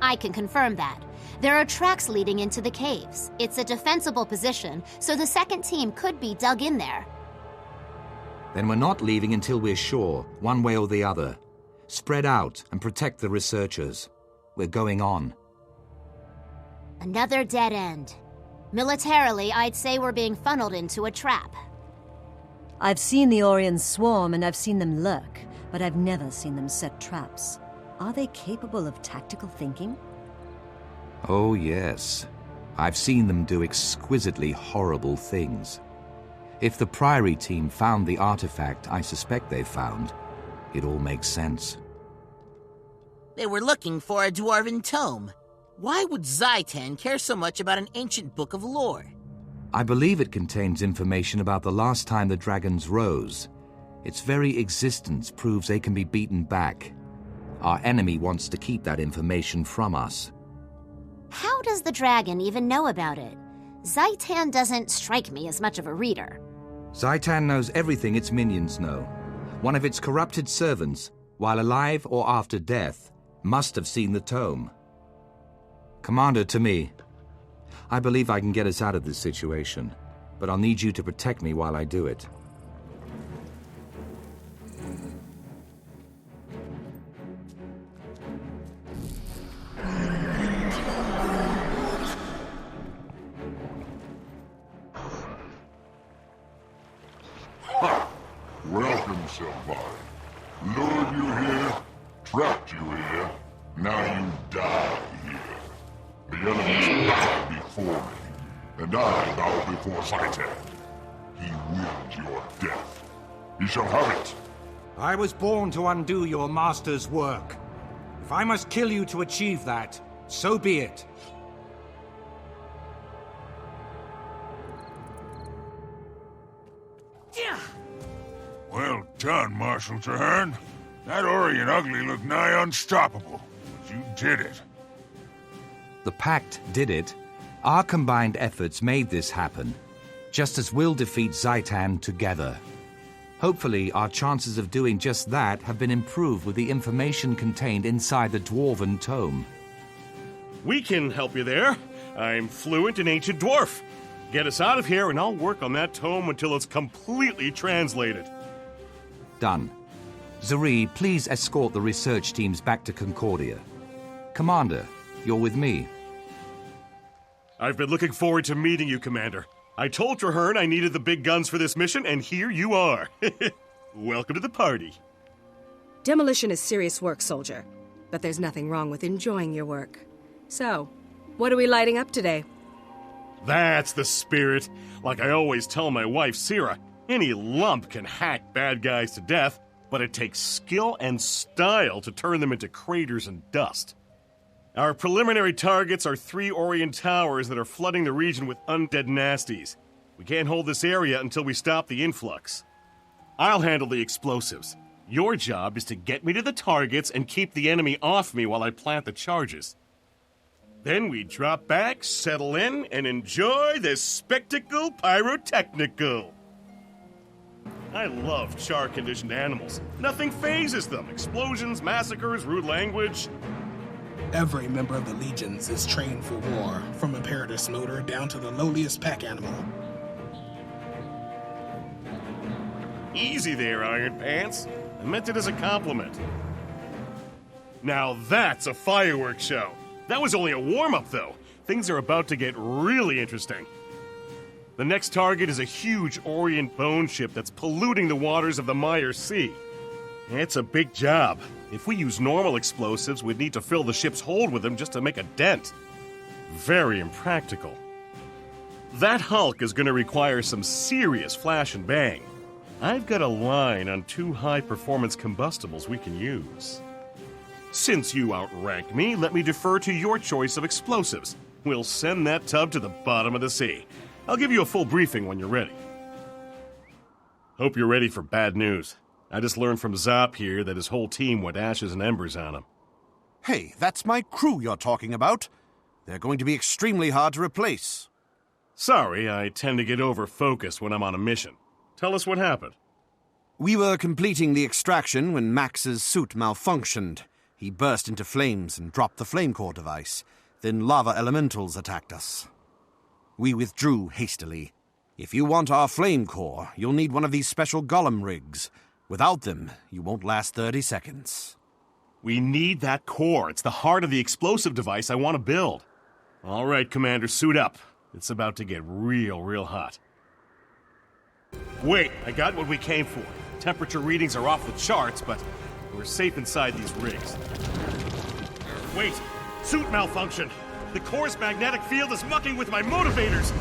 I can confirm that. There are tracks leading into the caves. It's a defensible position, so the second team could be dug in there. Then we're not leaving until we're sure, one way or the other. Spread out and protect the researchers. We're going on. Another dead end. Militarily, I'd say we're being funneled into a trap. I've seen the Orions swarm and I've seen them lurk, but I've never seen them set traps. Are they capable of tactical thinking? Oh, yes. I've seen them do exquisitely horrible things. If the Priory team found the artifact I suspect they found, it all makes sense. They were looking for a dwarven tome. Why would Zaitan care so much about an ancient book of lore? I believe it contains information about the last time the dragons rose. Its very existence proves they can be beaten back. Our enemy wants to keep that information from us. How does the dragon even know about it? Zaitan doesn't strike me as much of a reader. Zaitan knows everything its minions know. One of its corrupted servants, while alive or after death, must have seen the tome. Commander, to me. I believe I can get us out of this situation, but I'll need you to protect me while I do it. Welcome, somebody. Lured you here, trapped you here, now you die here. The elements bow before me, and I bow before Zaitan. He willed your death. He shall have it. I was born to undo your master's work. If I must kill you to achieve that, so be it. Well done, Marshal Traherne. That Orient ugly looked nigh unstoppable, but you did it. The Pact did it. Our combined efforts made this happen, just as we'll defeat Zaitan together. Hopefully, our chances of doing just that have been improved with the information contained inside the Dwarven Tome. We can help you there. I'm fluent in Ancient Dwarf. Get us out of here and I'll work on that tome until it's completely translated. Done. Zuri, please escort the research teams back to Concordia. Commander, you're with me. I've been looking forward to meeting you, Commander. I told Traherne I needed the big guns for this mission, and here you are. Welcome to the party. Demolition is serious work, soldier. But there's nothing wrong with enjoying your work. So, what are we lighting up today? That's the spirit. Like I always tell my wife, Sira, any lump can hack bad guys to death, but it takes skill and style to turn them into craters and dust. Our preliminary targets are 3 Orient towers that are flooding the region with undead nasties. We can't hold this area until we stop the influx. I'll handle the explosives. Your job is to get me to the targets and keep the enemy off me while I plant the charges. Then we drop back, settle in, and enjoy this spectacle pyrotechnical. I love char-conditioned animals. Nothing phases them. Explosions, massacres, rude language. Every member of the Legions is trained for war, from Imperator Smoter down to the lowliest pack animal. Easy there, Iron Pants. I meant it as a compliment. Now that's a fireworks show. That was only a warm-up, though. Things are about to get really interesting. The next target is a huge Orient bone ship that's polluting the waters of the Mire Sea. It's a big job. If we use normal explosives, we'd need to fill the ship's hold with them just to make a dent. Very impractical. That hulk is going to require some serious flash and bang. I've got a line on 2 high-performance combustibles we can use. Since you outrank me, let me defer to your choice of explosives. We'll send that tub to the bottom of the sea. I'll give you a full briefing when you're ready. Hope you're ready for bad news. I just learned from Zop here that his whole team went ashes and embers on him. Hey, that's my crew you're talking about. They're going to be extremely hard to replace. Sorry, I tend to get over-focused when I'm on a mission. Tell us what happened. We were completing the extraction when Max's suit malfunctioned. He burst into flames and dropped the flame core device. Then lava elementals attacked us. We withdrew hastily. If you want our flame core, you'll need one of these special golem rigs. Without them, you won't last 30 seconds. We need that core. It's the heart of the explosive device I want to build. All right, Commander, suit up. It's about to get real hot. Wait, I got what we came for. Temperature readings are off the charts, but we're safe inside these rigs. Wait, suit malfunction. The core's magnetic field is mucking with my motivators.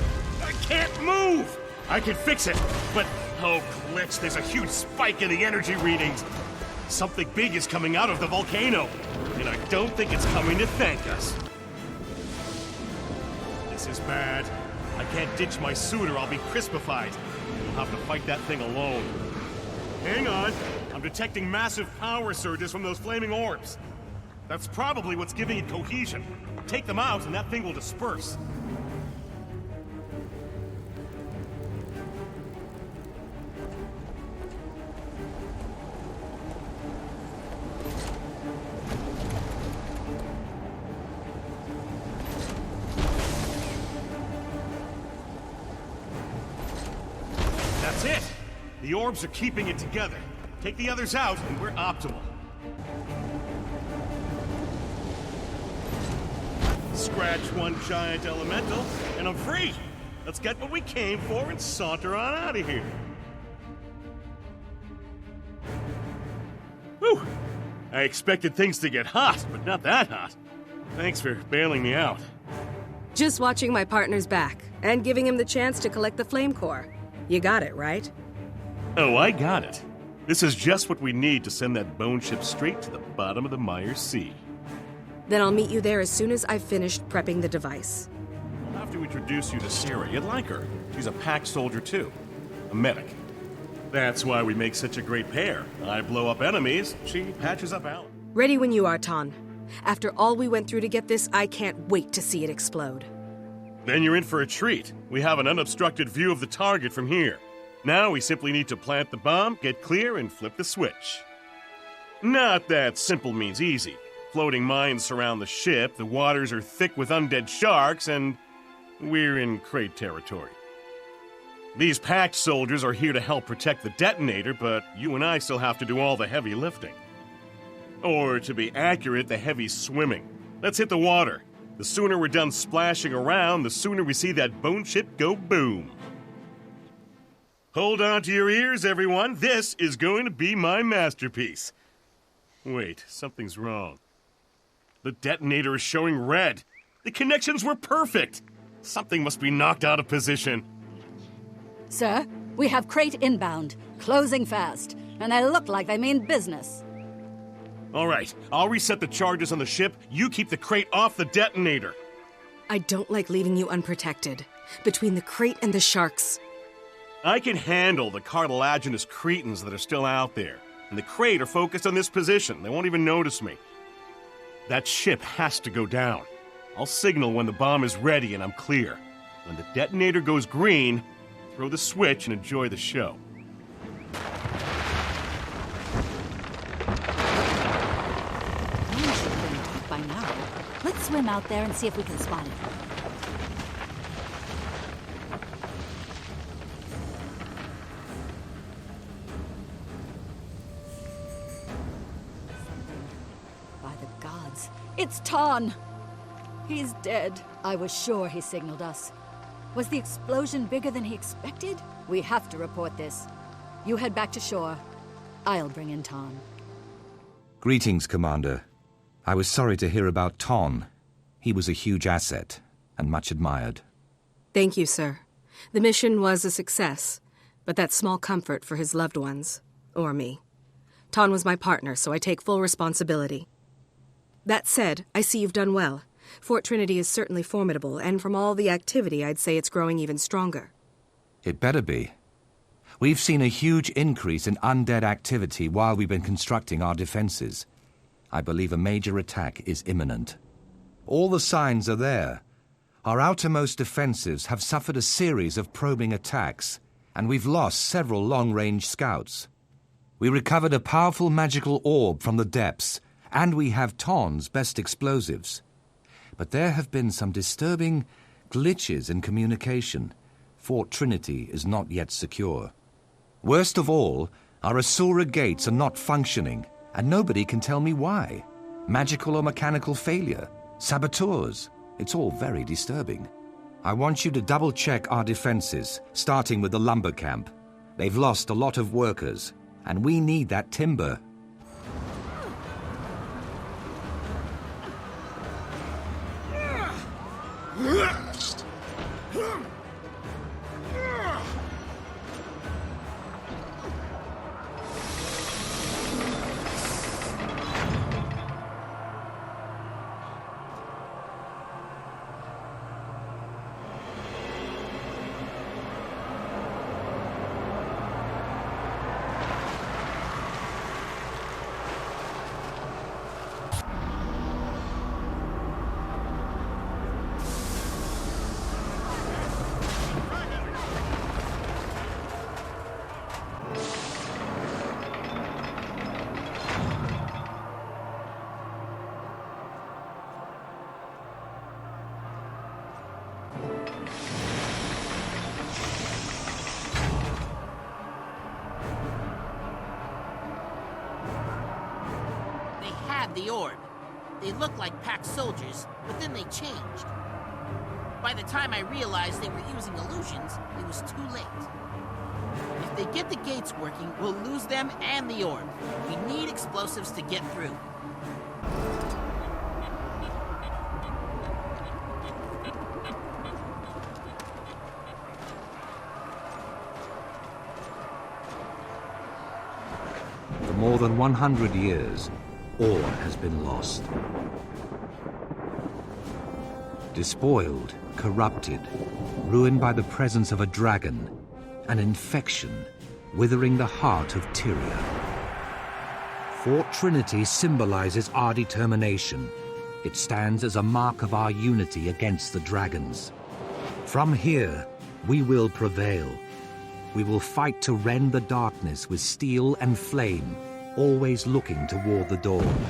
I can't move. I can fix it, but oh, Glitch, there's a huge spike in the energy readings. Something big is coming out of the volcano, and I don't think it's coming to thank us. This is bad. I can't ditch my suit or I'll be crispified. I'll have to fight that thing alone. Hang on. I'm detecting massive power surges from those flaming orbs. That's probably what's giving it cohesion. Take them out and that thing will disperse. That's it! The orbs are keeping it together. Take the others out, and we're optimal. Scratch one giant elemental, and I'm free! Let's get what we came for and saunter on out of here. Whew! I expected things to get hot, but not that hot. Thanks for bailing me out. Just watching my partner's back, and giving him the chance to collect the flame core. You got it, right? Oh, I got it. This is just what we need to send that bone ship straight to the bottom of the Mire Sea. Then I'll meet you there as soon as I've finished prepping the device. I'll have to introduce you to Sira. You'd like her. She's a Pacts soldier, too. A medic. That's why we make such a great pair. I blow up enemies, she patches up Alan. Ready when you are, Ton. After all we went through to get this, I can't wait to see it explode. Then you're in for a treat. We have an unobstructed view of the target from here. Now we simply need to plant the bomb, get clear, and flip the switch. Not that simple means easy. Floating mines surround the ship, the waters are thick with undead sharks, and we're in crate territory. These Pact soldiers are here to help protect the detonator, but you and I still have to do all the heavy lifting. Or, to be accurate, the heavy swimming. Let's hit the water. The sooner we're done splashing around, the sooner we see that bone ship go boom. Hold on to your ears, everyone. This is going to be my masterpiece. Wait, something's wrong. The detonator is showing red. The connections were perfect. Something must be knocked out of position. Sir, we have crate inbound, closing fast, and they look like they mean business. All right, I'll reset the charges on the ship. You keep the crate off the detonator. I don't like leaving you unprotected. Between the crate and the sharks. I can handle the cartilaginous cretins that are still out there. And the crate are focused on this position. They won't even notice me. That ship has to go down. I'll signal when the bomb is ready and I'm clear. When the detonator goes green, throw the switch and enjoy the show. By now. Let's swim out there and see if we can spot it. By the gods, it's Ton! He's dead. I was sure he signaled us. Was the explosion bigger than he expected? We have to report this. You head back to shore. I'll bring in Ton. Greetings, Commander. I was sorry to hear about Ton. He was a huge asset, and much admired. Thank you, sir. The mission was a success, but that's small comfort for his loved ones, or me. Ton was my partner, so I take full responsibility. That said, I see you've done well. Fort Trinity is certainly formidable, and from all the activity, I'd say it's growing even stronger. It better be. We've seen a huge increase in undead activity while we've been constructing our defenses. I believe a major attack is imminent. All the signs are there. Our outermost defensives have suffered a series of probing attacks, and we've lost several long-range scouts. We recovered a powerful magical orb from the depths, and we have Ton's best explosives. But there have been some disturbing glitches in communication. Fort Trinity is not yet secure. Worst of all, our Asura gates are not functioning, and nobody can tell me why. Magical or mechanical failure, saboteurs, it's all very disturbing. I want you to double-check our defenses, starting with the lumber camp. They've lost a lot of workers, and we need that timber. The orb. They looked like Pact soldiers, but then they changed. By the time I realized they were using illusions, it was too late. If they get the gates working, we'll lose them and the orb. We need explosives to get through. For more than 100 years, ore has been lost. Despoiled, corrupted, ruined by the presence of a dragon, an infection, withering the heart of Tyria. Fort Trinity symbolizes our determination. It stands as a mark of our unity against the dragons. From here, we will prevail. We will fight to rend the darkness with steel and flame, always looking toward the dawn.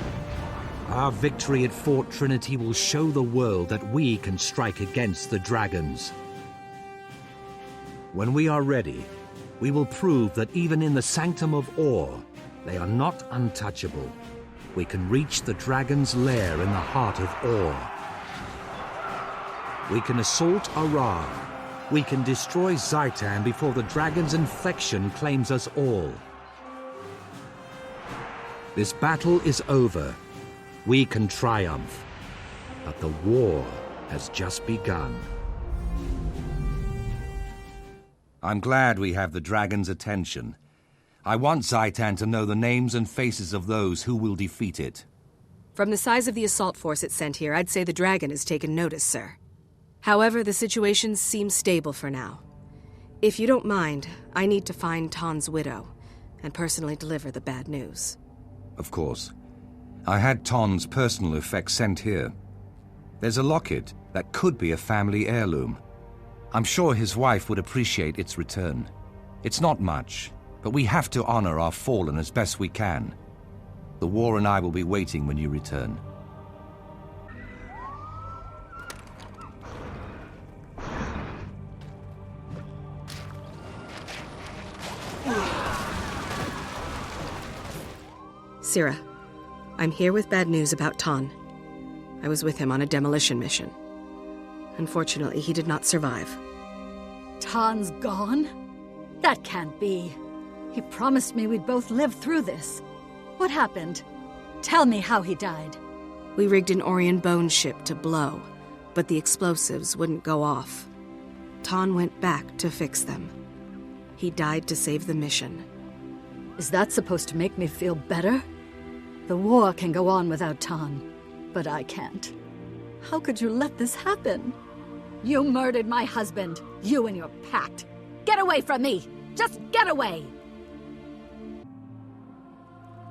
Our victory at Fort Trinity will show the world that we can strike against the dragons. When we are ready, we will prove that even in the Sanctum of Ore, they are not untouchable. We can reach the dragon's lair in the heart of Ore. We can assault Arar. We can destroy Zaitan before the dragon's infection claims us all. This battle is over. We can triumph. But the war has just begun. I'm glad we have the dragon's attention. I want Zaitan to know the names and faces of those who will defeat it. From the size of the assault force it sent here, I'd say the dragon has taken notice, sir. However, the situation seems stable for now. If you don't mind, I need to find Ton's widow and personally deliver the bad news. Of course. I had Ton's personal effects sent here. There's a locket that could be a family heirloom. I'm sure his wife would appreciate its return. It's not much, but we have to honor our fallen as best we can. The war and I will be waiting when you return. Sira, I'm here with bad news about Ton. I was with him on a demolition mission. Unfortunately, he did not survive. Ton's gone? That can't be. He promised me we'd both live through this. What happened? Tell me how he died. We rigged an Orion bone ship to blow, but the explosives wouldn't go off. Ton went back to fix them. He died to save the mission. Is that supposed to make me feel better? The war can go on without Ton, but I can't. How could you let this happen? You murdered my husband, you and your pact. Get away from me! Just get away!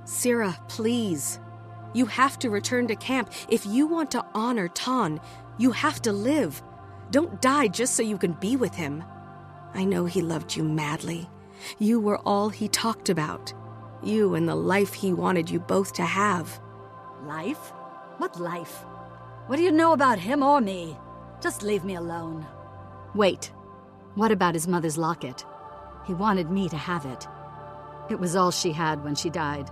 Sira, please. You have to return to camp. If you want to honor Ton, you have to live. Don't die just so you can be with him. I know he loved you madly. You were all he talked about. You and the life he wanted you both to have. Life? What life? What do you know about him or me? Just leave me alone. Wait. What about his mother's locket? He wanted me to have it. It was all she had when she died.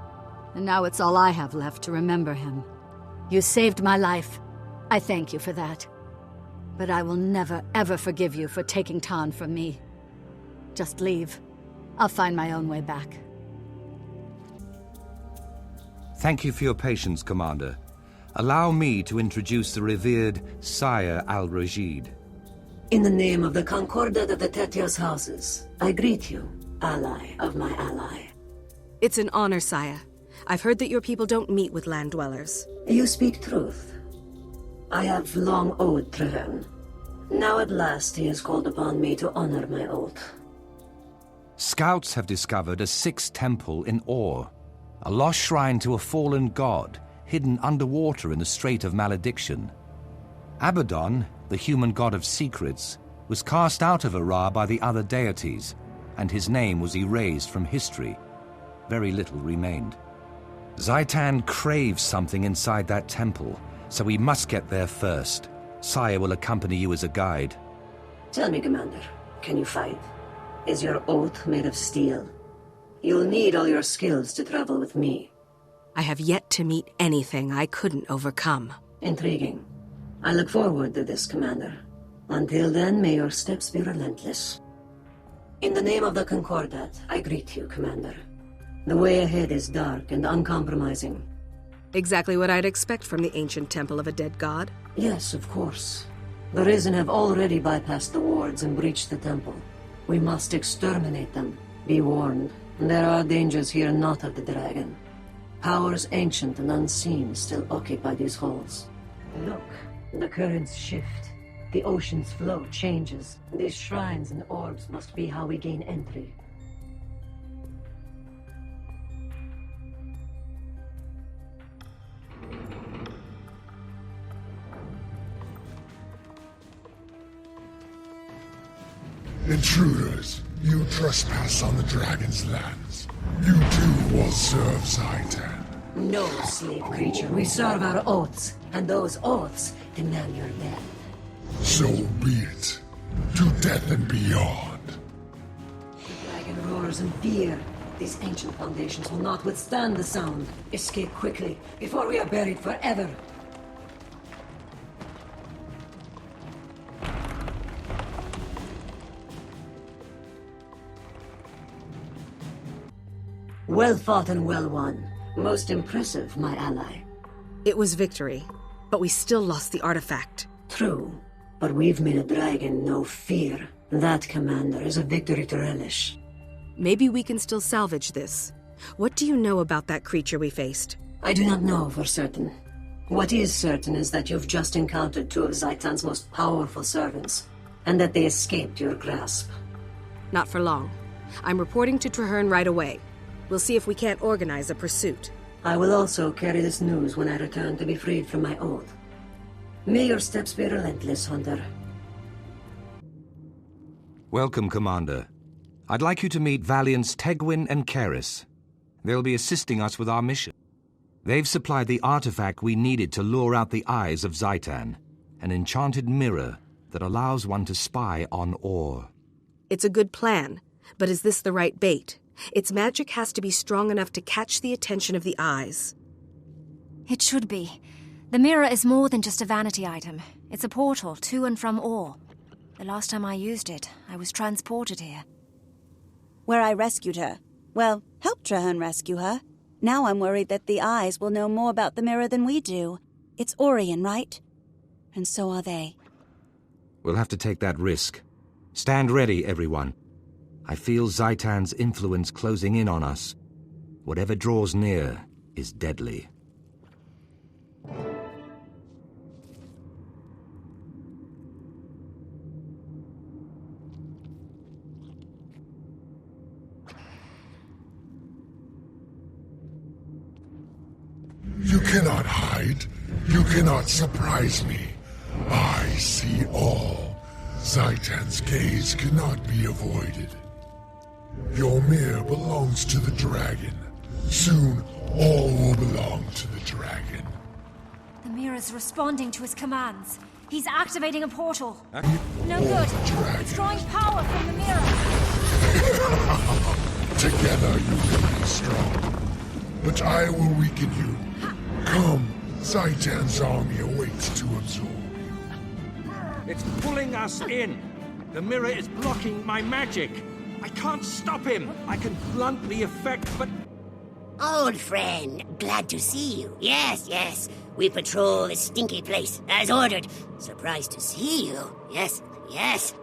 And now it's all I have left to remember him. You saved my life. I thank you for that. But I will never, ever forgive you for taking Ton from me. Just leave. I'll find my own way back. Thank you for your patience, Commander. Allow me to introduce the revered Sire Al-Rashid. In the name of the Concordat of the Tetios houses, I greet you, ally of my ally. It's an honor, Sire. I've heard that your people don't meet with land dwellers. You speak truth. I have long owed Treherne. Now at last he has called upon me to honor my oath. Scouts have discovered a sixth temple in Ore, a lost shrine to a fallen god hidden underwater in the Strait of Malediction. Abaddon, the human god of secrets, was cast out of Arar by the other deities, and his name was erased from history. Very little remained. Zaitan craves something inside that temple, so we must get there first. Sire will accompany you as a guide. Tell me, Commander, can you fight? Is your oath made of steel? You'll need all your skills to travel with me. I have yet to meet anything I couldn't overcome. Intriguing. I look forward to this, Commander. Until then, may your steps be relentless. In the name of the Concordat, I greet you, Commander. The way ahead is dark and uncompromising. Exactly what I'd expect from the ancient temple of a dead god. Yes, of course. The Risen have already bypassed the wards and breached the temple. We must exterminate them. Be warned, there are dangers here not of the dragon. Powers ancient and unseen still occupy these halls. Look, the currents shift. The ocean's flow changes. These shrines and orbs must be how we gain entry. Intruders, you trespass on the dragon's lands. You too will serve Zaitan. No, slave creature. We serve our oaths, and those oaths demand your death. So be it. To death and beyond. tremors and fear. These ancient foundations will not withstand the sound. Escape quickly, before we are buried forever. Well fought and well won. Most impressive, my ally. It was victory, but we still lost the artifact. True, but we've made a dragon no fear. That, Commander, is a victory to relish. Maybe we can still salvage this. What do you know about that creature we faced? I do not know for certain. What is certain is that you've just encountered two of Zaitan's most powerful servants, and that they escaped your grasp. Not for long. I'm reporting to Traherne right away. We'll see if we can't organize a pursuit. I will also carry this news when I return to be freed from my oath. May your steps be relentless, Hunter. Welcome, Commander. I'd like you to meet Valiants Tegwin and Keris. They'll be assisting us with our mission. They've supplied the artifact we needed to lure out the eyes of Zaitan, an enchanted mirror that allows one to spy on ore. It's a good plan, but is this the right bait? Its magic has to be strong enough to catch the attention of the eyes. It should be. The mirror is more than just a vanity item. It's a portal to and from ore. The last time I used it, I was transported here. Where I rescued her. Well, helped Traherne rescue her. Now I'm worried that the eyes will know more about the mirror than we do. It's Orion, right? And so are they. We'll have to take that risk. Stand ready, everyone. I feel Zaitan's influence closing in on us. Whatever draws near is deadly. You cannot hide. You cannot surprise me. I see all. Zaitan's gaze cannot be avoided. Your mirror belongs to the dragon. Soon, all will belong to the dragon. The mirror's responding to his commands. He's activating a portal. No Or good. the dragon. It's drawing power from the mirror. Together you will be strong. But I will weaken you. Come, Zaitan's army awaits to absorb you. It's pulling us in. The mirror is blocking my magic. I can't stop him. I can blunt the effect, but... Old friend, glad to see you. Yes, yes. We patrol this stinky place, as ordered. Surprised to see you. Yes, yes.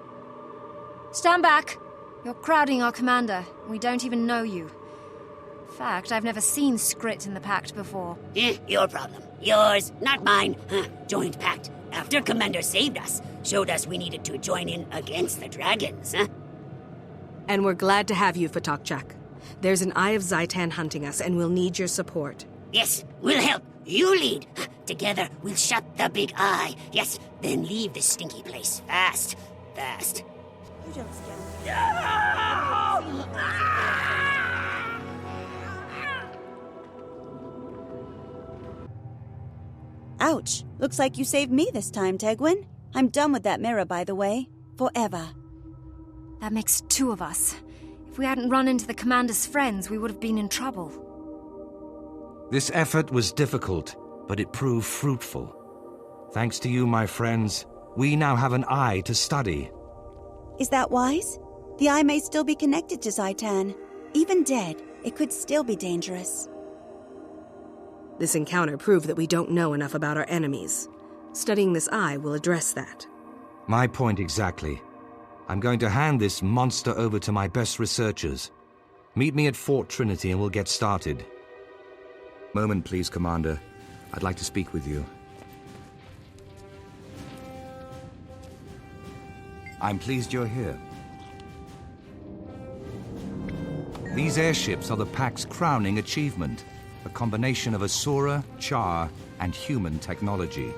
Stand back. You're crowding our commander. We don't even know you. In fact, I've never seen Skrit in the Pact before. Your problem. Yours, not mine. Joint pact. After Commander saved us, showed us we needed to join in against the dragons, And we're glad to have you, Fatokchak. There's an Eye of Zaitan hunting us, and we'll need your support. Yes, we'll help. You lead. Together, we'll shut the big eye. Yes, then leave this stinky place. Fast. Fast. You don't stand Ouch. Looks like you saved me this time, Tegwin. I'm done with that mirror, by the way. Forever. That makes two of us. If we hadn't run into the commander's friends, we would have been in trouble. This effort was difficult, but it proved fruitful. Thanks to you, my friends, we now have an eye to study. Is that wise? The eye may still be connected to Zaitan. Even dead, it could still be dangerous. This encounter proved that we don't know enough about our enemies. Studying this eye will address that. My point exactly. I'm going to hand this monster over to my best researchers. Meet me at Fort Trinity and we'll get started. Moment, please, Commander. I'd like to speak with you. I'm pleased you're here. These airships are the Pact's crowning achievement, a combination of Asura, Char, and human technology.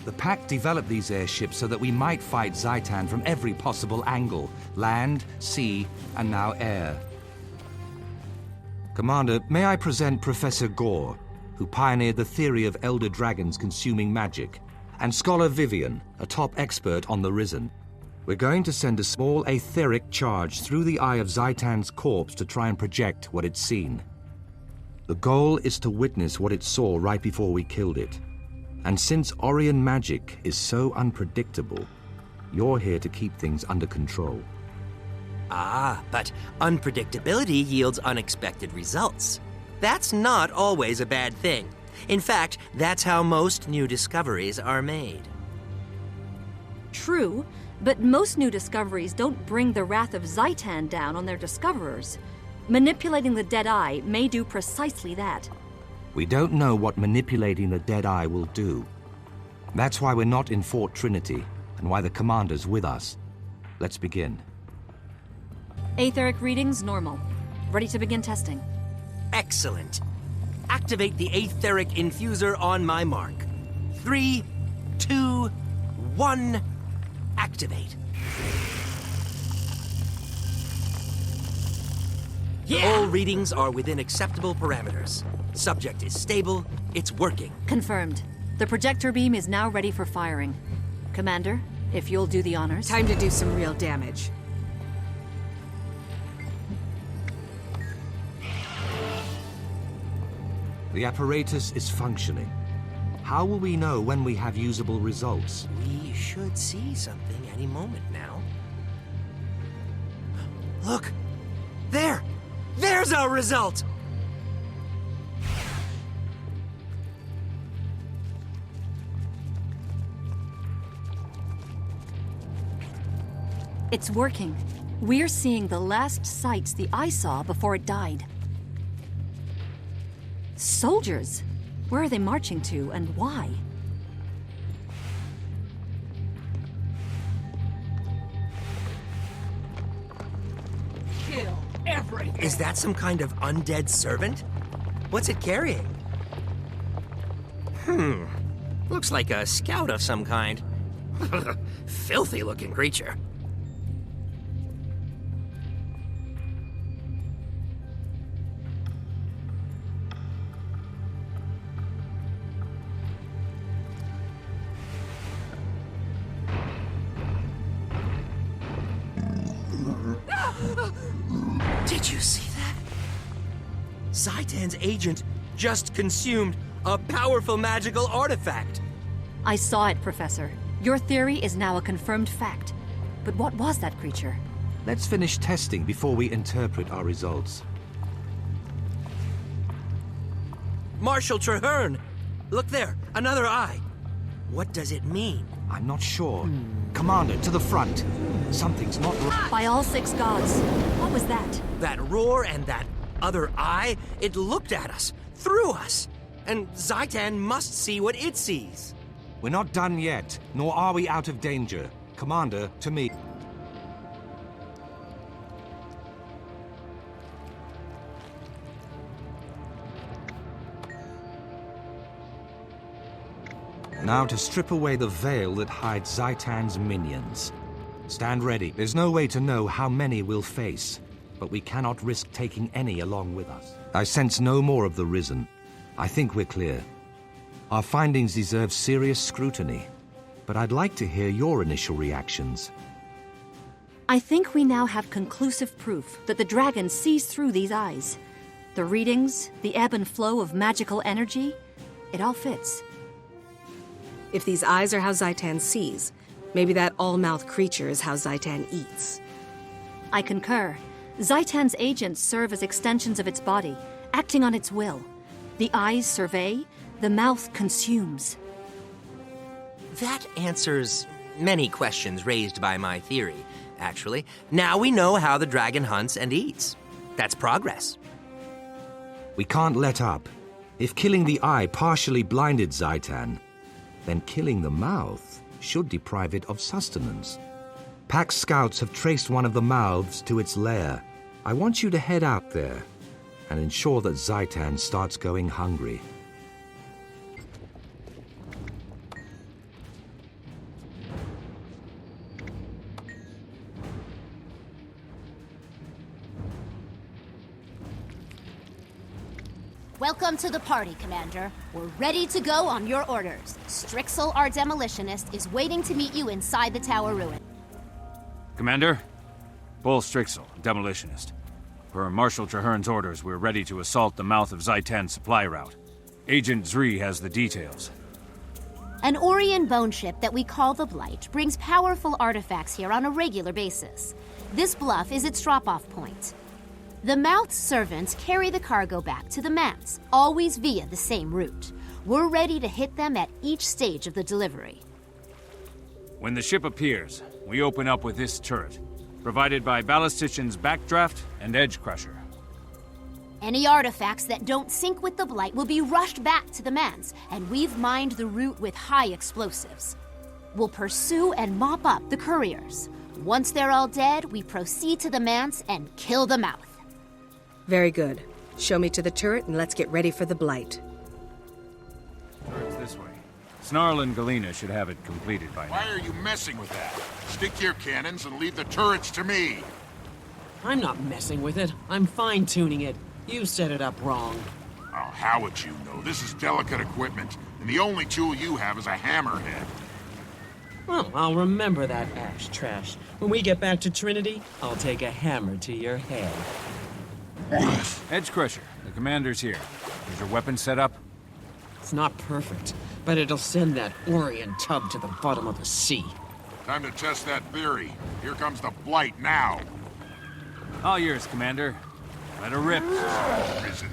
The Pact developed these airships so that we might fight Zaitan from every possible angle, land, sea, and now air. Commander, may I present Professor Gore, who pioneered the theory of elder dragons consuming magic, and Scholar Vivian, a top expert on the Risen. We're going to send a small etheric charge through the eye of Zaitan's corpse to try and project what it's seen. The goal is to witness what it saw right before we killed it. And since Orion magic is so unpredictable, you're here to keep things under control. Ah, but unpredictability yields unexpected results. That's not always a bad thing. In fact, that's how most new discoveries are made. True, but most new discoveries don't bring the wrath of Zaitan down on their discoverers. Manipulating the dead eye may do precisely that. We don't know what manipulating the dead eye will do. That's why we're not in Fort Trinity, and why the commander's with us. Let's begin. Aetheric readings normal. Ready to begin testing. Excellent. Activate the Aetheric infuser on my mark. 3, 2, 1, activate. Yeah! All readings are within acceptable parameters. Subject is stable, it's working. Confirmed. The projector beam is now ready for firing. Commander, if you'll do the honors. Time to do some real damage. The apparatus is functioning. How will we know when we have usable results? We should see something any moment now. Look! There! There's our result! It's working. We're seeing the last sights the eye saw before it died. Soldiers? Where are they marching to, and why? Kill everything! Is that some kind of undead servant? What's it carrying? Looks like a scout of some kind. Filthy-looking creature. Did you see that? Zaitan's agent just consumed a powerful magical artifact. I saw it, Professor. Your theory is now a confirmed fact. But what was that creature? Let's finish testing before we interpret our results. Marshal Traherne! Look there, another eye. What does it mean? I'm not sure. Commander, to the front. Something's not right. By all 6 gods, what was that? That roar and that other eye, it looked at us, through us. And Zaitan must see what it sees. We're not done yet, nor are we out of danger. Commander, to me. Now to strip away the veil that hides Zaitan's minions. Stand ready. There's no way to know how many we'll face, but we cannot risk taking any along with us. I sense no more of the Risen. I think we're clear. Our findings deserve serious scrutiny, but I'd like to hear your initial reactions. I think we now have conclusive proof that the dragon sees through these eyes. The readings, the ebb and flow of magical energy, it all fits. If these eyes are how Zaitan sees, maybe that all-mouth creature is how Zaitan eats. I concur. Zaitan's agents serve as extensions of its body, acting on its will. The eyes survey, the mouth consumes. That answers many questions raised by my theory, actually. Now we know how the dragon hunts and eats. That's progress. We can't let up. If killing the eye partially blinded Zaitan, then killing the mouth should deprive it of sustenance. Pacts scouts have traced one of the mouths to its lair. I want you to head out there and ensure that Zaitan starts going hungry. Welcome to the party, Commander. We're ready to go on your orders. Strixel, our demolitionist, is waiting to meet you inside the tower ruin. Commander? Bull Strixel, demolitionist. Per Marshal Traherne's orders, we're ready to assault the mouth of Zaitan's supply route. Agent Zri has the details. An Orion bone ship that we call the Blight brings powerful artifacts here on a regular basis. This bluff is its drop-off point. The mouth's servants carry the cargo back to the manse, always via the same route. We're ready to hit them at each stage of the delivery. When the ship appears, we open up with this turret, provided by Ballistician's Backdraft and Edge Crusher. Any artifacts that don't sync with the Blight will be rushed back to the manse, and we've mined the route with high explosives. We'll pursue and mop up the couriers. Once they're all dead, we proceed to the manse and kill the mouth. Very good. Show me to the turret and let's get ready for the Blight. Turret's this way. Snarl and Galena should have it completed by now. Why are you messing with that? Stick to your cannons and leave the turrets to me. I'm not messing with it. I'm fine-tuning it. You set it up wrong. Oh, how would you know? This is delicate equipment, and the only tool you have is a hammerhead. Well, I'll remember that, ash trash. When we get back to Trinity, I'll take a hammer to your head. Edge Crusher, the commander's here. Is your weapon set up? It's not perfect, but it'll send that Orion tub to the bottom of the sea. Time to test that theory. Here comes the Blight now. All yours, Commander. Let her rip. Prison.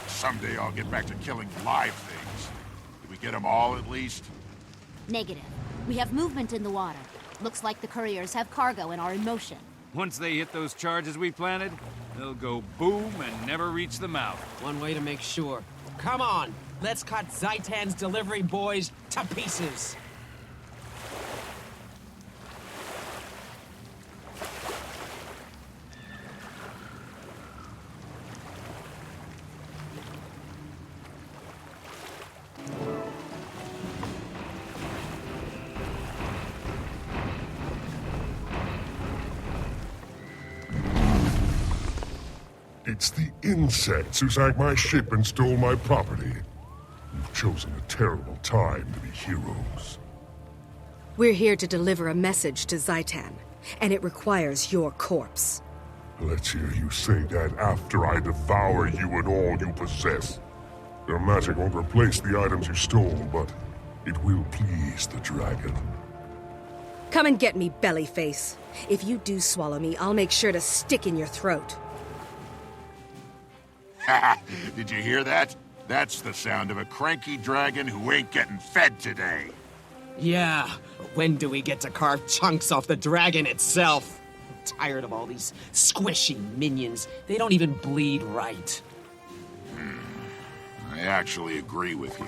Someday I'll get back to killing live things. Did we get them all, at least? Negative. We have movement in the water. Looks like the couriers have cargo and are in motion. Once they hit those charges we planted, they'll go boom and never reach the mouth. One way to make sure. Come on, let's cut Zaitan's delivery boys to pieces. It's the insects who sank my ship and stole my property. You've chosen a terrible time to be heroes. We're here to deliver a message to Zaitan, and it requires your corpse. Let's hear you say that after I devour you and all you possess. Your magic won't replace the items you stole, but it will please the dragon. Come and get me, Bellyface. If you do swallow me, I'll make sure to stick in your throat. Did you hear that? That's the sound of a cranky dragon who ain't getting fed today. Yeah, when do we get to carve chunks off the dragon itself? I'm tired of all these squishy minions. They don't even bleed right. I actually agree with you.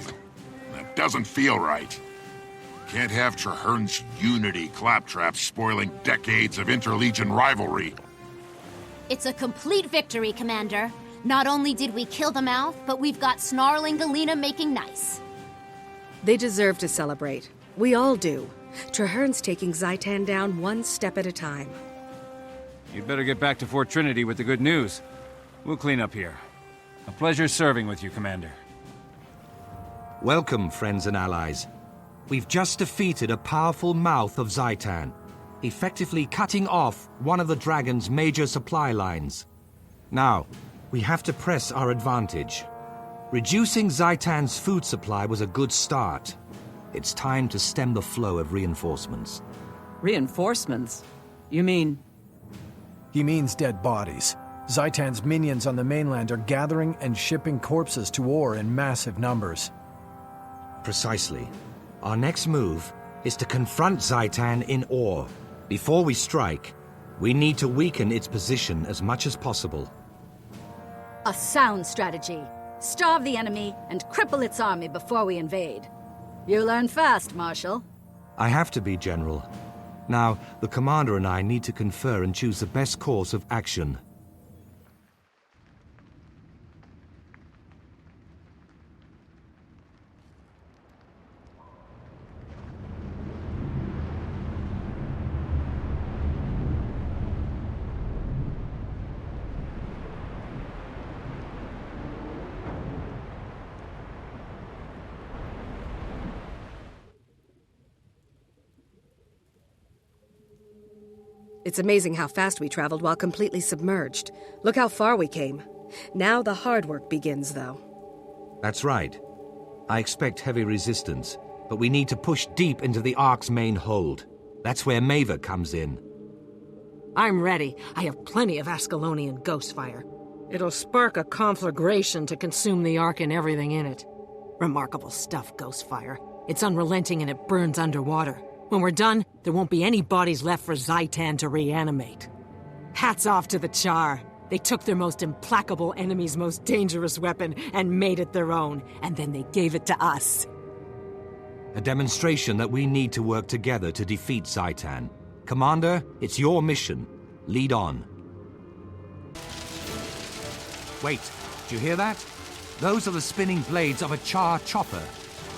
That doesn't feel right. Can't have Traherne's unity claptrap spoiling decades of interlegion rivalry. It's a complete victory, Commander. Not only did we kill the mouth, but we've got Snarl and Galena making nice. They deserve to celebrate. We all do. Traherne's taking Zaitan down one step at a time. You'd better get back to Fort Trinity with the good news. We'll clean up here. A pleasure serving with you, Commander. Welcome, friends and allies. We've just defeated a powerful mouth of Zaitan, effectively cutting off one of the dragon's major supply lines. Now, we have to press our advantage. Reducing Zaitan's food supply was a good start. It's time to stem the flow of reinforcements. Reinforcements? You mean? He means dead bodies. Zaitan's minions on the mainland are gathering and shipping corpses to Ore in massive numbers. Precisely. Our next move is to confront Zaitan in Ore. Before we strike, we need to weaken its position as much as possible. A sound strategy. Starve the enemy and cripple its army before we invade. You learn fast, Marshal. I have to be, General. Now, the Commander and I need to confer and choose the best course of action. It's amazing how fast we traveled while completely submerged. Look how far we came. Now the hard work begins, though. That's right. I expect heavy resistance, but we need to push deep into the Ark's main hold. That's where Maeva comes in. I'm ready. I have plenty of Ascalonian ghost fire. It'll spark a conflagration to consume the Ark and everything in it. Remarkable stuff, ghost fire. It's unrelenting and it burns underwater. When we're done, there won't be any bodies left for Zaitan to reanimate. Hats off to the Char. They took their most implacable enemy's most dangerous weapon and made it their own, and then they gave it to us. A demonstration that we need to work together to defeat Zaitan. Commander, it's your mission. Lead on. Wait, do you hear that? Those are the spinning blades of a Char chopper.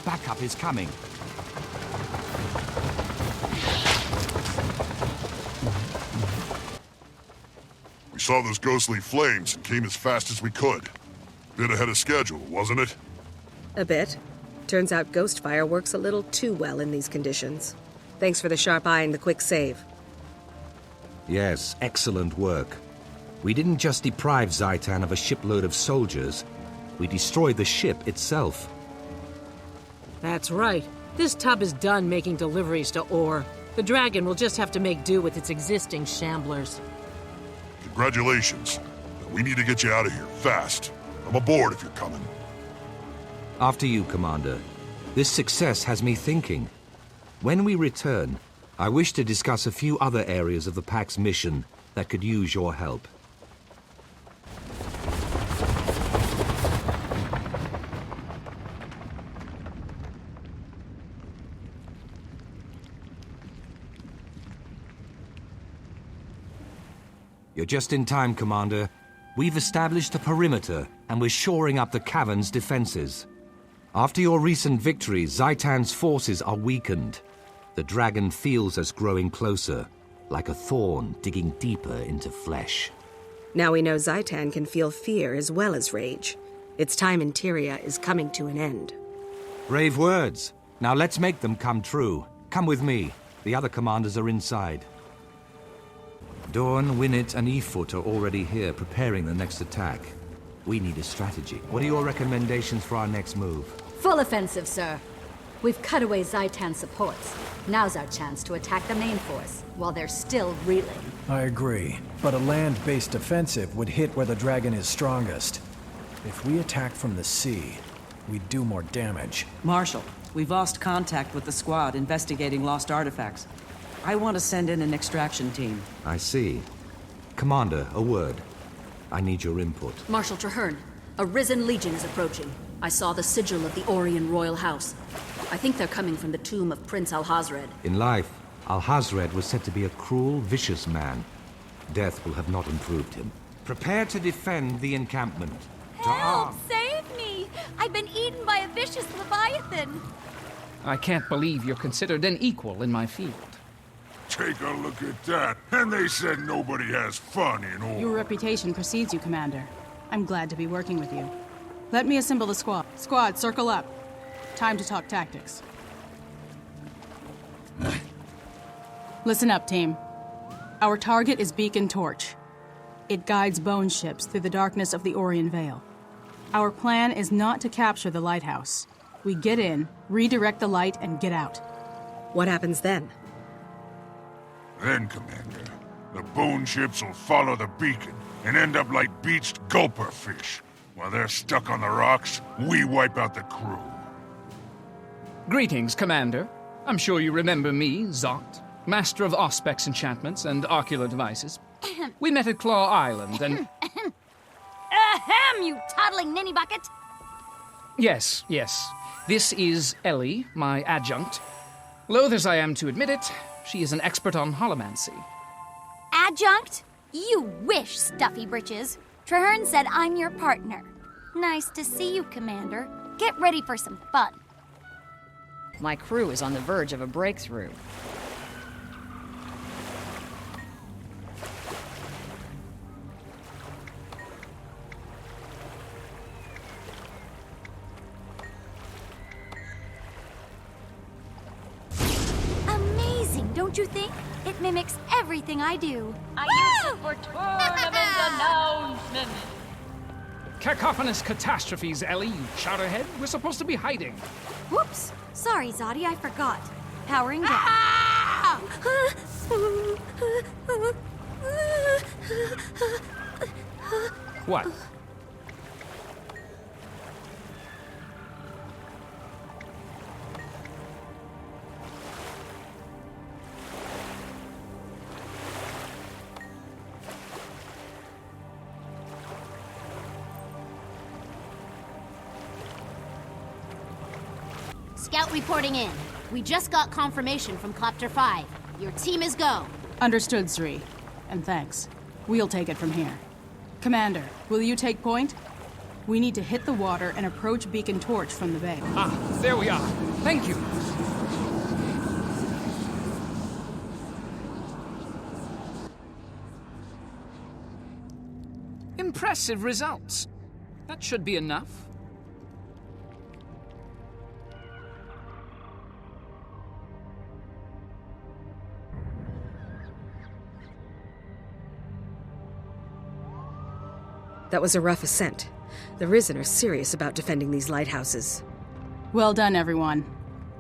Backup is coming. We saw those ghostly flames and came as fast as we could. Bit ahead of schedule, wasn't it? A bit. Turns out ghost fire works a little too well in these conditions. Thanks for the sharp eye and the quick save. Yes, excellent work. We didn't just deprive Zaitan of a shipload of soldiers. We destroyed the ship itself. That's right. This tub is done making deliveries to ore. The Dragon will just have to make do with its existing shamblers. Congratulations. We need to get you out of here, fast. I'm aboard if you're coming. After you, Commander. This success has me thinking. When we return, I wish to discuss a few other areas of the Pact's mission that could use your help. You're just in time, Commander. We've established a perimeter, and we're shoring up the cavern's defenses. After your recent victory, Zaitan's forces are weakened. The dragon feels us growing closer, like a thorn digging deeper into flesh. Now we know Zaitan can feel fear as well as rage. Its time in Tyria is coming to an end. Brave words. Now let's make them come true. Come with me. The other commanders are inside. Dawn, Winnet, and Efoot are already here, preparing the next attack. We need a strategy. What are your recommendations for our next move? Full offensive, sir. We've cut away Zaitan's supports. Now's our chance to attack the main force, while they're still reeling. I agree, but a land-based offensive would hit where the dragon is strongest. If we attack from the sea, we'd do more damage. Marshal, we've lost contact with the squad investigating lost artifacts. I want to send in an extraction team. I see. Commander, a word. I need your input. Marshal Traherne, a risen legion is approaching. I saw the sigil of the Orion royal house. I think they're coming from the tomb of Prince Alhazred. In life, Alhazred was said to be a cruel, vicious man. Death will have not improved him. Prepare to defend the encampment. Help! Save me! I've been eaten by a vicious leviathan! I can't believe you're considered an equal in my field. Take a look at that. And they said nobody has fun in ore. Your reputation precedes you, Commander. I'm glad to be working with you. Let me assemble the squad. Squad, circle up. Time to talk tactics. Listen up, team. Our target is Beacon Torch. It guides bone ships through the darkness of the Orion Vale. Our plan is not to capture the lighthouse. We get in, redirect the light, and get out. What happens then? Then, Commander, the bone ships will follow the beacon and end up like beached gulper fish. While they're stuck on the rocks, we wipe out the crew. Greetings, Commander. I'm sure you remember me, Zot, master of Auspex enchantments and ocular devices. We met at Claw Island and... Ahem, you toddling ninny bucket! Yes. This is Ellie, my adjunct. Loath as I am to admit it, she is an expert on holomancy. Adjunct? You wish, stuffy britches. Traherne said I'm your partner. Nice to see you, Commander. Get ready for some fun. My crew is on the verge of a breakthrough. Amazing, don't don't you think? It mimics everything I do. I use it for tournament announcement. Cacophonous catastrophes, Ellie, you chowderhead. We're supposed to be hiding. Whoops. Sorry, Zadi, I forgot. Powering down. What? Scout reporting in. We just got confirmation from Copter 5. Your team is go. Understood, Zri. And thanks. We'll take it from here. Commander, will you take point? We need to hit the water and approach Beacon Torch from the bay. Ah, there we are. Thank you. Impressive results. That should be enough. That was a rough ascent. The Risen are serious about defending these lighthouses. Well done, everyone.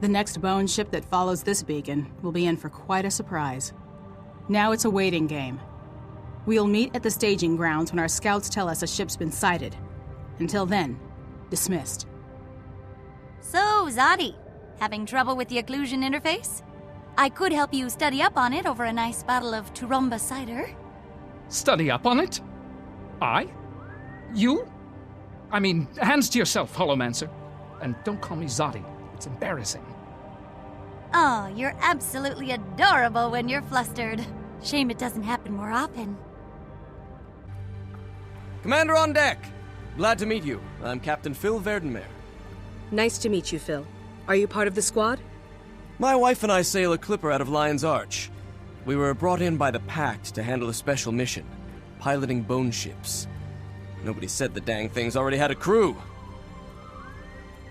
The next bone ship that follows this beacon will be in for quite a surprise. Now it's a waiting game. We'll meet at the staging grounds when our scouts tell us a ship's been sighted. Until then, dismissed. So, Zadi, having trouble with the occlusion interface? I could help you study up on it over a nice bottle of Turumba cider. Study up on it? I? You? I mean, hands to yourself, Holomancer. And don't call me Zadi. It's embarrassing. Oh, you're absolutely adorable when you're flustered. Shame it doesn't happen more often. Commander on deck! Glad to meet you. I'm Captain Phil Verdenmeer. Nice to meet you, Phil. Are you part of the squad? My wife and I sail a clipper out of Lion's Arch. We were brought in by the Pacts to handle a special mission, piloting bone ships. Nobody said the dang things already had a crew.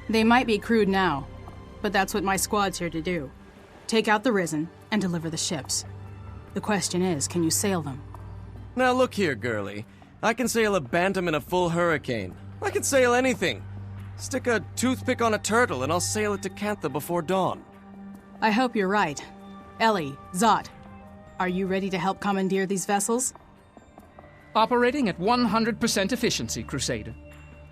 They might be crewed now, but that's what my squad's here to do. Take out the Risen and deliver the ships. The question is, can you sail them? Now look here, girlie. I can sail a bantam in a full hurricane. I can sail anything. Stick a toothpick on a turtle and I'll sail it to Cantha before dawn. I hope you're right. Ellie, Zot, are you ready to help commandeer these vessels? Operating at 100% efficiency, Crusader.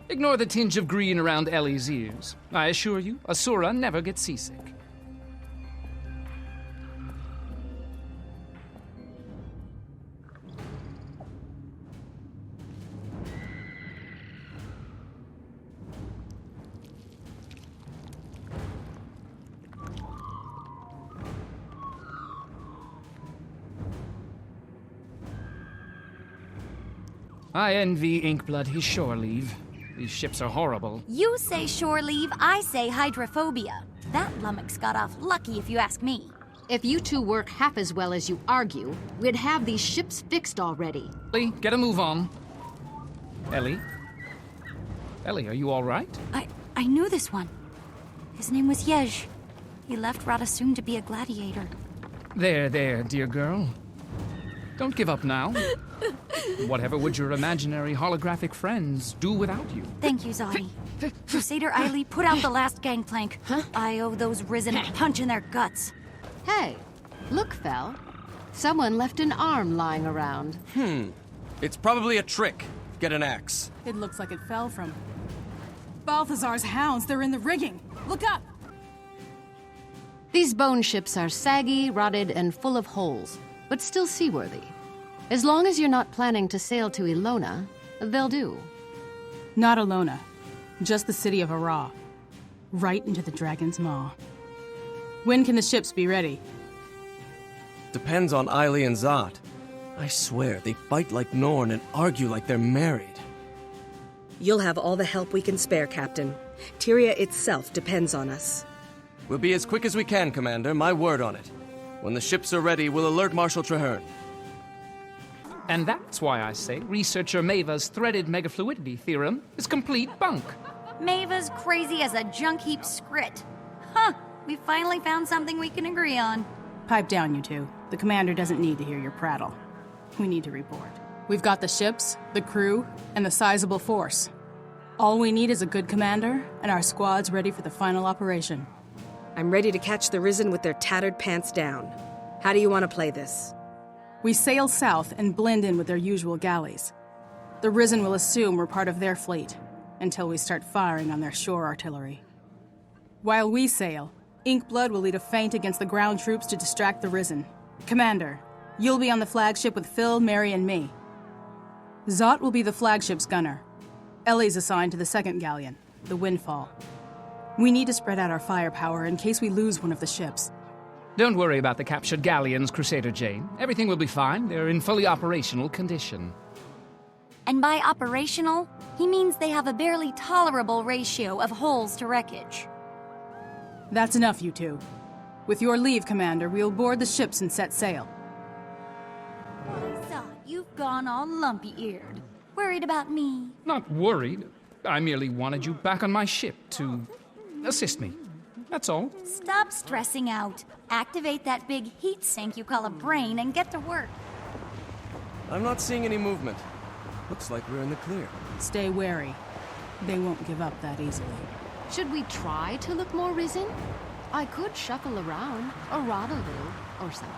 Ignore the tinge of green around Ellie's ears. I assure you, Asura never gets seasick. I envy Inkblood his shore leave. These ships are horrible. You say shore leave, I say hydrophobia. That lummox got off lucky if you ask me. If you two work half as well as you argue, we'd have these ships fixed already. Ellie, get a move on. Ellie? Ellie, are you all right? I knew this one. His name was Yej. He left Radasum to be a gladiator. There, dear girl. Don't give up now. Whatever would your imaginary holographic friends do without you? Thank you, Zadi. Crusader Eiley, put out the last gangplank. Huh? I owe those Risen a punch in their guts. Hey, look, Fel. Someone left an arm lying around. It's probably a trick. Get an axe. It looks like it fell from Balthazar's hounds. They're in the rigging. Look up! These bone ships are saggy, rotted, and full of holes, but still seaworthy. As long as you're not planning to sail to Ilona, they'll do. Not Ilona. Just the city of Ara. Right into the Dragon's Maw. When can the ships be ready? Depends on Eiley and Zot. I swear, they bite like Norn and argue like they're married. You'll have all the help we can spare, Captain. Tyria itself depends on us. We'll be as quick as we can, Commander. My word on it. When the ships are ready, we'll alert Marshal Traherne. And that's why I say researcher Mava's threaded megafluidity theorem is complete bunk. Mava's crazy as a junk heap scrit. Huh, we finally found something we can agree on. Pipe down, you two. The commander doesn't need to hear your prattle. We need to report. We've got the ships, the crew, and the sizable force. All we need is a good commander, and our squad's ready for the final operation. I'm ready to catch the Risen with their tattered pants down. How do you want to play this? We sail south and blend in with their usual galleys. The Risen will assume we're part of their fleet, until we start firing on their shore artillery. While we sail, Inkblood will lead a feint against the ground troops to distract the Risen. Commander, you'll be on the flagship with Phil, Mary, and me. Zot will be the flagship's gunner. Ellie's assigned to the second galleon, the Windfall. We need to spread out our firepower in case we lose one of the ships. Don't worry about the captured galleons, Crusader Jane. Everything will be fine. They're in fully operational condition. And by operational, he means they have a barely tolerable ratio of hulls to wreckage. That's enough, you two. With your leave, Commander, we'll board the ships and set sail. Why, Zot, you've gone all lumpy-eared. Worried about me? Not worried. I merely wanted you back on my ship to assist me. That's all. Stop stressing out. Activate that big heat sink you call a brain and get to work. I'm not seeing any movement. Looks like we're in the clear. Stay wary. They won't give up that easily. Should we try to look more Risen? I could shuffle around, or rot a little, or something.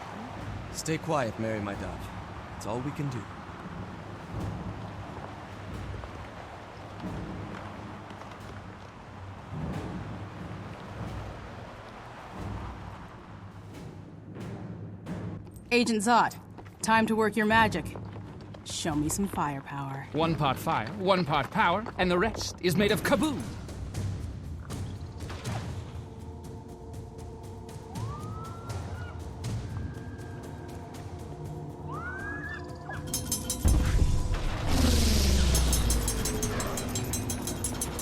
Stay quiet, Mary, my dove. That's all we can do. Agent Zot, time to work your magic. Show me some firepower. 1 part fire, 1 part power, and the rest is made of kaboom.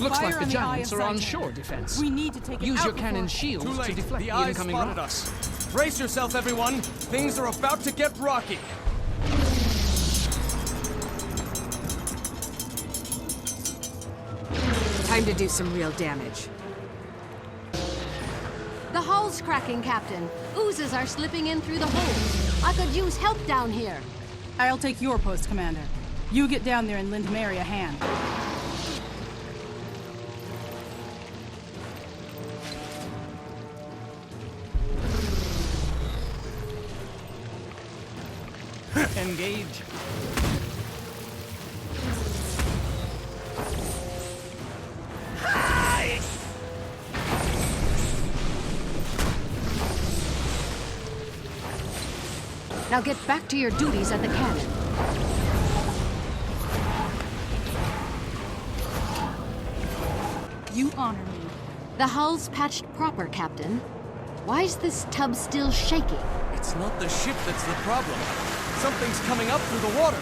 Looks Fire like the on the eye giants of are on Zaitan. shore defense. We need to take it Use out your cannon before- shields Too to late. deflect The the eyes incoming spotted rock. us. Brace yourself, everyone. Things are about to get rocky. Time to do some real damage. The hull's cracking, Captain. Oozes are slipping in through the holes. I could use help down here. I'll take your post, Commander. You get down there and lend Mary a hand. Engage. Now get back to your duties at the cannon. You honor me. The hull's patched proper, Captain. Why's this tub still shaking? It's not the ship that's the problem. Something's coming up through the water.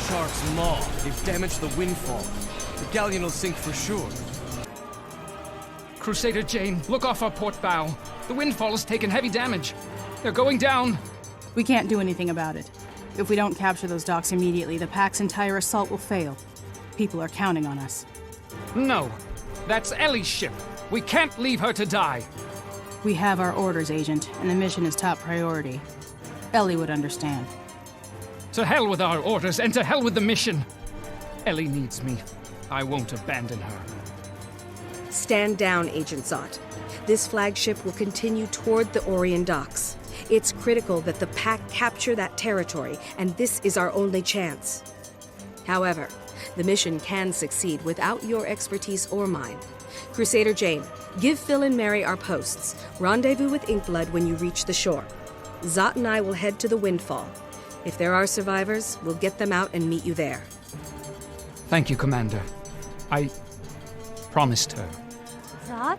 Shark's maw. They've damaged the Windfall. The galleon will sink for sure. Crusader Jane, look off our port bow. The Windfall has taken heavy damage. They're going down. We can't do anything about it. If we don't capture those docks immediately, the Pact's entire assault will fail. People are counting on us. No, that's Ellie's ship. We can't leave her to die. We have our orders, Agent, and the mission is top priority. Ellie would understand. To hell with our orders, and to hell with the mission. Ellie needs me. I won't abandon her. Stand down, Agent Zot. This flagship will continue toward the Orient docks. It's critical that the Pact capture that territory, and this is our only chance. However, the mission can succeed without your expertise or mine. Crusader Jane, give Phil and Mary our posts. Rendezvous with Inkblood when you reach the shore. Zot and I will head to the Windfall. If there are survivors, we'll get them out and meet you there. Thank you, Commander. I promised her. Zot,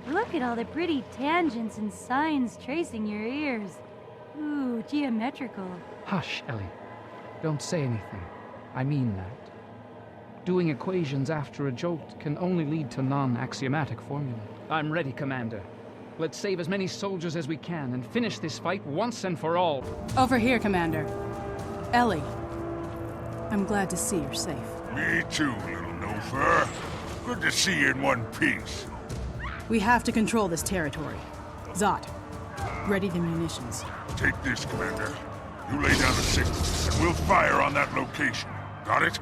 look at all the pretty tangents and signs tracing your ears. Ooh, geometrical. Hush, Ellie. Don't say anything. I mean that. Doing equations after a jolt can only lead to non-axiomatic formulae. I'm ready, Commander. Let's save as many soldiers as we can and finish this fight once and for all. Over here, Commander. Ellie. I'm glad to see you're safe. Me too, little no-fur. Good to see you in one piece. We have to control this territory. Zot, ready the munitions. Take this, Commander. You lay down a signal, and we'll fire on that location. Got it?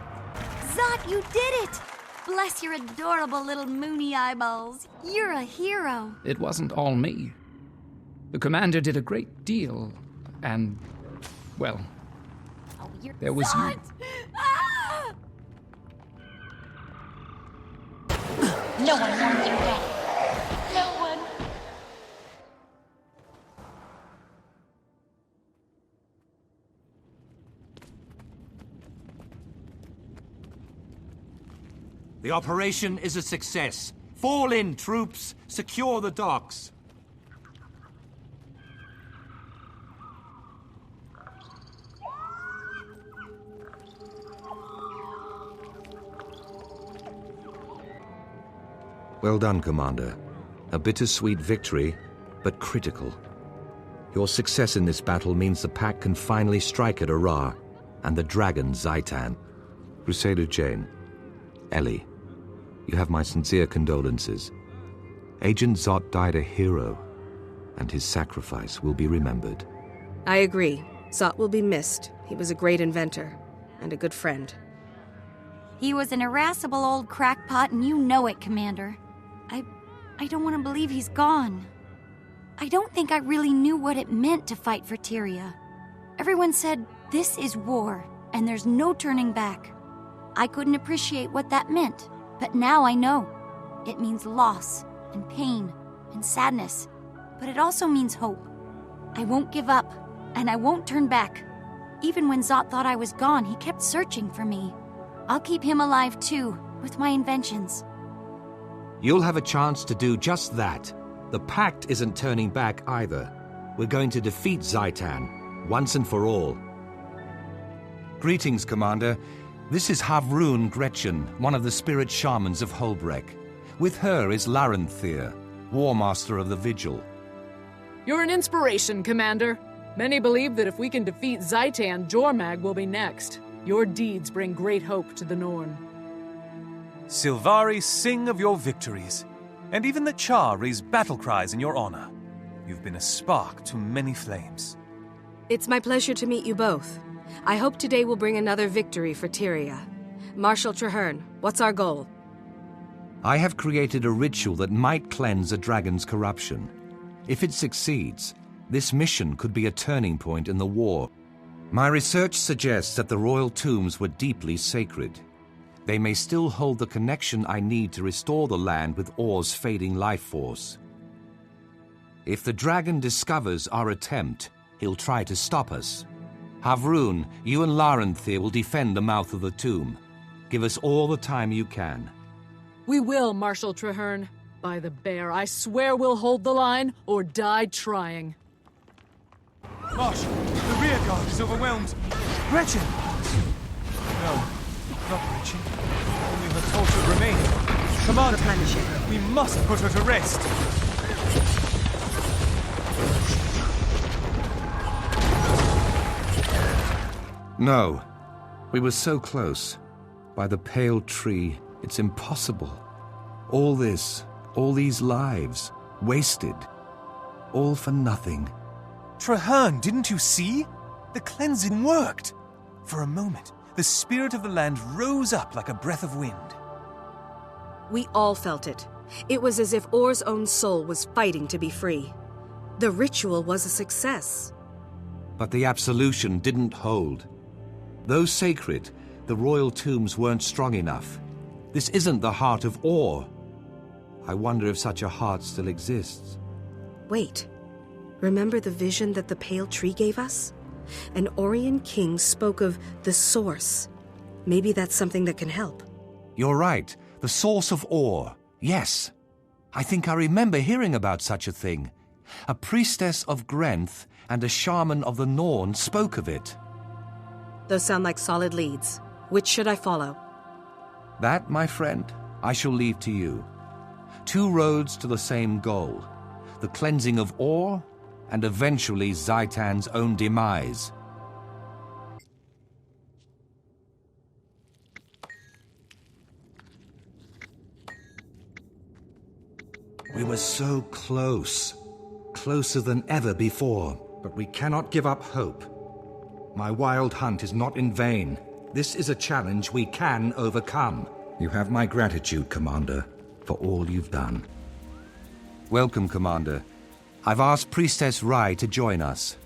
Zot, you did it! Bless your adorable little moony eyeballs. You're a hero. It wasn't all me. The commander did a great deal, and, well, there was Zot! you. Ah! No one wants your death. No one. The operation is a success. Fall in, troops. Secure the docks. Well done, Commander. A bittersweet victory, but critical. Your success in this battle means the Pact can finally strike at Ara and the dragon Zaitan. Crusader Jane, Ellie, you have my sincere condolences. Agent Zot died a hero, and his sacrifice will be remembered. I agree. Zot will be missed. He was a great inventor and a good friend. He was an irascible old crackpot, and you know it, Commander. I don't want to believe he's gone. I don't think I really knew what it meant to fight for Tyria. Everyone said, this is war, and there's no turning back. I couldn't appreciate what that meant, but now I know. It means loss, and pain, and sadness, but it also means hope. I won't give up, and I won't turn back. Even when Zot thought I was gone, he kept searching for me. I'll keep him alive too, with my inventions. You'll have a chance to do just that. The Pact isn't turning back either. We're going to defeat Zaitan, once and for all. Greetings, Commander. This is Havrun Gretchen, one of the spirit shamans of Holbrek. With her is Larenthir, War Master of the Vigil. You're an inspiration, Commander. Many believe that if we can defeat Zaitan, Jormag will be next. Your deeds bring great hope to the Norn. Silvari sing of your victories, and even the Char raise battle cries in your honor. You've been a spark to many flames. It's my pleasure to meet you both. I hope today will bring another victory for Tyria. Marshal Traherne, what's our goal? I have created a ritual that might cleanse a dragon's corruption. If it succeeds, this mission could be a turning point in the war. My research suggests that the royal tombs were deeply sacred. They may still hold the connection I need to restore the land with Or's fading life force. If the dragon discovers our attempt, he'll try to stop us. Havrun, you and Larenthir will defend the mouth of the tomb. Give us all the time you can. We will, Marshal Traherne. By the bear, I swear we'll hold the line or die trying. Marshal, the rear guard is overwhelmed. Gretchen! No, not Gretchen. Only her tortured remains. Commander, we must put her to rest. No. We were so close. By the pale tree, it's impossible. All this, all these lives, wasted. All for nothing. Traherne, didn't you see? The cleansing worked. For a moment, the spirit of the land rose up like a breath of wind. We all felt it. It was as if Or's own soul was fighting to be free. The ritual was a success. But the absolution didn't hold. Though sacred, the royal tombs weren't strong enough. This isn't the heart of Or. I wonder if such a heart still exists. Wait. Remember the vision that the pale tree gave us? An Orion king spoke of the source. Maybe that's something that can help. You're right. The source of Or. Yes. I think I remember hearing about such a thing. A priestess of Grenth and a shaman of the Norn spoke of it. Those sound like solid leads. Which should I follow? That, my friend, I shall leave to you. 2 roads to the same goal. The cleansing of ore, and eventually Zaitan's own demise. We were so close. Closer than ever before. But we cannot give up hope. My wild hunt is not in vain. This is a challenge we can overcome. You have my gratitude, Commander, for all you've done. Welcome, Commander. I've asked Priestess Rai to join us.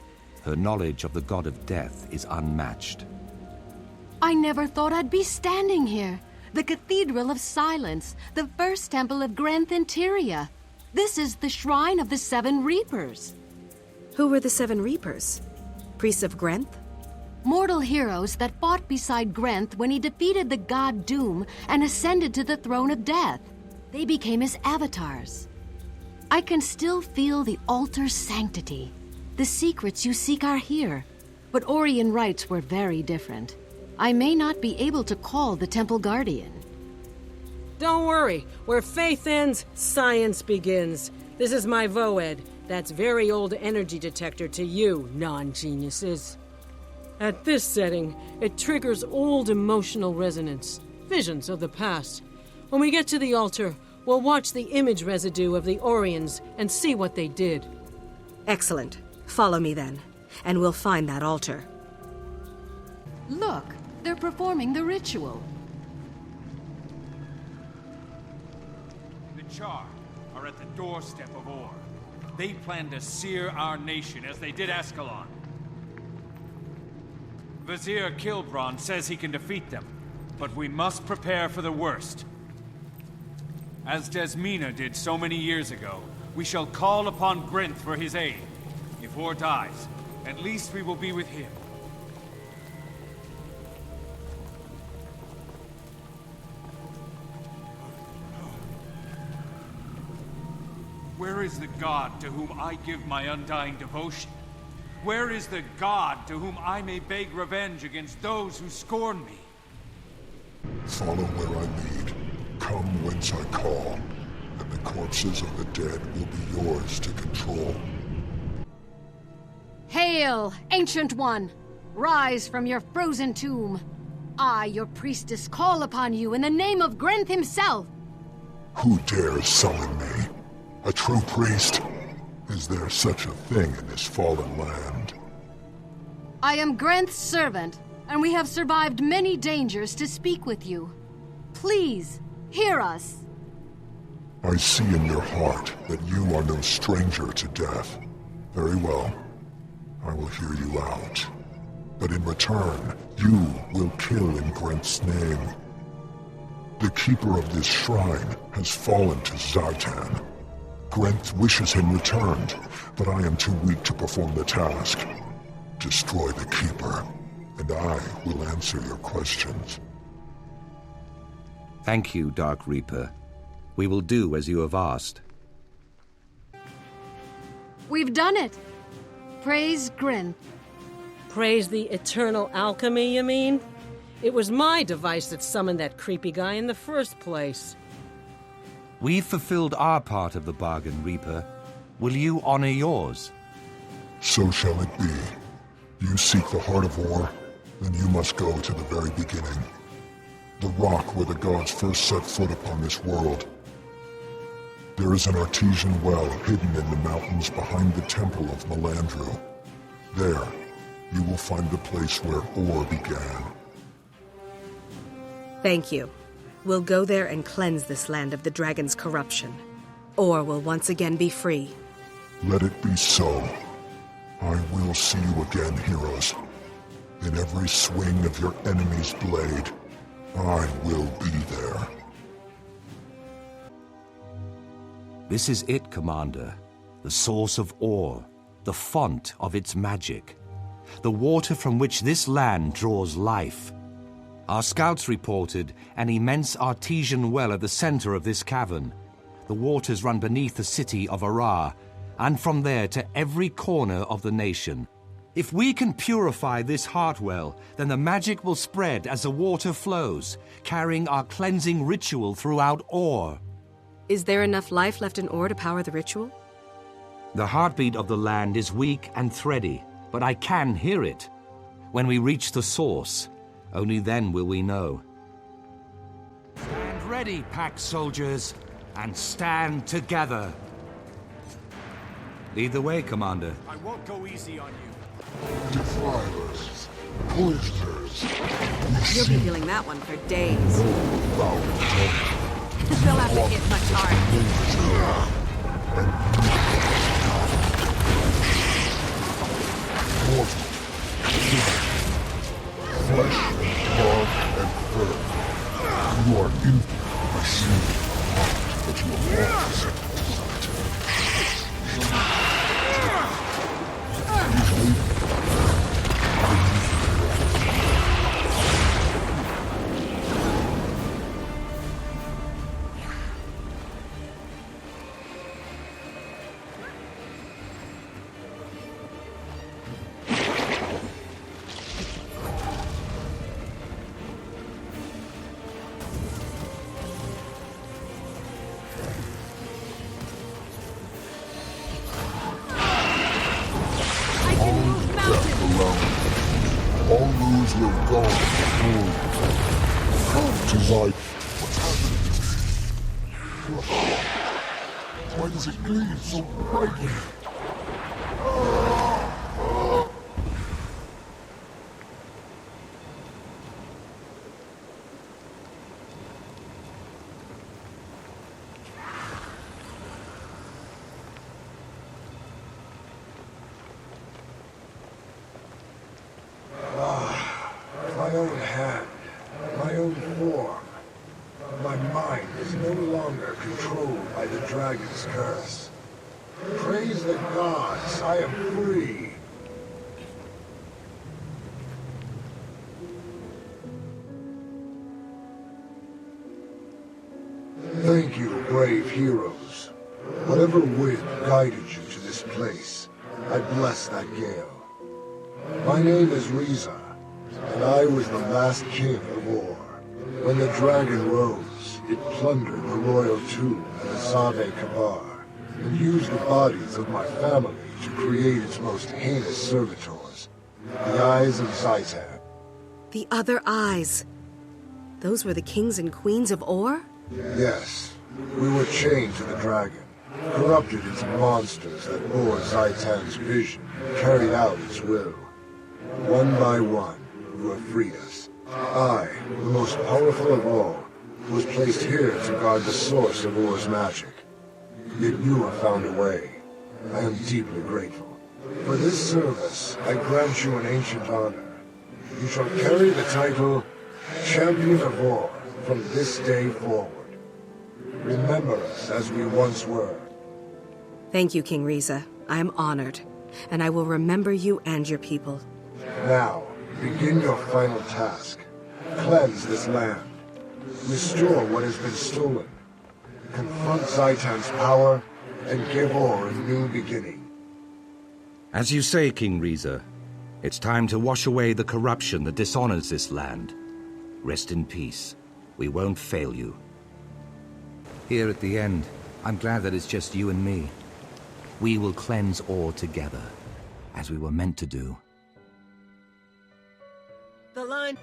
Her knowledge of the God of Death is unmatched. I never thought I'd be standing here. The Cathedral of Silence, the first temple of Grenth in Tyria. This is the Shrine of the 7 Reapers. Who were the 7 Reapers? Priests of Grenth? Mortal heroes that fought beside Grenth when he defeated the god Doom and ascended to the throne of death. They became his avatars. I can still feel the altar's sanctity. The secrets you seek are here, but Orion rites were very different. I may not be able to call the Temple Guardian. Don't worry. Where faith ends, science begins. This is my Voed. That's very old energy detector to you, non-geniuses. At this setting, it triggers old emotional resonance, visions of the past. When we get to the altar, we'll watch the image residue of the Orions and see what they did. Excellent. Follow me then, and we'll find that altar. Look, they're performing the ritual. The Char are at the doorstep of Or. They plan to sear our nation as they did Ascalon. Vizier Kilbron says he can defeat them, but we must prepare for the worst. As Desmina did so many years ago, we shall call upon Grenth for his aid. If Or dies, at least we will be with him. Where is the god to whom I give my undying devotion? Where is the god to whom I may beg revenge against those who scorn me? Follow where I lead. Come whence I call, and the corpses of the dead will be yours to control. Hail, Ancient One! Rise from your frozen tomb. I, your priestess, call upon you in the name of Grenth himself! Who dares summon me? A true priest? Is there such a thing in this fallen land? I am Grenth's servant, and we have survived many dangers to speak with you. Please, hear us. I see in your heart that you are no stranger to death. Very well. I will hear you out. But in return, you will kill in Grenth's name. The keeper of this shrine has fallen to Zaitan. Grenth wishes him returned, but I am too weak to perform the task. Destroy the Keeper, and I will answer your questions. Thank you, Dark Reaper. We will do as you have asked. We've done it! Praise Grenth. Praise the eternal alchemy, you mean? It was my device that summoned that creepy guy in the first place. We've fulfilled our part of the bargain, Reaper. Will you honor yours? So shall it be. You seek the heart of war, then you must go to the very beginning. The rock where the gods first set foot upon this world. There is an artesian well hidden in the mountains behind the temple of Melandru. There, you will find the place where Or began. Thank you. We'll go there and cleanse this land of the dragon's corruption. Or will once again be free. Let it be so. I will see you again, heroes. In every swing of your enemy's blade, I will be there. This is it, Commander. The source of Or, the font of its magic. The water from which this land draws life. Our scouts reported an immense artesian well at the center of this cavern. The waters run beneath the city of Arar, and from there to every corner of the nation. If we can purify this heart well, then the magic will spread as the water flows, carrying our cleansing ritual throughout Ore. Is there enough life left in Ore to power the ritual? The heartbeat of the land is weak and thready, but I can hear it. When we reach the source, only then will we know. Stand ready, Pact soldiers, and stand together. Lead the way, Commander. I won't go easy on you. Defilers, poisoners. You'll be feeling that one for days. They'll have to hit much harder. Flesh, blood, and fur. You are in my sin, but you are opposite to all those who have gone before you. Come to Zeit. What's happening to me? Why does it gleam so brightly? My own hand, my own form. My mind is no longer controlled by the dragon's curse. Praise the gods, I am free. Thank you, brave heroes. Whatever wind guided you to this place, I bless that gale. My name is Riza, and I was the last king of Ore. When the dragon rose, it plundered the royal tomb at the Save Kabar, and used the bodies of my family to create its most heinous servitors, the Eyes of Zaitan. The other eyes. Those were the kings and queens of Ore? Yes, we were chained to the dragon, corrupted into monsters that bore Zaitan's vision, carried out its will. One by one, you have freed us. I, the most powerful of all, was placed here to guard the source of Ore's magic. Yet you have found a way. I am deeply grateful. For this service, I grant you an ancient honor. You shall carry the title Champion of Ore from this day forward. Remember us as we once were. Thank you, King Riza. I am honored, and I will remember you and your people. Now, begin your final task. Cleanse this land. Restore what has been stolen. Confront Zaitan's power, and give Ore a new beginning. As you say, King Riza, it's time to wash away the corruption that dishonors this land. Rest in peace. We won't fail you. Here at the end, I'm glad that it's just you and me. We will cleanse Ore together, as we were meant to do. The line...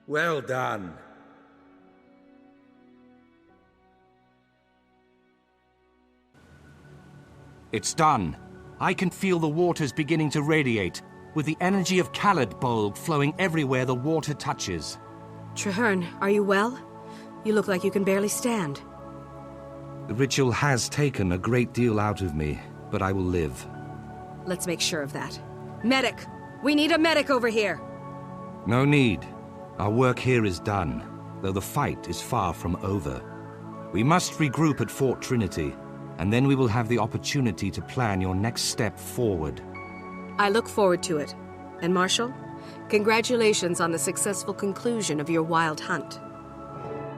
Well done. It's done. I can feel the waters beginning to radiate, with the energy of Khalid Bolg flowing everywhere the water touches. Traherne, are you well? You look like you can barely stand. The ritual has taken a great deal out of me, but I will live. Let's make sure of that. Medic! We need a medic over here! No need. Our work here is done, though the fight is far from over. We must regroup at Fort Trinity, and then we will have the opportunity to plan your next step forward. I look forward to it. And Marshal, congratulations on the successful conclusion of your wild hunt.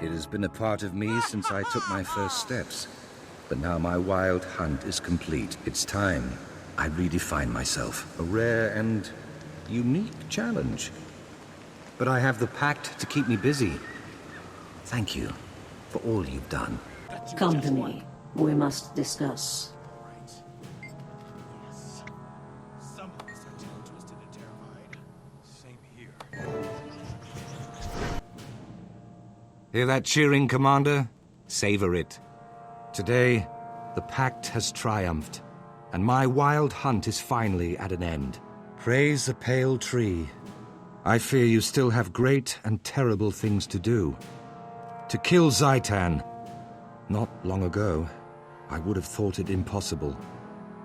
It has been a part of me since I took my first steps. But now my wild hunt is complete. It's time I redefine myself. A rare and unique challenge. But I have the Pact to keep me busy. Thank you for all you've done. Come to me. We must discuss. Hear that cheering, Commander? Savor it. Today, the Pact has triumphed, and my wild hunt is finally at an end. Praise the pale tree. I fear you still have great and terrible things to do. To kill Zaitan. Not long ago, I would have thought it impossible.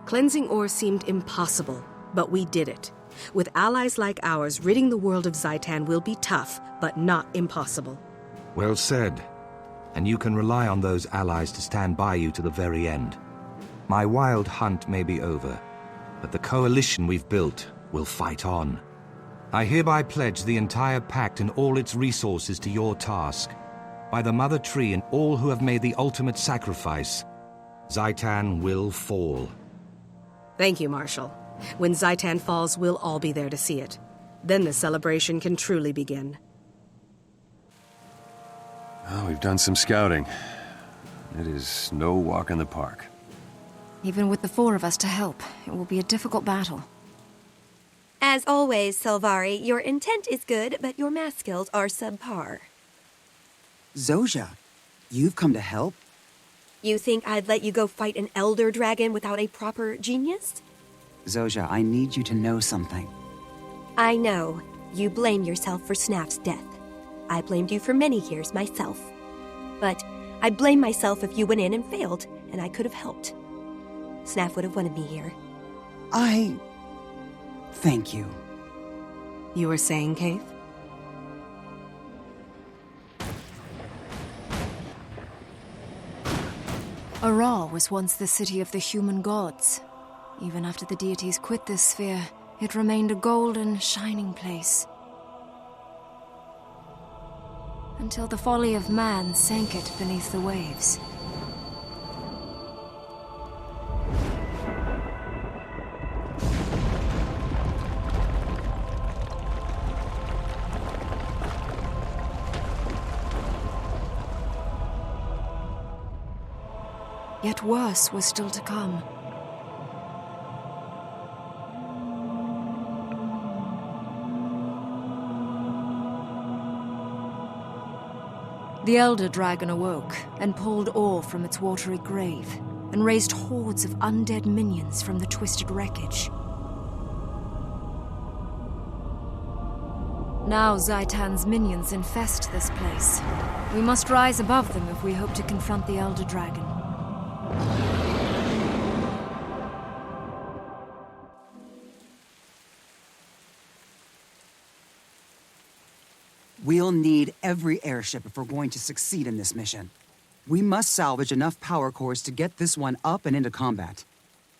Cleansing ore seemed impossible, but we did it. With allies like ours, ridding the world of Zaitan will be tough, but not impossible. Well said. And you can rely on those allies to stand by you to the very end. My wild hunt may be over, but the coalition we've built will fight on. I hereby pledge the entire Pact and all its resources to your task. By the Mother Tree and all who have made the ultimate sacrifice, Zaitan will fall. Thank you, Marshal. When Zaitan falls, we'll all be there to see it. Then the celebration can truly begin. Oh, we've done some scouting. It is no walk in the park. Even with the 4 of us to help, it will be a difficult battle. As always, Selvari, your intent is good, but your math skills are subpar. Zojia, you've come to help? You think I'd let you go fight an elder dragon without a proper genius? Zojia, I need you to know something. I know. You blame yourself for Snaf's death. I blamed you for many years myself. But I blame myself if you went in and failed, and I could have helped. Snaf would have wanted me here. Thank you. You were saying, Cave? Aral was once the city of the human gods. Even after the deities quit this sphere, it remained a golden, shining place. Until the folly of man sank it beneath the waves. Yet worse was still to come. The Elder Dragon awoke and pulled ore from its watery grave and raised hordes of undead minions from the twisted wreckage. Now Zaitan's minions infest this place. We must rise above them if we hope to confront the Elder Dragon. We'll need every airship if we're going to succeed in this mission. We must salvage enough power cores to get this one up and into combat.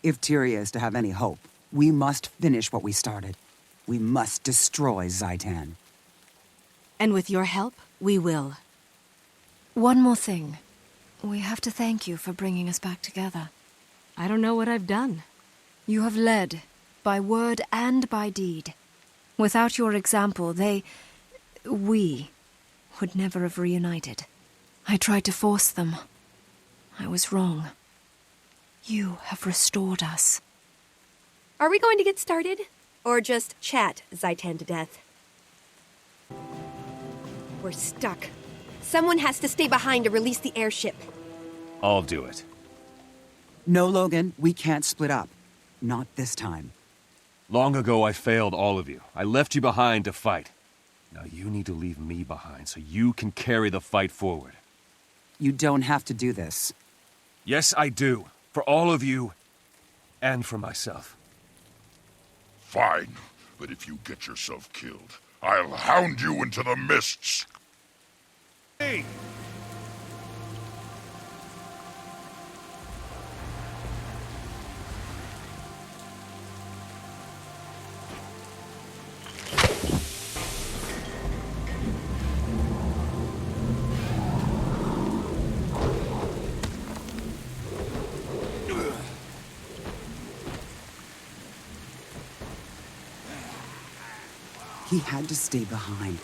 If Tyria is to have any hope, we must finish what we started. We must destroy Zaitan. And with your help, we will. One more thing. We have to thank you for bringing us back together. I don't know what I've done. You have led, by word and by deed. Without your example, we would never have reunited. I tried to force them. I was wrong. You have restored us. Are we going to get started? Or just chat Zaitan to death? We're stuck. Someone has to stay behind to release the airship. I'll do it. No, Logan, we can't split up. Not this time. Long ago, I failed all of you. I left you behind to fight. Now you need to leave me behind so you can carry the fight forward. You don't have to do this. Yes, I do. For all of you, and for myself. Fine, but if you get yourself killed, I'll hound you into the mists. Hey! He had to stay behind.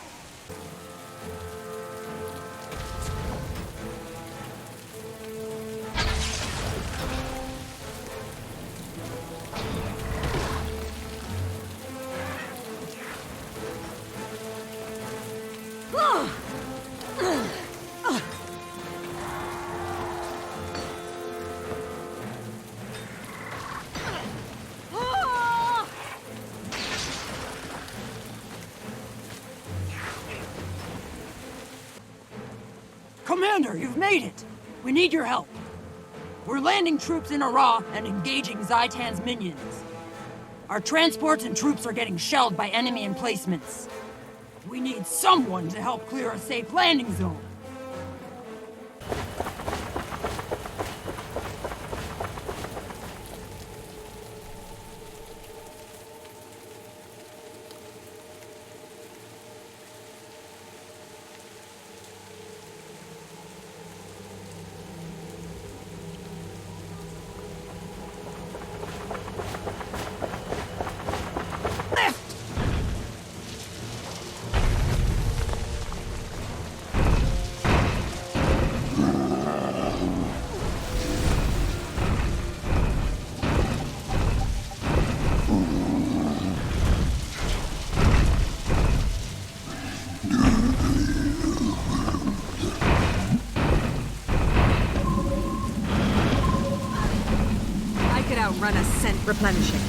Commander, you've made it! We need your help. We're landing troops in Ara and engaging Zaitan's minions. Our transports and troops are getting shelled by enemy emplacements. We need someone to help clear a safe landing zone. Outrun a scent replenishing.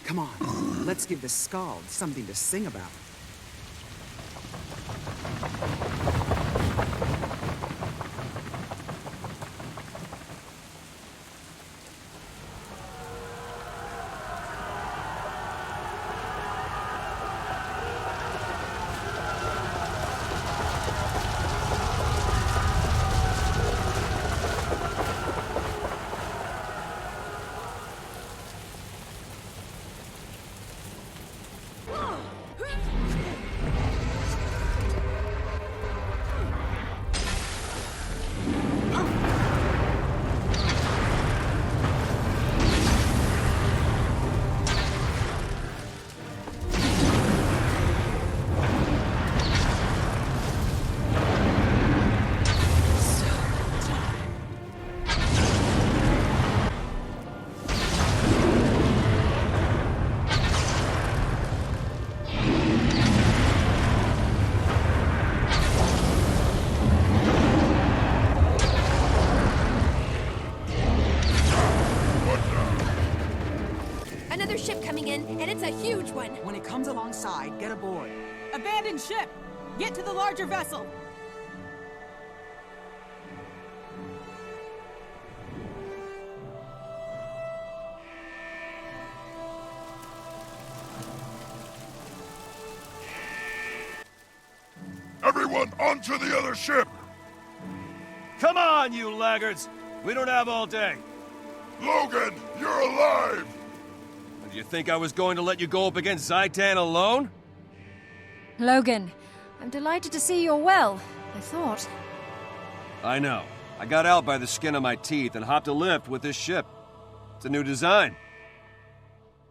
Come on, let's give the Skald something to sing about. Another ship coming in, and it's a huge one. When it comes alongside, get aboard. Abandoned ship! Get to the larger vessel! Everyone onto the other ship! Come on, you laggards! We don't have all day. Logan, you're alive! Do you think I was going to let you go up against Zaitan alone? Logan, I'm delighted to see you're well, I thought. I know. I got out by the skin of my teeth and hopped a lift with this ship. It's a new design.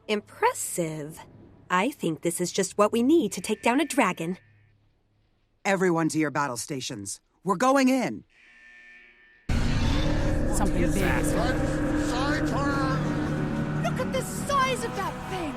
Impressive. I think this is just what we need to take down a dragon. Everyone to your battle stations. We're going in. Something big. Look at the size of that thing!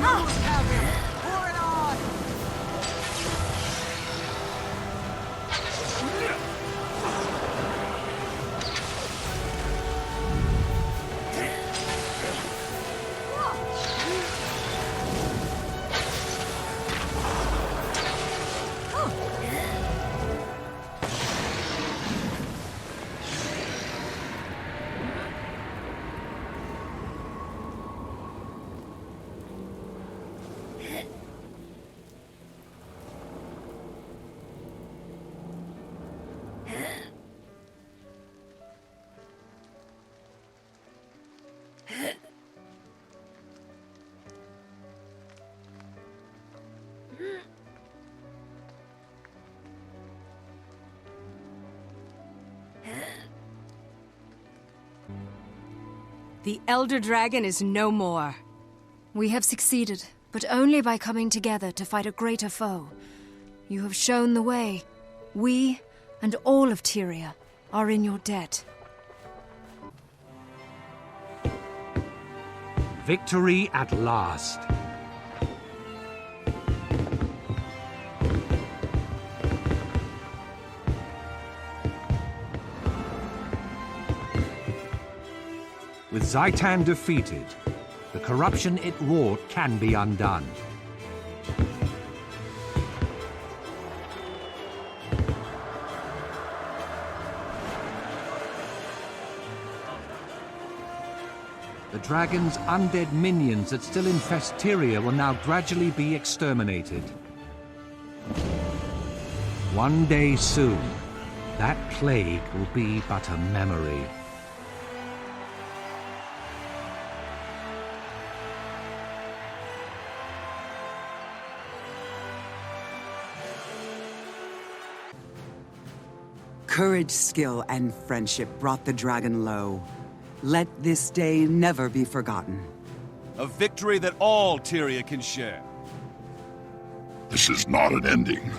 almost have him! Pour it on! The Elder Dragon is no more. We have succeeded, but only by coming together to fight a greater foe. You have shown the way. We, and all of Tyria, are in your debt. Victory at last. With Zaitan defeated, the corruption it wrought can be undone. The dragon's undead minions that still infest Tyria will now gradually be exterminated. One day soon, that plague will be but a memory. Courage, skill, and friendship brought the dragon low. Let this day never be forgotten. A victory that all Tyria can share. This is not an ending.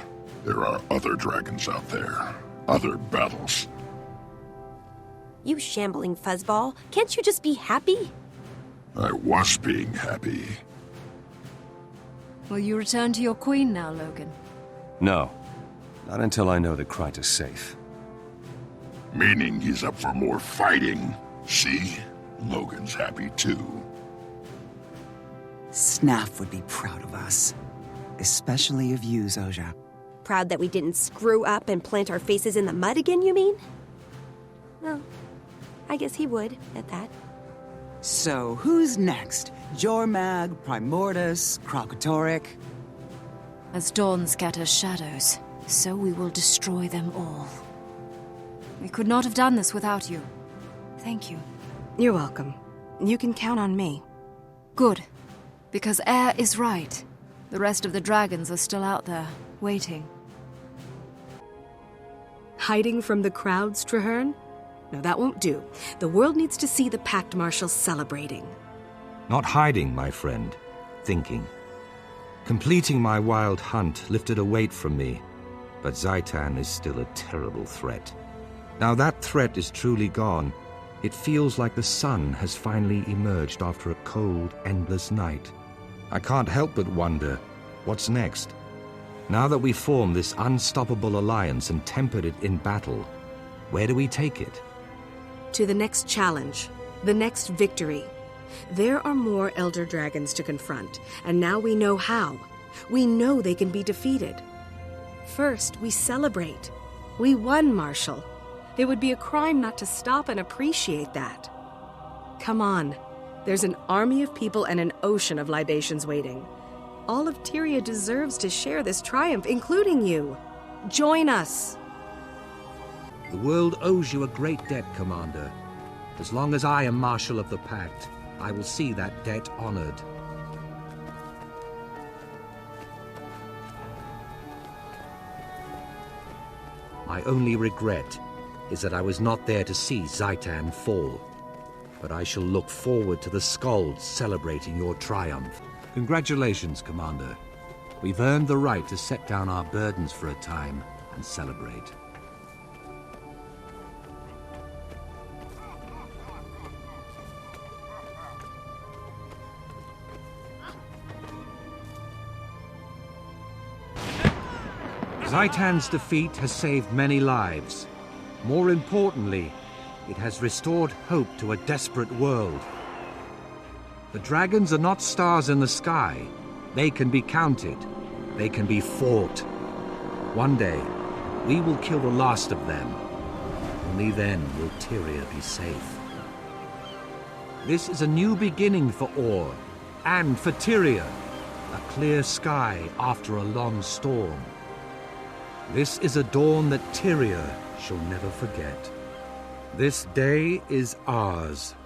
There are other dragons out there. Other battles. You shambling fuzzball. Can't you just be happy? I was being happy. Will you return to your queen now, Logan? No. Not until I know that Kryt is safe. Meaning he's up for more fighting. See? Logan's happy too. Snaf would be proud of us. Especially of you, Zojja. Proud that we didn't screw up and plant our faces in the mud again, you mean? Well, I guess he would, at that. So, who's next? Jormag, Primordus, Krokatoric? As dawn scatters shadows, so we will destroy them all. We could not have done this without you. Thank you. You're welcome. You can count on me. Good. Because Air is right. The rest of the dragons are still out there, waiting. Hiding from the crowds, Traherne? No, that won't do. The world needs to see the Pact Marshals celebrating. Not hiding, my friend. Thinking. Completing my wild hunt lifted a weight from me, but Zaitan is still a terrible threat. Now that threat is truly gone, it feels like the sun has finally emerged after a cold, endless night. I can't help but wonder, what's next? Now that we formed this unstoppable alliance and tempered it in battle, where do we take it? To the next challenge, the next victory. There are more Elder Dragons to confront, and now we know how. We know they can be defeated. First, we celebrate. We won, Marshal. It would be a crime not to stop and appreciate that. Come on. There's an army of people and an ocean of libations waiting. All of Tyria deserves to share this triumph, including you. Join us. The world owes you a great debt, Commander. As long as I am Marshal of the Pact, I will see that debt honored. My only regret is that I was not there to see Zaitan fall. But I shall look forward to the Skalds celebrating your triumph. Congratulations, Commander. We've earned the right to set down our burdens for a time and celebrate. Zaitan's defeat has saved many lives. More importantly, it has restored hope to a desperate world. The dragons are not stars in the sky. They can be counted. They can be fought. One day, we will kill the last of them. Only then will Tyria be safe. This is a new beginning for Or, and for Tyria. A clear sky after a long storm. This is a dawn that Tyria shall never forget. This day is ours.